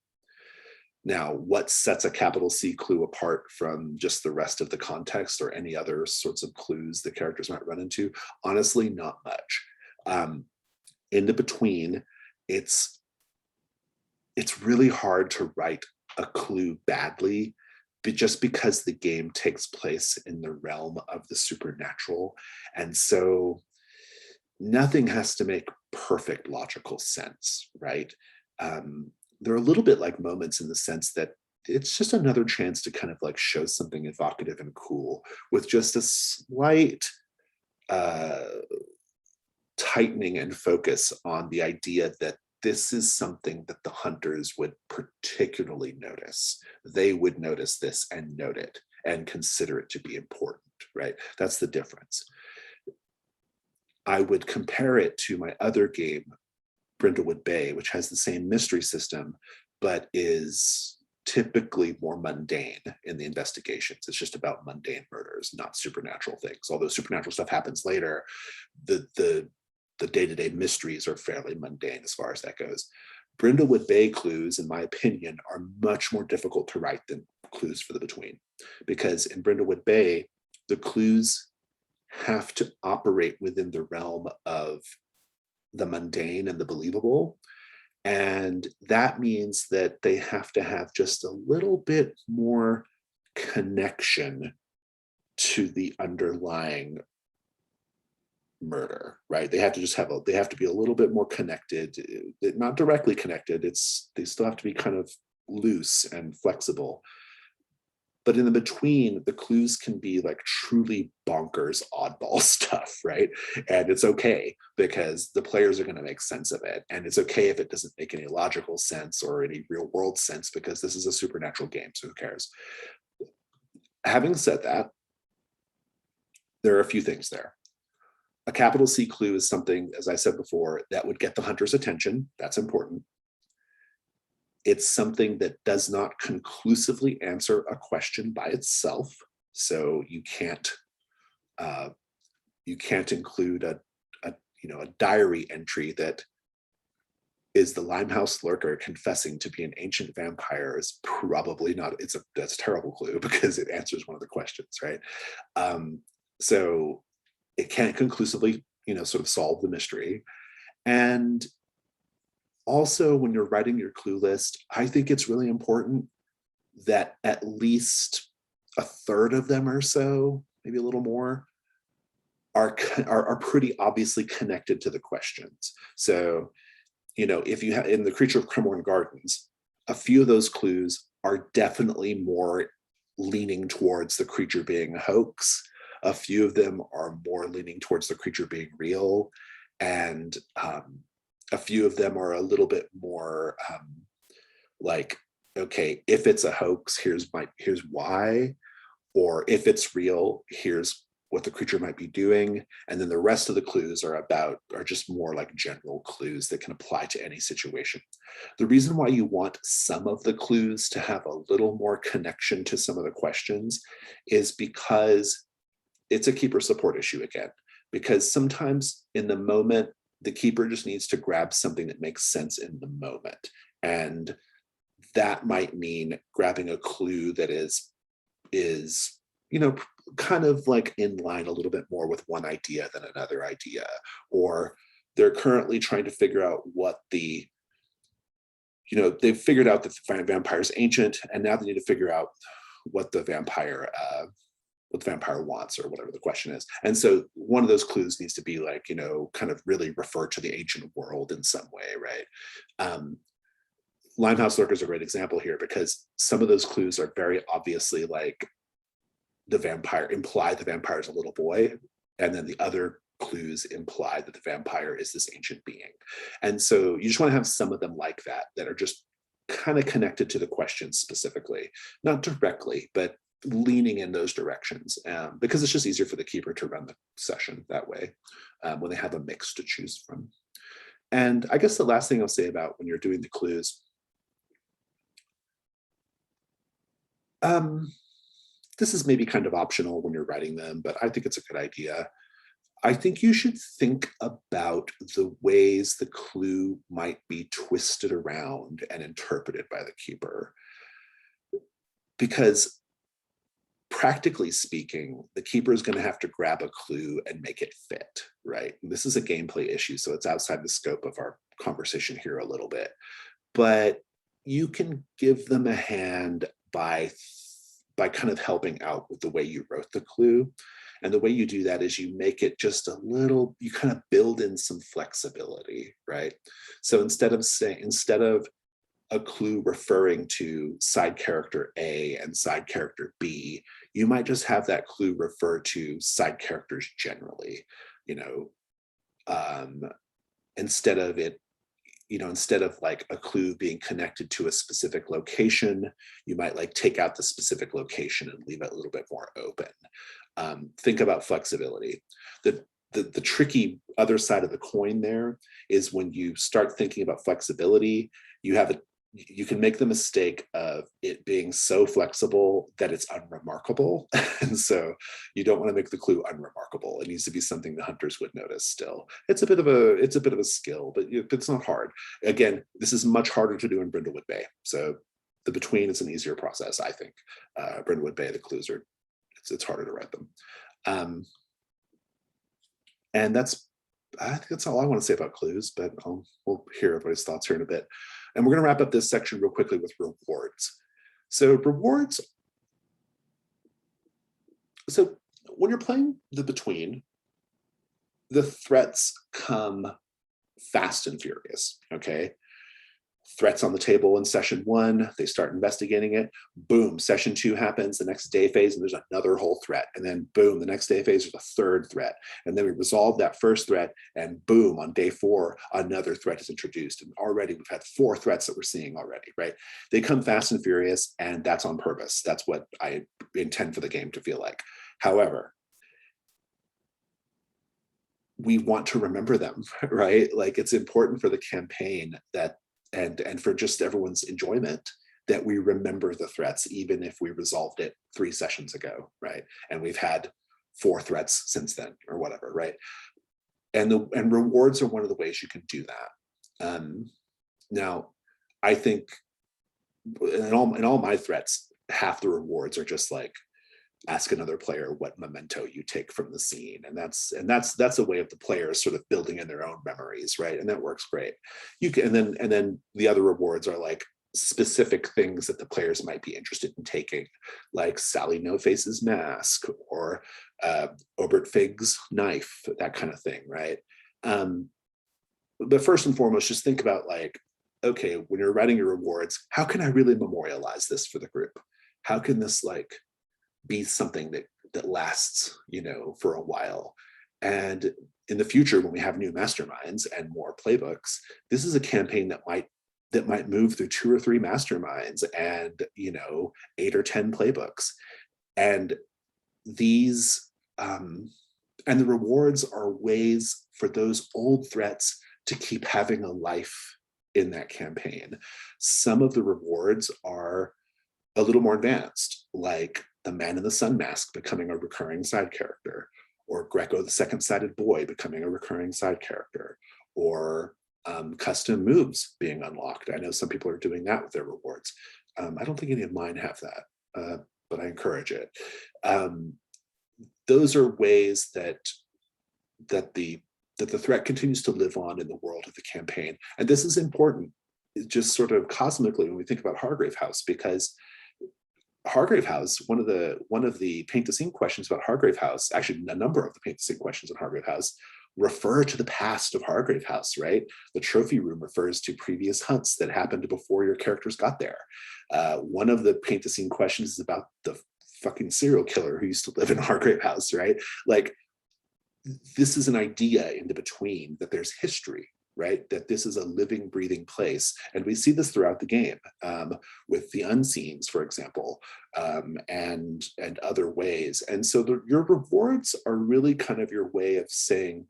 A: Now, what sets a capital C clue apart from just the rest of the context or any other sorts of clues that characters might run into? Honestly, not much. In the between, it's really hard to write a clue badly, but just because the game takes place in the realm of the supernatural. And so nothing has to make perfect logical sense, right? They're a little bit like moments in the sense that it's just another chance to kind of like show something evocative and cool with just a slight tightening and focus on the idea that this is something that the hunters would particularly notice. They would notice this and note it and consider it to be important, right? That's the difference. I would compare it to my other game, Brindlewood Bay, which has the same mystery system, but is typically more mundane in the investigations. It's just about mundane murders, not supernatural things. Although supernatural stuff happens later, the day-to-day mysteries are fairly mundane as far as that goes. Brindlewood Bay clues, in my opinion, are much more difficult to write than clues for the between, because in Brindlewood Bay, the clues have to operate within the realm of the mundane and the believable. And that means that they have to have just a little bit more connection to the underlying murder, right? They have to just they have to be a little bit more connected, not directly connected. They still have to be kind of loose and flexible. But in the between, the clues can be like truly bonkers, oddball stuff, right? And it's okay because the players are going to make sense of it. And it's okay if it doesn't make any logical sense or any real world sense, because this is a supernatural game, so who cares? Having said that, there are a few things there. A capital C clue is something, as I said before, that would get the hunter's attention. That's important. It's something that does not conclusively answer a question by itself. So you can't include a diary entry that is the Limehouse lurker confessing to be an ancient vampire. Is probably not. That's a terrible clue because it answers one of the questions, right? So it can't conclusively, sort of solve the mystery. And also, when you're writing your clue list, I think it's really important that at least a third of them or so, maybe a little more, are pretty obviously connected to the questions. So, if you have in the Creature of Cremorne Gardens, a few of those clues are definitely more leaning towards the creature being a hoax. A few of them are more leaning towards the creature being real, and a few of them are a little bit more like, okay, if it's a hoax, here's why, or if it's real, here's what the creature might be doing. And then the rest of the clues are just more like general clues that can apply to any situation. The reason why you want some of the clues to have a little more connection to some of the questions is because it's a keeper support issue again, because sometimes in the moment, the keeper just needs to grab something that makes sense in the moment. And that might mean grabbing a clue that is, kind of like in line a little bit more with one idea than another idea. Or they're currently trying to figure out what they've figured out that the vampire is ancient, and now they need to figure out what the vampire wants, or whatever the question is. And so one of those clues needs to be like, kind of really refer to the ancient world in some way, right? Limehouse lurker is a great example here, because some of those clues are very obviously like the vampire is a little boy, and then the other clues imply that the vampire is this ancient being. And so you just want to have some of them like that are just kind of connected to the question specifically, not directly, but leaning in those directions, because it's just easier for the keeper to run the session that way when they have a mix to choose from. And I guess the last thing I'll say about when you're doing the clues, this is maybe kind of optional when you're writing them, but I think it's a good idea. I think you should think about the ways the clue might be twisted around and interpreted by the keeper. Because practically speaking, the keeper is going to have to grab a clue and make it fit, right? And this is a gameplay issue, so it's outside the scope of our conversation here a little bit. But you can give them a hand by kind of helping out with the way you wrote the clue. And the way you do that is you make it just a little, you kind of build in some flexibility, right? So instead of a clue referring to side character A and side character B, you might just have that clue refer to side characters generally, instead of like a clue being connected to a specific location, you might like take out the specific location and leave it a little bit more open. Think about flexibility. The tricky other side of the coin there is when you start thinking about flexibility, you can make the mistake of it being so flexible that it's unremarkable. And so you don't want to make the clue unremarkable. It needs to be something the hunters would notice still. It's a bit of a skill, but it's not hard. Again, this is much harder to do in Brindlewood Bay. So the Between is an easier process, I think. Brindlewood Bay, the clues it's harder to write them. And I think that's all I want to say about clues, but we'll hear everybody's thoughts here in a bit. And we're going to wrap up this section real quickly with rewards. So rewards. So when you're playing the Between, the threats come fast and furious, okay? Threats on the table in session 1, they start investigating it, boom, session 2 happens, the next day phase, and there's another whole threat, and then boom, the next day phase, there's a third threat, and then we resolve that first threat, and boom, on day 4, another threat is introduced, and already we've had 4 threats that we're seeing already, right? They come fast and furious, and that's on purpose. That's what I intend for the game to feel like. However, we want to remember them, right? Like, it's important for the campaign that and for just everyone's enjoyment that we remember the threats, even if we resolved it 3 sessions ago, right? And we've had 4 threats since then, or whatever, right? And rewards are one of the ways you can do that. Now, I think in all my threats, half the rewards are just like, ask another player what memento you take from the scene, and that's a way of the players sort of building in their own memories, right? And that works great. You can, and then the other rewards are like specific things that the players might be interested in taking, like Sally No Face's mask or Obert Fig's knife, that kind of thing, right? But first and foremost, just think about like, okay, when you're writing your rewards, how can I really memorialize this for the group? How can this like be something that lasts, for a while? And in the future, when we have new masterminds and more playbooks, this is a campaign that might move through 2 or 3 masterminds and 8 or 10 playbooks. And these and the rewards are ways for those old threats to keep having a life in that campaign. Some of the rewards are a little more advanced, like the Man in the Sun mask becoming a recurring side character, or Greco the Second-Sided Boy becoming a recurring side character, or custom moves being unlocked. I know some people are doing that with their rewards. I don't think any of mine have that, but I encourage it. Those are ways that the threat continues to live on in the world of the campaign. And this is important, just sort of cosmically, when we think about Hargrave House, because Hargrave House, one of the paint the scene questions about Hargrave House, actually a number of the paint the scene questions on Hargrave House refer to the past of Hargrave House, right? The trophy room refers to previous hunts that happened before your characters got there. One of the paint the scene questions is about the fucking serial killer who used to live in Hargrave House, right? Like, this is an idea in the between, that there's history, right? That this is a living, breathing place. And we see this throughout the game with the unseens, for example, and other ways. And so your rewards are really kind of your way of saying,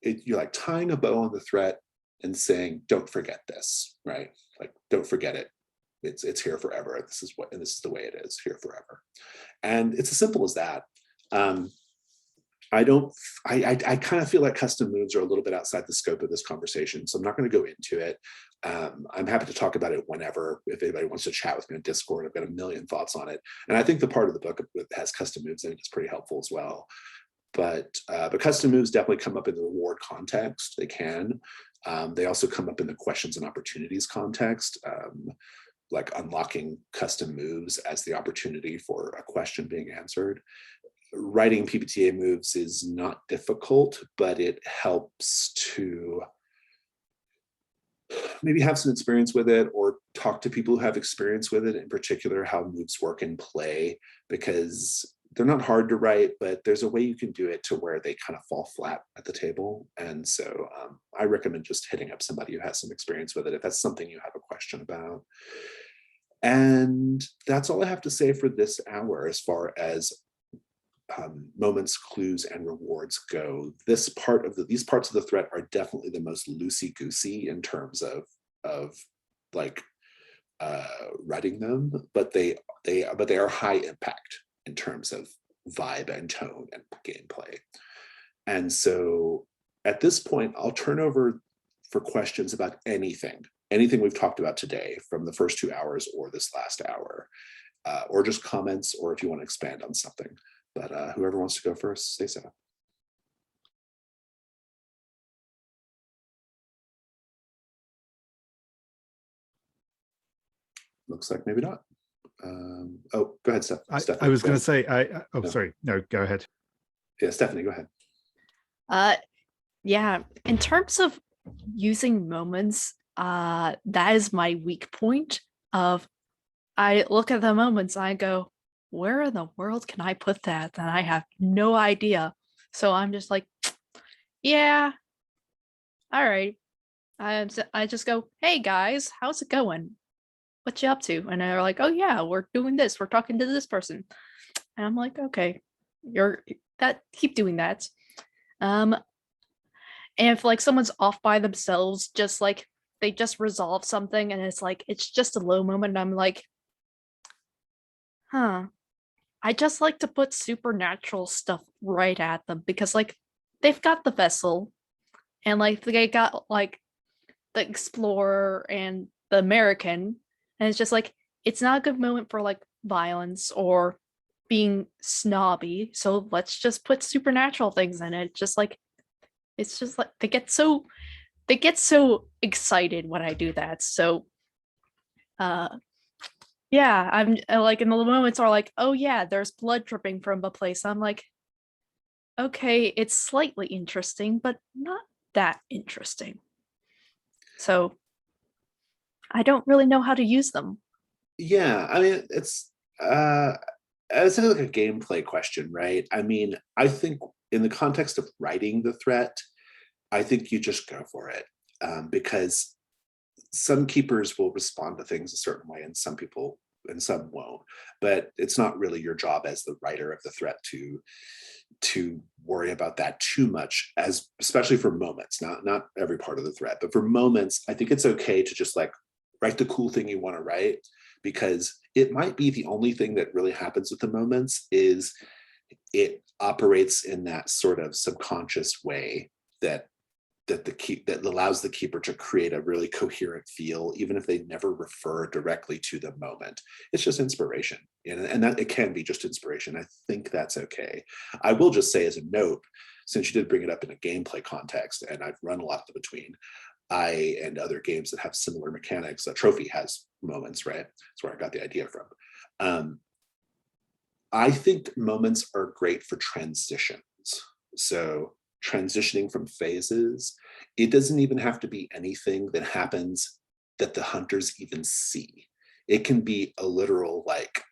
A: you're like tying a bow on the threat and saying, don't forget this, right? Like, don't forget it. It's here forever. This is the way it is, here forever. And it's as simple as that. I kind of feel like custom moves are a little bit outside the scope of this conversation, so I'm not going to go into it. I'm happy to talk about it whenever, if anybody wants to chat with me on Discord. I've got a million thoughts on it. And I think the part of the book that has custom moves in it is pretty helpful as well. But custom moves definitely come up in the reward context. They can. They also come up in the questions and opportunities context, like unlocking custom moves as the opportunity for a question being answered. Writing PBTA moves is not difficult, but it helps to maybe have some experience with it, or talk to people who have experience with it, in particular how moves work in play, because they're not hard to write, but there's a way you can do it to where they kind of fall flat at the table. And so I recommend just hitting up somebody who has some experience with it if that's something you have a question about. And that's all I have to say for this hour as far as moments, clues, and rewards go. These parts of the threat are definitely the most loosey-goosey in terms of like writing them, but they are high impact in terms of vibe and tone and gameplay. And so at this point, I'll turn over for questions about anything we've talked about today from the first 2 hours or this last hour, or just comments, or if you want to expand on something. But whoever wants to go first, say so. Looks like maybe not. Oh, go ahead, Stephanie.
F: I was going to say,
A: No.
F: Sorry, no, go ahead.
A: Yeah, Stephanie, go ahead.
C: Yeah, in terms of using moments, that is my weak point. Of I look at the moments and I go, where in the world can I put that? And I have no idea. So I'm just like, yeah, all right. I just go, hey guys, how's it going? What you up to? And they're like, oh yeah, we're doing this. We're talking to this person. And I'm like, okay, keep doing that. And if like someone's off by themselves, just like they just resolve something and it's just a low moment, and I'm like, huh. I just like to put supernatural stuff right at them, because like they've got the vessel and like they got like the explorer and the American, and it's just like it's not a good moment for like violence or being snobby, so let's just put supernatural things in it. It's just like they get so excited when I do that. So yeah, I'm like in the moments are like, oh yeah, there's blood dripping from a place. I'm like, okay, it's slightly interesting, but not that interesting. So I don't really know how to use them.
A: Yeah, I mean, it's like a gameplay question, right? I mean, I think in the context of writing the threat, I think you just go for it, because some keepers will respond to things a certain way and some people and some won't, but it's not really your job as the writer of the threat to worry about that too much, as especially for moments, not every part of the threat, but for moments, I think it's okay to just like write the cool thing you want to write, because it might be the only thing that really happens with the moments is it operates in that sort of subconscious way that allows the keeper to create a really coherent feel, even if they never refer directly to the moment. It's just inspiration, and that it can be just inspiration. I think that's okay. I will just say as a note, since you did bring it up in a gameplay context, and I've run a lot of the between, and other games that have similar mechanics. A trophy has moments, right? That's where I got the idea from. I think moments are great for transitions. So transitioning from phases, it doesn't even have to be anything that happens that the hunters even see. It can be a literal, like,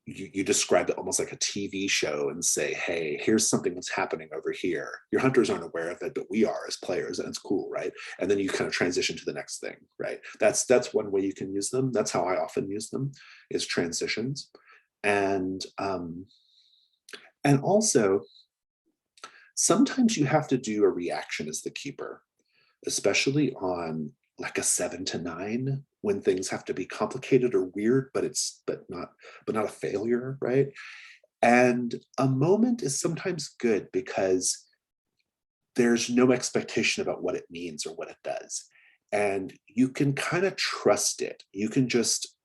A: you describe it almost like a TV show and say, hey, here's something that's happening over here. Your hunters aren't aware of it, but we are as players, and it's cool, right? And then you kind of transition to the next thing, right? That's one way you can use them. That's how I often use them, is transitions. And also, sometimes you have to do a reaction as the keeper, especially on like a 7 to 9, when things have to be complicated or weird, but not a failure, right? And a moment is sometimes good because there's no expectation about what it means or what it does. And you can kind of trust it. You can just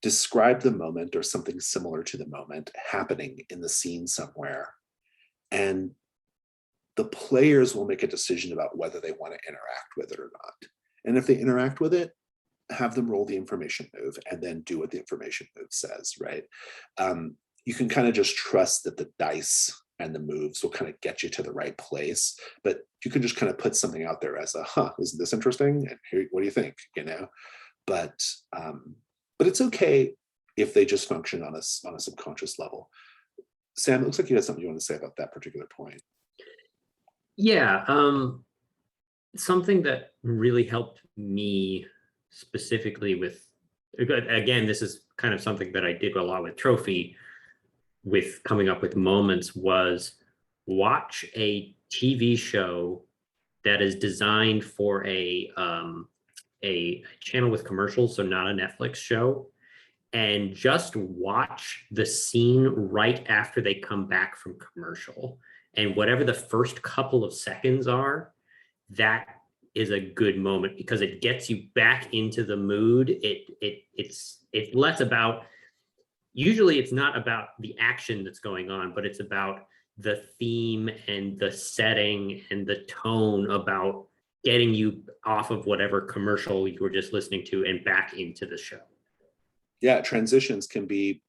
A: describe the moment or something similar to the moment happening in the scene somewhere. And the players will make a decision about whether they want to interact with it or not. And if they interact with it, have them roll the information move and then do what the information move says, right? You can kind of just trust that the dice and the moves will kind of get you to the right place, but you can just kind of put something out there as a, isn't this interesting? And here, what do you think, you know? But it's okay if they just function on a subconscious level. Sam, it looks like you had something you want to say about that particular point.
D: Yeah, something that really helped me specifically with, again, this is kind of something that I did a lot with Trophy, with coming up with moments, was watch a TV show that is designed for a channel with commercials, so not a Netflix show, and just watch the scene right after they come back from commercial. And whatever the first couple of seconds are, that is a good moment because it gets you back into the mood. It's less about, usually it's not about the action that's going on, but it's about the theme and the setting and the tone about getting you off of whatever commercial you were just listening to and back into the show.
A: Yeah, transitions can be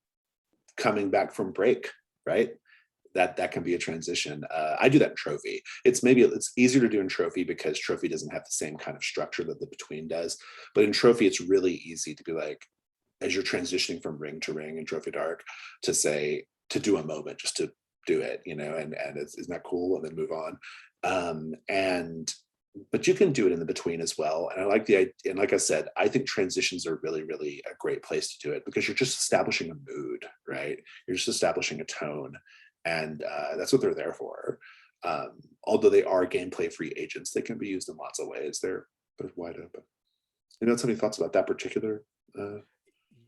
A: coming back from break, right? That can be a transition. I do that in Trophy. It's easier to do in Trophy because Trophy doesn't have the same kind of structure that the Between does. But in Trophy, it's really easy to be like, as you're transitioning from ring to ring in Trophy Dark, to do a moment, just to do it, you know, and isn't that cool? And then move on. But you can do it in the Between as well. And I like the idea, and like I said, I think transitions are really, really a great place to do it because you're just establishing a mood, right? You're just establishing a tone. And that's what they're there for. Although they are gameplay free agents, they can be used in lots of ways. They're wide open. You know, any thoughts about that particular?
F: No,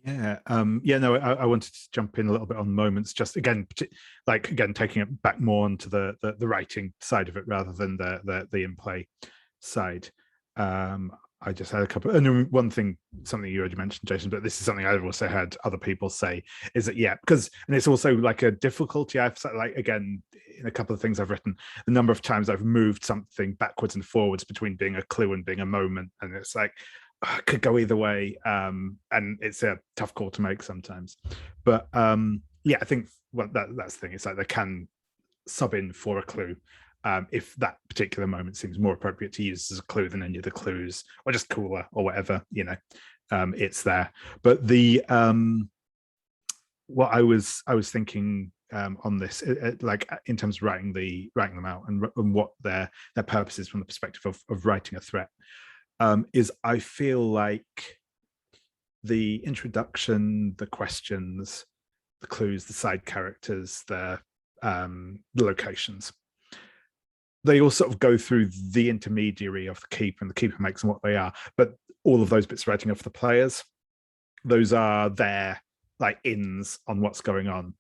F: I wanted to jump in a little bit on moments, just again taking it back more onto the writing side of it rather than the in-play side. I just had a couple, and one thing, something you already mentioned, Jason, but this is something I've also had other people say, is that, and it's also like a difficulty I've like, again, in a couple of things I've written, the number of times I've moved something backwards and forwards between being a clue and being a moment, and it's like, it could go either way, and it's a tough call to make sometimes. But I think that's the thing, it's like they can sub in for a clue, if that particular moment seems more appropriate to use as a clue than any of the clues, or just cooler or whatever, you know, it's there. But the what I was thinking on this, like in terms of writing them out and what their purpose is from the perspective of writing a threat, is I feel like the introduction, the questions, the clues, the side characters, the locations, they all sort of go through the intermediary of the keeper, and the keeper makes them what they are. But all of those bits writing off the players, those are their like ins on what's going on.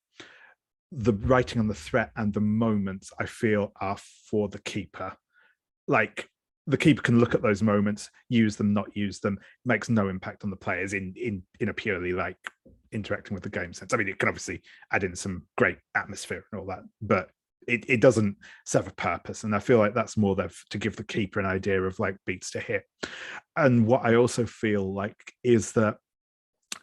F: The writing on the threat and the moments, I feel, are for the keeper. Like the keeper can look at those moments, use them, not use them, makes no impact on the players in a purely like interacting with the game sense. I mean, it can obviously add in some great atmosphere and all that, but it doesn't serve a purpose. And I feel like that's more there to give the keeper an idea of like beats to hit. And what I also feel like is that,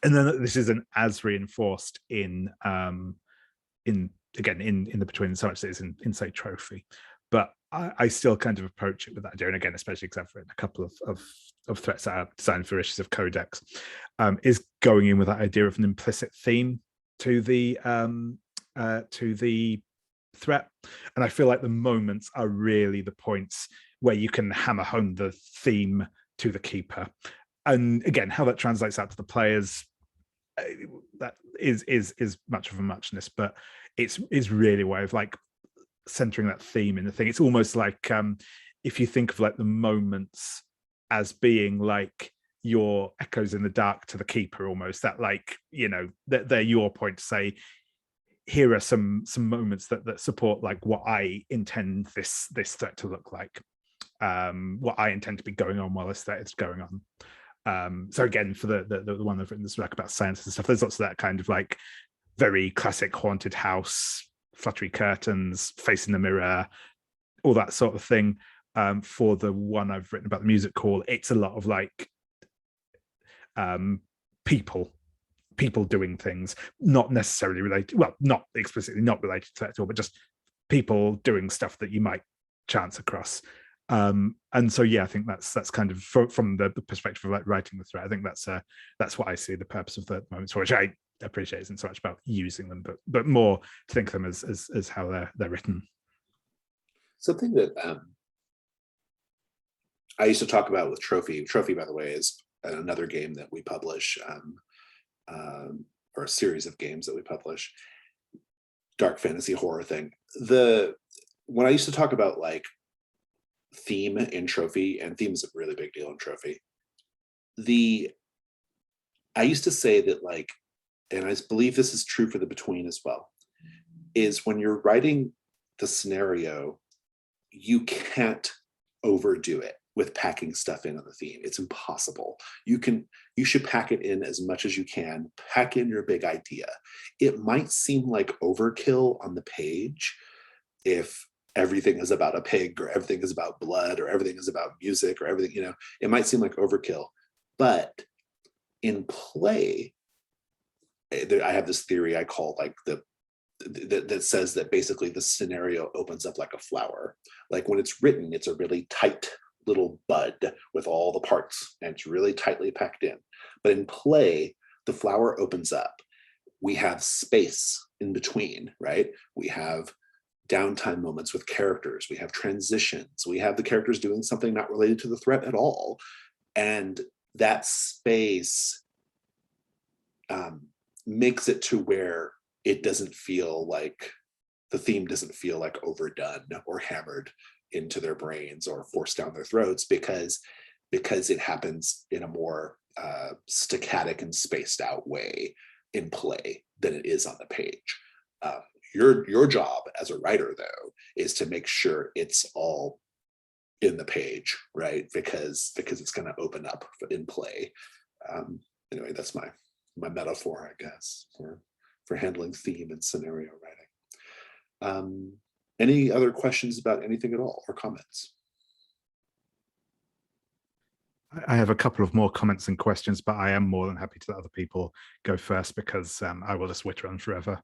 F: and then this isn't as reinforced in the Between so much as it is in say Trophy, but I still kind of approach it with that idea. And again, especially because I've written a couple of threats that are designed for issues of Codex, is going in with that idea of an implicit theme to the threat. And I feel like the moments are really the points where you can hammer home the theme to the keeper. And again, how that translates out to the players, that is much of a muchness, but it's really a way of like centering that theme in the thing. It's almost like if you think of like the moments as being like your echoes in the dark to the keeper, almost, that like, you know, that they're your point to say, here are some moments that support like what I intend this threat to look like, what I intend to be going on while this threat is going on. So again, for the one I've written this back about science and stuff, there's lots of that kind of like very classic haunted house, fluttery curtains, face in the mirror, all that sort of thing. For the one I've written about the music hall, it's a lot of like people doing things, not necessarily related, well, not explicitly not related to that at all, but just people doing stuff that you might chance across. And so yeah, I think that's kind of from the perspective of like writing the threat. I think that's what I see the purpose of the moments for, which I appreciate isn't so much about using them, but more to think of them as how they're written.
A: Something that I used to talk about with Trophy. Trophy, by the way, is another game that we publish, or a series of games that we publish, dark fantasy horror thing. When I used to talk about like theme in Trophy, and theme is a really big deal in Trophy, I used to say that like, and I believe this is true for the Between as well, is when you're writing the scenario, you can't overdo it with packing stuff in on the theme. It's impossible. You should pack it in as much as you can. Pack in your big idea. It might seem like overkill on the page if everything is about a pig, or everything is about blood, or everything is about music, or everything, you know, it might seem like overkill. But in play, I have this theory I call like that says that basically the scenario opens up like a flower. Like when it's written, it's a really tight little bud with all the parts, and it's really tightly packed in. But in play, the flower opens up. We have space in between, right? We have downtime moments with characters. We have transitions. We have the characters doing something not related to the threat at all. And that space makes it to where it doesn't feel like, the theme doesn't feel like overdone or hammered into their brains or forced down their throats, because it happens in a more staccatic and spaced out way in play than it is on the page. Your job as a writer, though, is to make sure it's all in the page, right? Because it's going to open up in play. Anyway, that's my metaphor, I guess, for handling theme and scenario writing. Any other questions about anything at all, or comments?
F: I have a couple of more comments and questions, but I am more than happy to let other people go first, because I will just witter on forever.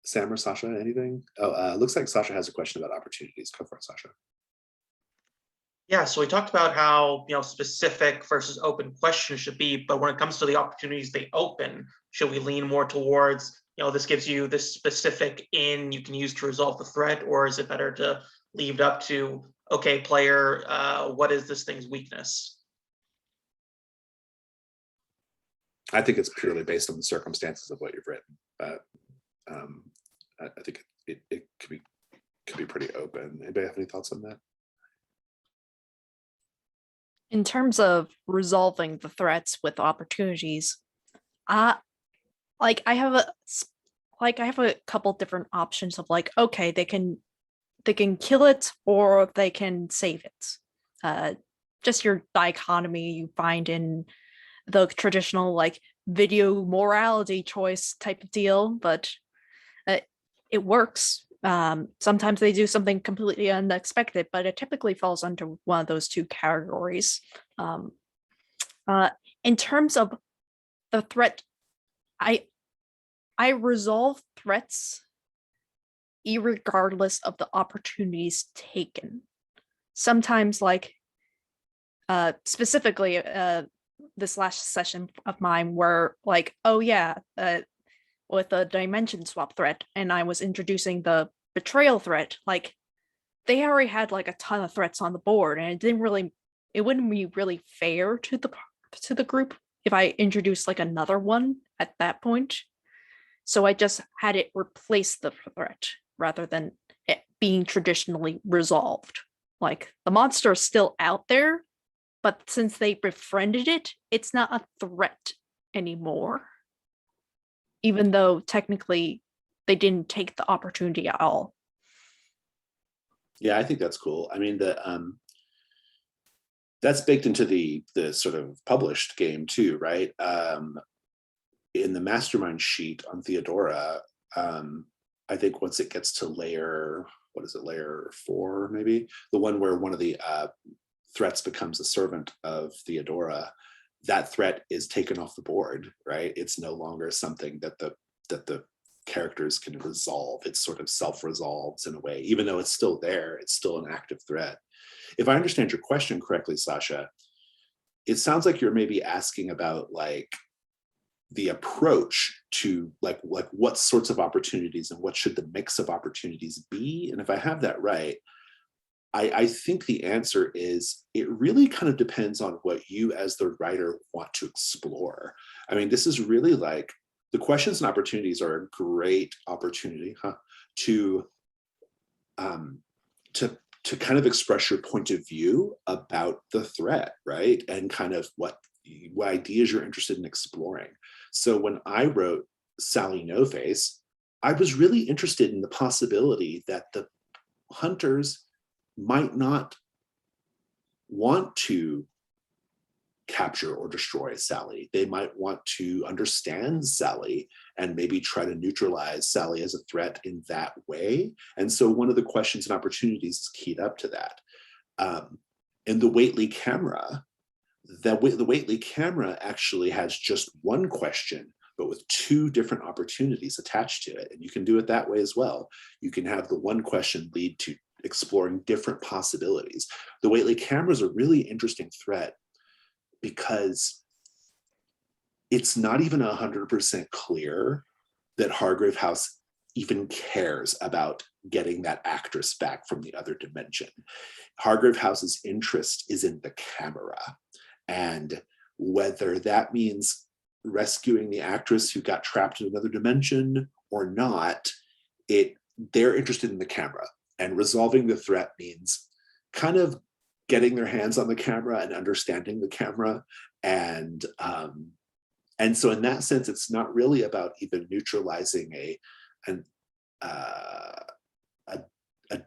A: Sam or Sasha, anything? Oh, looks like Sasha has a question about opportunities. Go for it, Sasha.
E: Yeah, so we talked about how, you know, specific versus open questions should be, but when it comes to the opportunities they open, should we lean more towards, you know, this gives you this specific in you can use to resolve the threat, or is it better to leave it up to, okay, player, what is this thing's weakness?
A: I think it's purely based on the circumstances of what you've written, but I think it could be pretty open. Anybody have any thoughts on that?
C: In terms of resolving the threats with opportunities, I have a couple different options of like, okay, they can kill it or they can save it. Just your dichotomy you find in the traditional like video morality choice type of deal, but it works. Sometimes they do something completely unexpected, but it typically falls under one of those two categories. In terms of the threat, I resolve threats irregardless of the opportunities taken. Sometimes, like specifically, this last session of mine were like, oh yeah, with the dimension swap threat, and I was introducing the betrayal threat, like they already had like a ton of threats on the board, and it wouldn't be really fair to the group if I introduced like another one at that point. So I just had it replace the threat rather than it being traditionally resolved. Like the monster is still out there, but since they befriended it, it's not a threat anymore. Even though technically they didn't take the opportunity at all.
A: Yeah, I think that's cool. I mean, that's baked into the sort of published game too, right? In the mastermind sheet on Theodora, I think once it gets to layer 4, maybe, the one where one of the threats becomes a servant of Theodora, that threat is taken off the board, right? It's no longer something that the characters can resolve. It's sort of self-resolves in a way, even though it's still there, it's still an active threat. If I understand your question correctly, Sasha, it sounds like you're maybe asking about like the approach to like what sorts of opportunities and what should the mix of opportunities be. And if I have that right, I think the answer is it really kind of depends on what you as the writer want to explore. I mean, this is really like the questions and opportunities are a great opportunity to kind of express your point of view about the threat, right? And kind of what ideas you're interested in exploring. So when I wrote Sally No Face, I was really interested in the possibility that the hunters might not want to capture or destroy Sally. They might want to understand Sally and maybe try to neutralize Sally as a threat in that way. And so one of the questions and opportunities is keyed up to that. In the Waitley camera, the Waitley camera actually has just one question, but with 2 different opportunities attached to it. And you can do it that way as well. You can have the one question lead to exploring different possibilities. The Waitley camera is a really interesting threat because it's not even 100% clear that Hargrave House even cares about getting that actress back from the other dimension. Hargrave House's interest is in the camera, and whether that means rescuing the actress who got trapped in another dimension or not, they're interested in the camera, and resolving the threat means kind of getting their hands on the camera and understanding the camera. And so in that sense, it's not really about even neutralizing a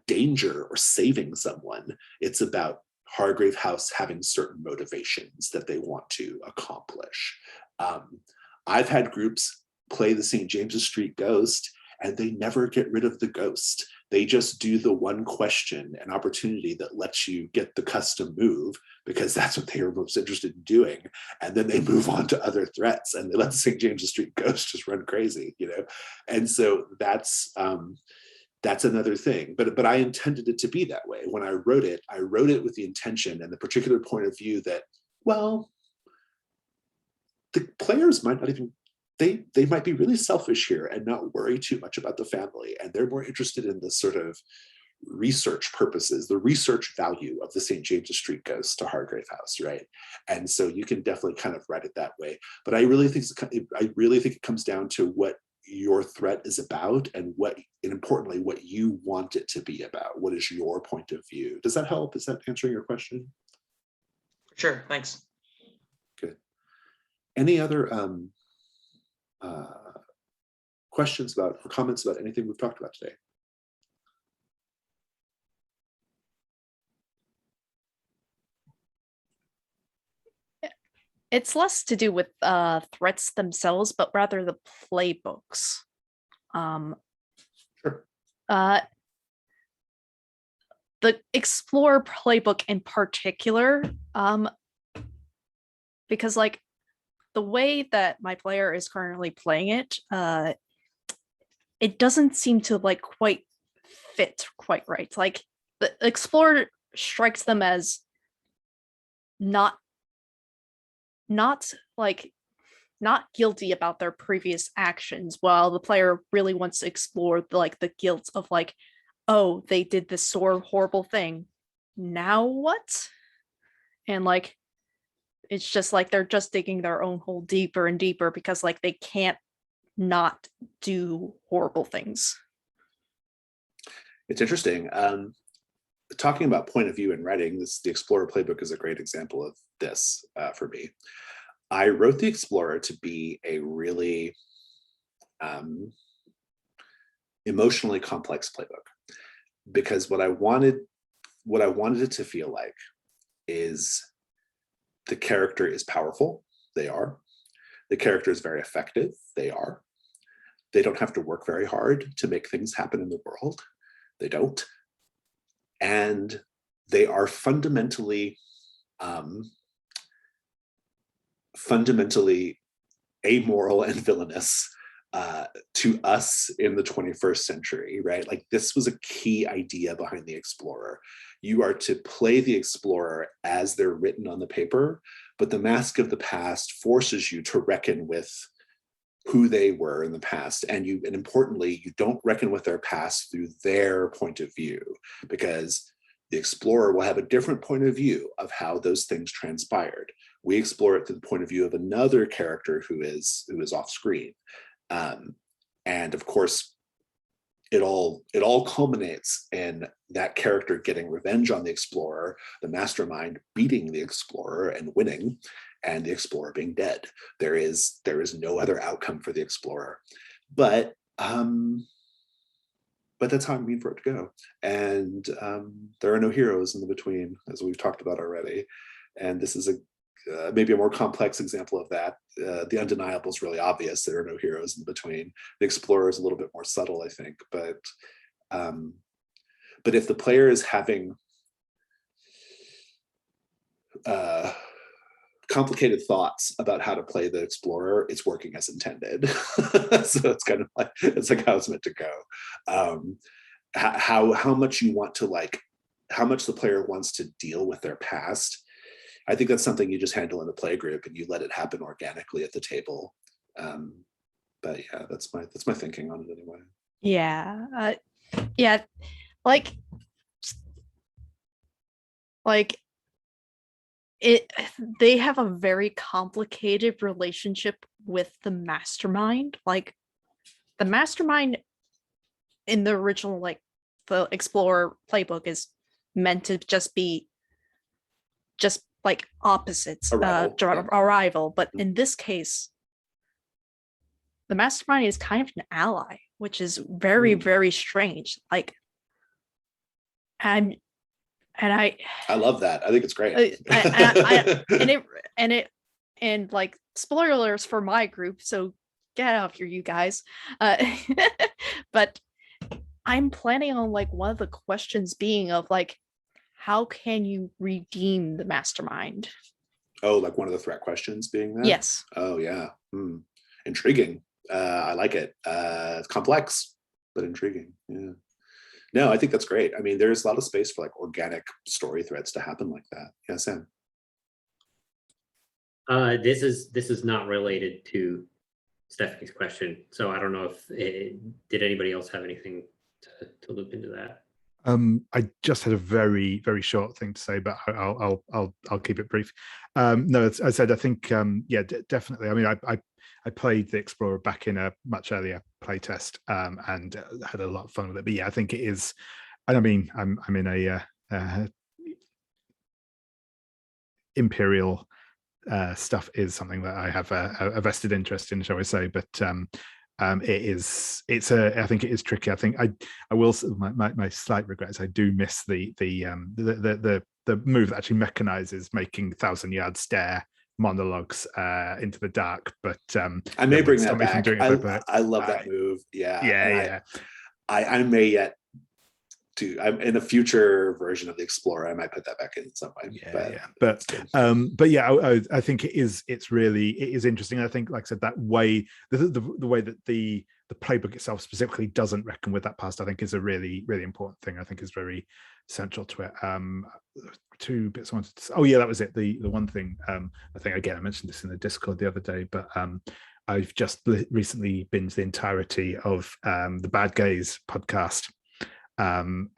A: danger or saving someone. It's about Hargrave House having certain motivations that they want to accomplish. I've had groups play the St. James's Street Ghost, and they never get rid of the ghost. They just do the one question and opportunity that lets you get the custom move, because that's what they are most interested in doing. And then they move on to other threats, and they let the St. James's Street Ghost just run crazy, you know? And so that's another thing. But I intended it to be that way. When I wrote it with the intention and the particular point of view that, well, the players might not even, they might be really selfish here and not worry too much about the family. And they're more interested in the sort of research purposes, the research value of the St. James's Street Ghost to Hargrave House, right? And so you can definitely kind of write it that way. But I really think it comes down to what your threat is about, and importantly, what you want it to be about. What is your point of view? Does that help? Is that answering your question?
E: Sure, thanks.
A: Good. Any other questions about or comments about anything we've talked about today?
C: It's less to do with threats themselves, but rather the playbooks.
A: Sure.
C: The Explorer playbook in particular, because like the way that my player is currently playing it, it doesn't seem to like quite fit quite right. Like the Explorer strikes them as not not guilty about their previous actions, while the player really wants to explore the guilt of like, oh, they did this sort of horrible thing. Now what? And like, it's just like they're just digging their own hole deeper and deeper because like they can't not do horrible things.
A: It's interesting. Talking about point of view in writing, the Explorer playbook is a great example of this for me. I wrote the Explorer to be a really emotionally complex playbook, because what I wanted it to feel like is the character is powerful. They are. The character is very effective. They are. They don't have to work very hard to make things happen in the world. They don't. And they are fundamentally amoral and villainous to us in the 21st century, right? Like, this was a key idea behind the Explorer. You are to play the Explorer as they're written on the paper, but the Mask of the Past forces you to reckon with who they were in the past. And importantly, you don't reckon with their past through their point of view, because the Explorer will have a different point of view of how those things transpired. We explore it through the point of view of another character who is off screen. And of course, it all culminates in that character getting revenge on the Explorer, the mastermind beating the Explorer and winning, and the Explorer being dead. There is no other outcome for the Explorer. But that's how I mean for it to go. And there are no heroes in the between, as we've talked about already. And this is maybe a more complex example of that. The undeniable is really obvious. There are no heroes in between. The Explorer is a little bit more subtle, I think. But if the player is having complicated thoughts about how to play the Explorer, it's working as intended. So it's kind of like, it's like how it's meant to go. How much you want to, like, how much the player wants to deal with their past, I think that's something you just handle in the play group and you let it happen organically at the table. But yeah, that's my thinking on it anyway.
C: Yeah. Yeah. Like they have a very complicated relationship with the mastermind. Like, the mastermind in the original, like, the Explorer playbook is meant to just be like opposites, a rival. But in this case, the mastermind is kind of an ally, which is very, very strange. Like, and I
A: love that. I think it's great.
C: And like, spoilers for my group, so get out here, you guys. But I'm planning on, like, one of the questions being of like, how can you redeem the mastermind?
A: Oh, like one of the threat questions being that?
C: Yes.
A: Oh yeah. Intriguing. I like it. It's complex, but intriguing. Yeah. No, I think that's great. I mean, there's a lot of space for like organic story threads to happen like that. Yeah, Sam.
D: This is not related to Stephanie's question, so I don't know if did anybody else have anything to loop into that.
F: I just had a very, very short thing to say, but I'll keep it brief. No, as I said, I think yeah, definitely. I mean, I played the Explorer back in a much earlier playtest and had a lot of fun with it. But yeah, I think it is. And I mean, I'm in a Imperial stuff is something that I have a vested interest in, shall we say? But I think it is tricky. I think I will. My slight regret is I do miss the move that actually mechanizes making 1,000-yard stare monologues into the dark. But
A: I may bring that back. I love that move. Yeah.
F: Yeah.
A: I may yet I'm in a future version of the Explorer, I might put that back in some way.
F: But yeah, I think it is interesting. I think, like I said, that way the way that the playbook itself specifically doesn't reckon with that past, I think is a really, really important thing. I think is very central to it. Two bits I wanted to say. Oh yeah, that was it. The one thing, I think again I mentioned this in the Discord the other day, but I've just recently binged the entirety of the Bad Gays podcast. And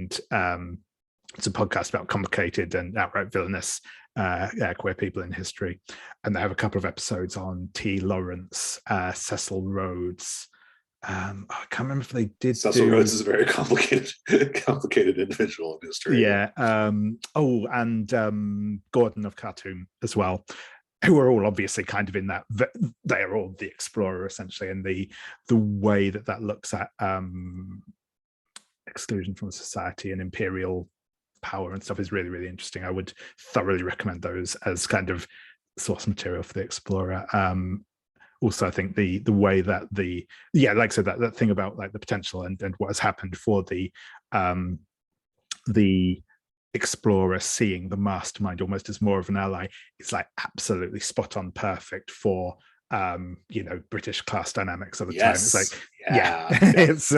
F: it's a podcast about complicated and outright villainous queer people in history, and they have a couple of episodes on T. Lawrence, Cecil Rhodes. I can't remember if they did.
A: Cecil Rhodes is a very complicated individual in history.
F: Yeah. And Gordon of Khartoum as well, who are all obviously kind of in that. They are all the Explorer essentially, and the way that looks at exclusion from society and imperial power and stuff is really, really interesting. I would thoroughly recommend those as kind of source material for the Explorer. Also, I think the way that like I said, that thing about like the potential and what has happened for the Explorer seeing the mastermind almost as more of an ally is like absolutely spot on perfect for British class dynamics of the time. It's like it's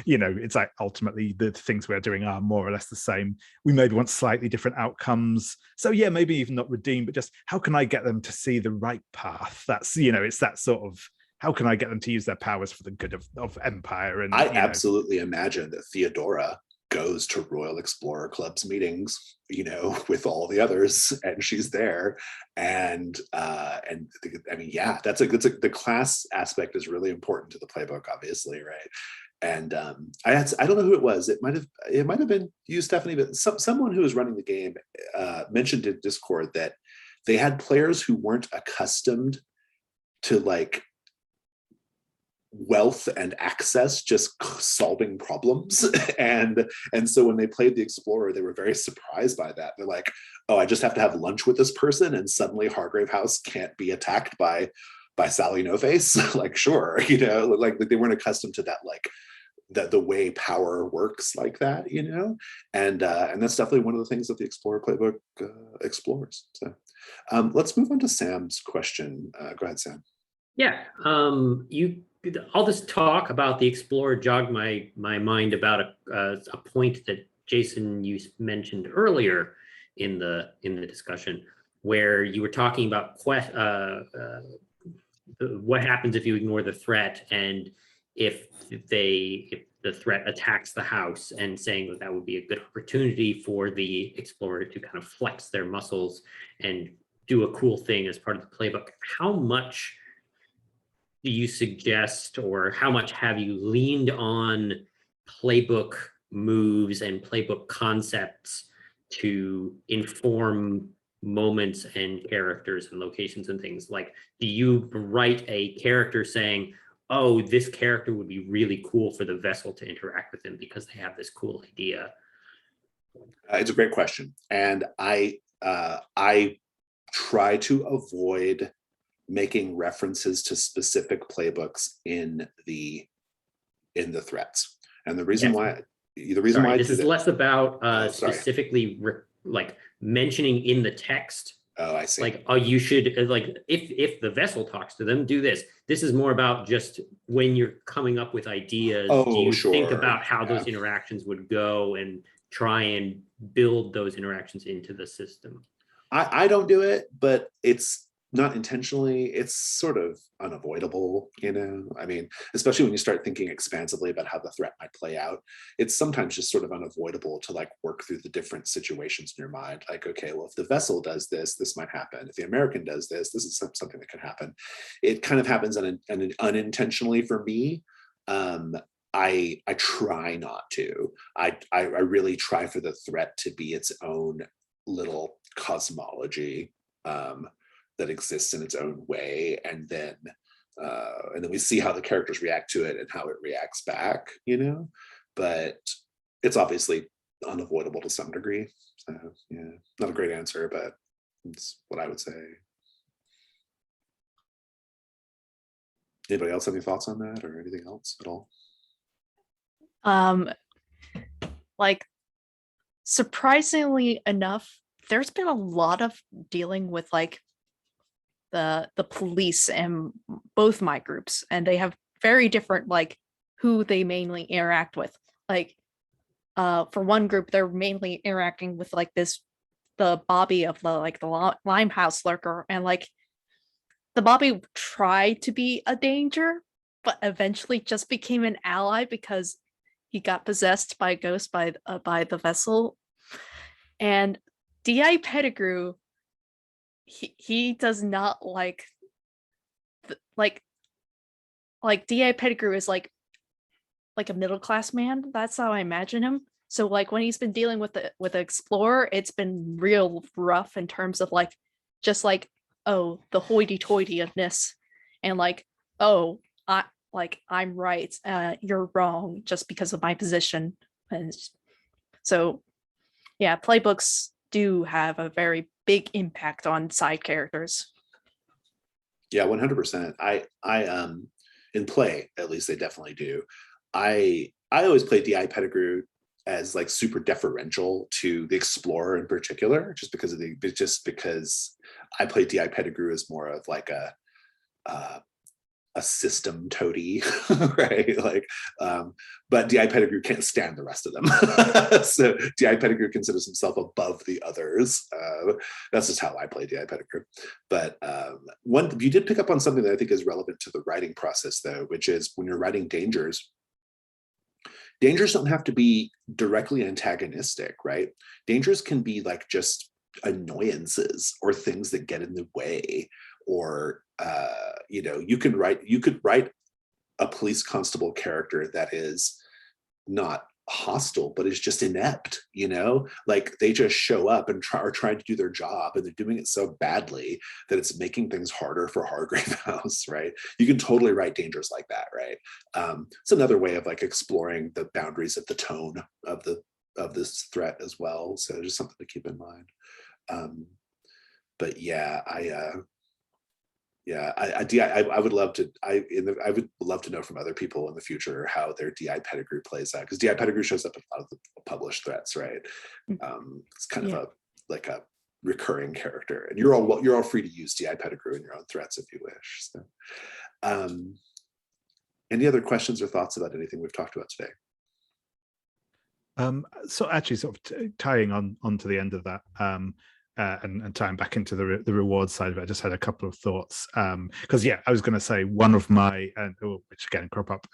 F: it's like ultimately the things we're doing are more or less the same. We maybe want slightly different outcomes, so yeah, maybe even not redeem, but just how can I get them to see the right path? That's it's that sort of, how can I get them to use their powers for the good of empire? And
A: I absolutely imagine that Theodora goes to Royal Explorer Club's meetings, with all the others, and she's there, and I mean, yeah, that's the class aspect is really important to the playbook, obviously, right? And I don't know who it was. It might have been you, Stephanie, but someone who was running the game mentioned in Discord that they had players who weren't accustomed to like wealth and access just solving problems, and so when they played the Explorer, they were very surprised by that. They're like, oh, I just have to have lunch with this person and suddenly Hargrave House can't be attacked by Sally No Face. Like, sure, like they weren't accustomed to that, like the way power works like that, and that's definitely one of the things that the Explorer playbook explores. So let's move on to Sam's question. Go ahead, Sam.
D: Yeah, all this talk about the Explorer jogged my mind about a point that Jason, you mentioned earlier in the discussion, where you were talking about what happens if you ignore the threat, and if the threat attacks the house, and saying that would be a good opportunity for the Explorer to kind of flex their muscles and do a cool thing as part of the playbook. How much do you suggest, or how much have you leaned on playbook moves and playbook concepts to inform moments and characters and locations and things? Like, do you write a character saying, oh, this character would be really cool for the vessel to interact with them because they have this cool idea?
A: It's a great question, and I try to avoid making references to specific playbooks in the threats, and the reason why
D: this is less about specifically like mentioning in the text.
A: Oh, I see.
D: Like, oh, you should, like, if the vessel talks to them, do this. This is more about just when you're coming up with ideas, do you think about how those interactions would go and try and build those interactions into the system?
A: I don't do it, but it's not intentionally, it's sort of unavoidable, I mean, especially when you start thinking expansively about how the threat might play out, it's sometimes just sort of unavoidable to like work through the different situations in your mind. Like, okay, well, if the vessel does this, this might happen. If the American does this, this is something that could happen. It kind of happens unintentionally for me. I try not to. I really try for the threat to be its own little cosmology that exists in its own way, and then we see how the characters react to it and how it reacts back, but it's obviously unavoidable to some degree. So yeah, not a great answer, but it's what I would say. Anybody else have any thoughts on that or anything else at all?
C: like surprisingly enough, there's been a lot of dealing with like the police and both my groups, and they have very different like who they mainly interact with. Like for one group, they're mainly interacting with like the Bobby of the Limehouse lurker, and like the Bobby tried to be a danger, but eventually just became an ally because he got possessed by a ghost by the vessel. And D.I. Pettigrew, he does not like D.I. Pettigrew is like a middle class man. That's how I imagine him. So like when he's been dealing with the explorer, it's been real rough in terms of like just like, oh, the hoity-toityness and like, oh, I'm right, you're wrong just because of my position. And so yeah, playbooks do have a very big impact on side characters.
A: Yeah, 100%. I in play, at least they definitely do. I always play DI Pettigrew as like super deferential to the explorer in particular, just because I play DI Pettigrew as more of like a system toady, right? Like, but DI Pettigrew can't stand the rest of them. So DI Pettigrew considers himself above the others. That's just how I play DI Pettigrew. But you did pick up on something that I think is relevant to the writing process, though, which is when you're writing dangers don't have to be directly antagonistic, right? Dangers can be like just annoyances or things that get in the way, or you could write a police constable character that is not hostile but is just inept, like they just show up and are trying to do their job, and they're doing it so badly that it's making things harder for Hargrave House, right? You can totally write dangers like that, right? It's another way of like exploring the boundaries of the tone of this threat as well, so just something to keep in mind. But yeah, I would love to. I would love to know from other people in the future how their DI Pettigrew plays out, because DI Pettigrew shows up in a lot of the published threats, right? It's kind of a recurring character, and you're all free to use DI Pettigrew in your own threats if you wish. So, any other questions or thoughts about anything we've talked about today?
F: So actually, sort of tying on to the end of that. And tying back into the reward side of it, I just had a couple of thoughts, because I was going to say one of my, which again crop up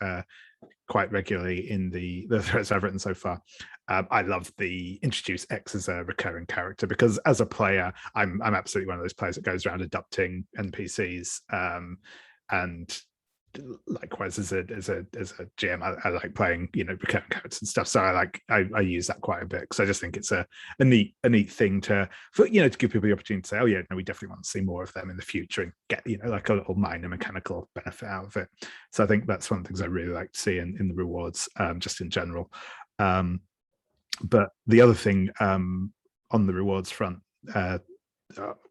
F: quite regularly in the threads I've written so far. I love the introduce X as a recurring character, because as a player, I'm absolutely one of those players that goes around adopting NPCs, and likewise as a GM, I like playing recurring characters and stuff. So I use that quite a bit, because I just think it's a neat thing to give people the opportunity to say, oh yeah, no, we definitely want to see more of them in the future and get like a little minor mechanical benefit out of it. So I think that's one of the things I really like to see in the rewards, just in general. But the other thing on the rewards front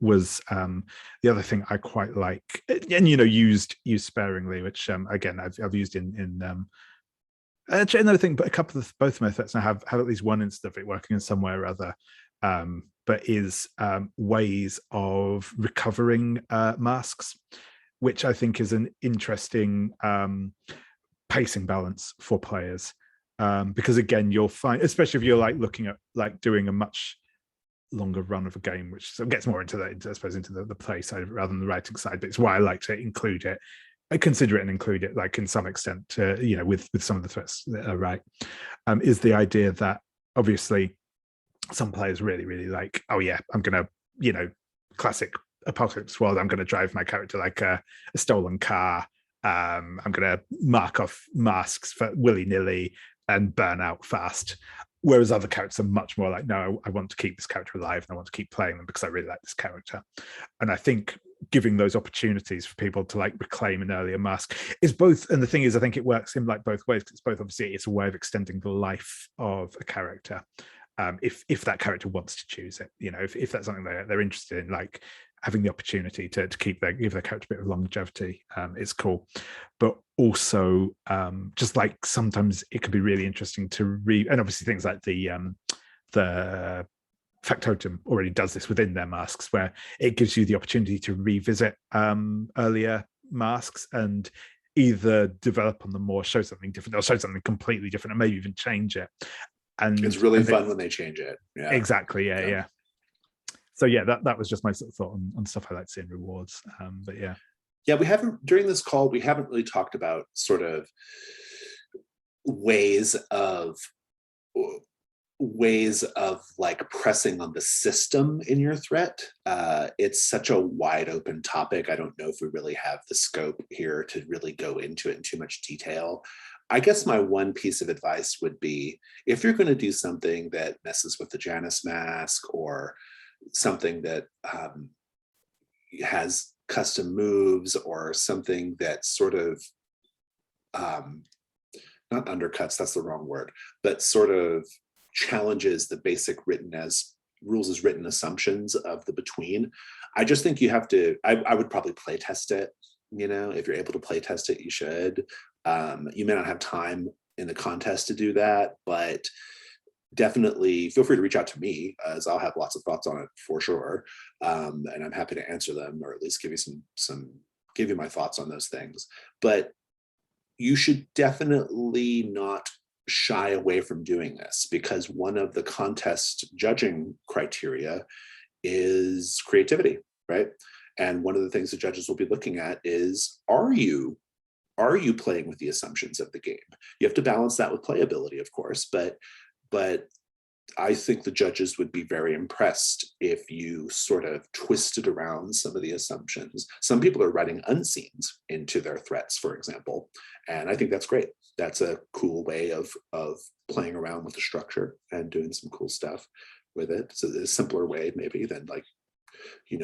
F: was the other thing I quite like, and used sparingly, which again I've used in actually another thing, but a couple of both methods now have at least one instance of it working in some way or other, but is ways of recovering masks, which I think is an interesting pacing balance for players, because again you'll find, especially if you're like looking at like doing a much longer run of a game, which sort of gets more into I suppose into the play side rather than the writing side, but it's why I like to include it, I consider it and include it like in some extent with some of the threats that are right, is the idea that obviously some players really like, oh yeah, I'm gonna classic apocalypse world, I'm gonna drive my character like a stolen car, I'm gonna mark off masks for willy-nilly and burn out fast. Whereas other characters are much more like, no, I want to keep this character alive and I want to keep playing them because I really like this character. And I think giving those opportunities for people to like reclaim an earlier mask is both, and the thing is, I think it works in like both ways. It's both, obviously, it's a way of extending the life of a character, if that character wants to choose it, if that's something they're interested in, like having the opportunity to give their character a bit of longevity is cool. But also just like sometimes it can be really interesting to read, and obviously things like the Factotum already does this within their masks, where it gives you the opportunity to revisit earlier masks and either develop on them or show something different, or show something completely different, and maybe even change it. And
A: it's really fun when they change it. Yeah,
F: exactly. Yeah. So yeah, that was just my sort of thought on stuff I like to see in rewards. But yeah,
A: we haven't, during this call, we haven't really talked about sort of ways of like pressing on the system in your threat. It's such a wide open topic. I don't know if we really have the scope here to really go into it in too much detail. I guess my one piece of advice would be, if you're going to do something that messes with the Janus mask, or something that has custom moves, or something that sort of not undercuts, that's the wrong word, but sort of challenges the basic rules as written assumptions of the Between, I just think you have to, I would probably play test it. If you're able to play test it, you should. You may not have time in the contest to do that, but definitely feel free to reach out to me, as I'll have lots of thoughts on it for sure. And I'm happy to answer them, or at least give you my thoughts on those things. But you should definitely not shy away from doing this, because one of the contest judging criteria is creativity, right? And one of the things the judges will be looking at is, are you playing with the assumptions of the game? You have to balance that with playability, of course, but I think the judges would be very impressed if you sort of twisted around some of the assumptions. Some people are writing unseens into their threats, for example, and I think that's great. That's a cool way of playing around with the structure and doing some cool stuff with it. So a simpler way maybe than like,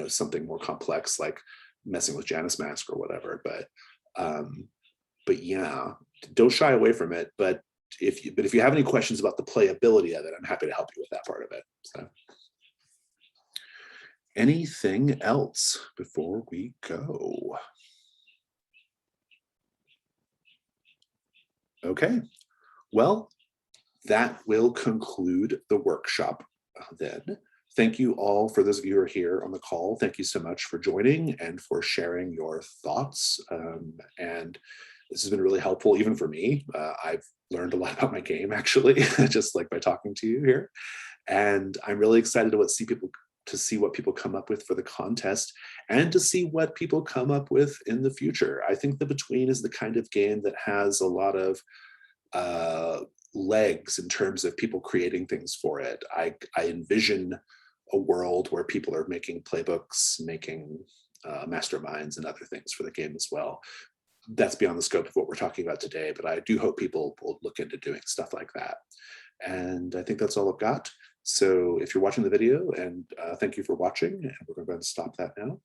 A: something more complex like messing with Janus mask or whatever. But yeah, don't shy away from it. But if you have any questions about the playability of it, I'm happy to help you with that part of it. So, anything else before we go? Okay, well, that will conclude the workshop then. Thank you all, for those of you who are here on the call. Thank you so much for joining and for sharing your thoughts. And this has been really helpful, even for me. I've learned a lot about my game, actually, just like by talking to you here. And I'm really excited to see what people come up with for the contest, and to see what people come up with in the future. I think the Between is the kind of game that has a lot of legs in terms of people creating things for it. I envision a world where people are making playbooks, making masterminds and other things for the game as well. That's beyond the scope of what we're talking about today, but I do hope people will look into doing stuff like that. And I think that's all I've got. So if you're watching the video, and thank you for watching, and we're going to stop that now.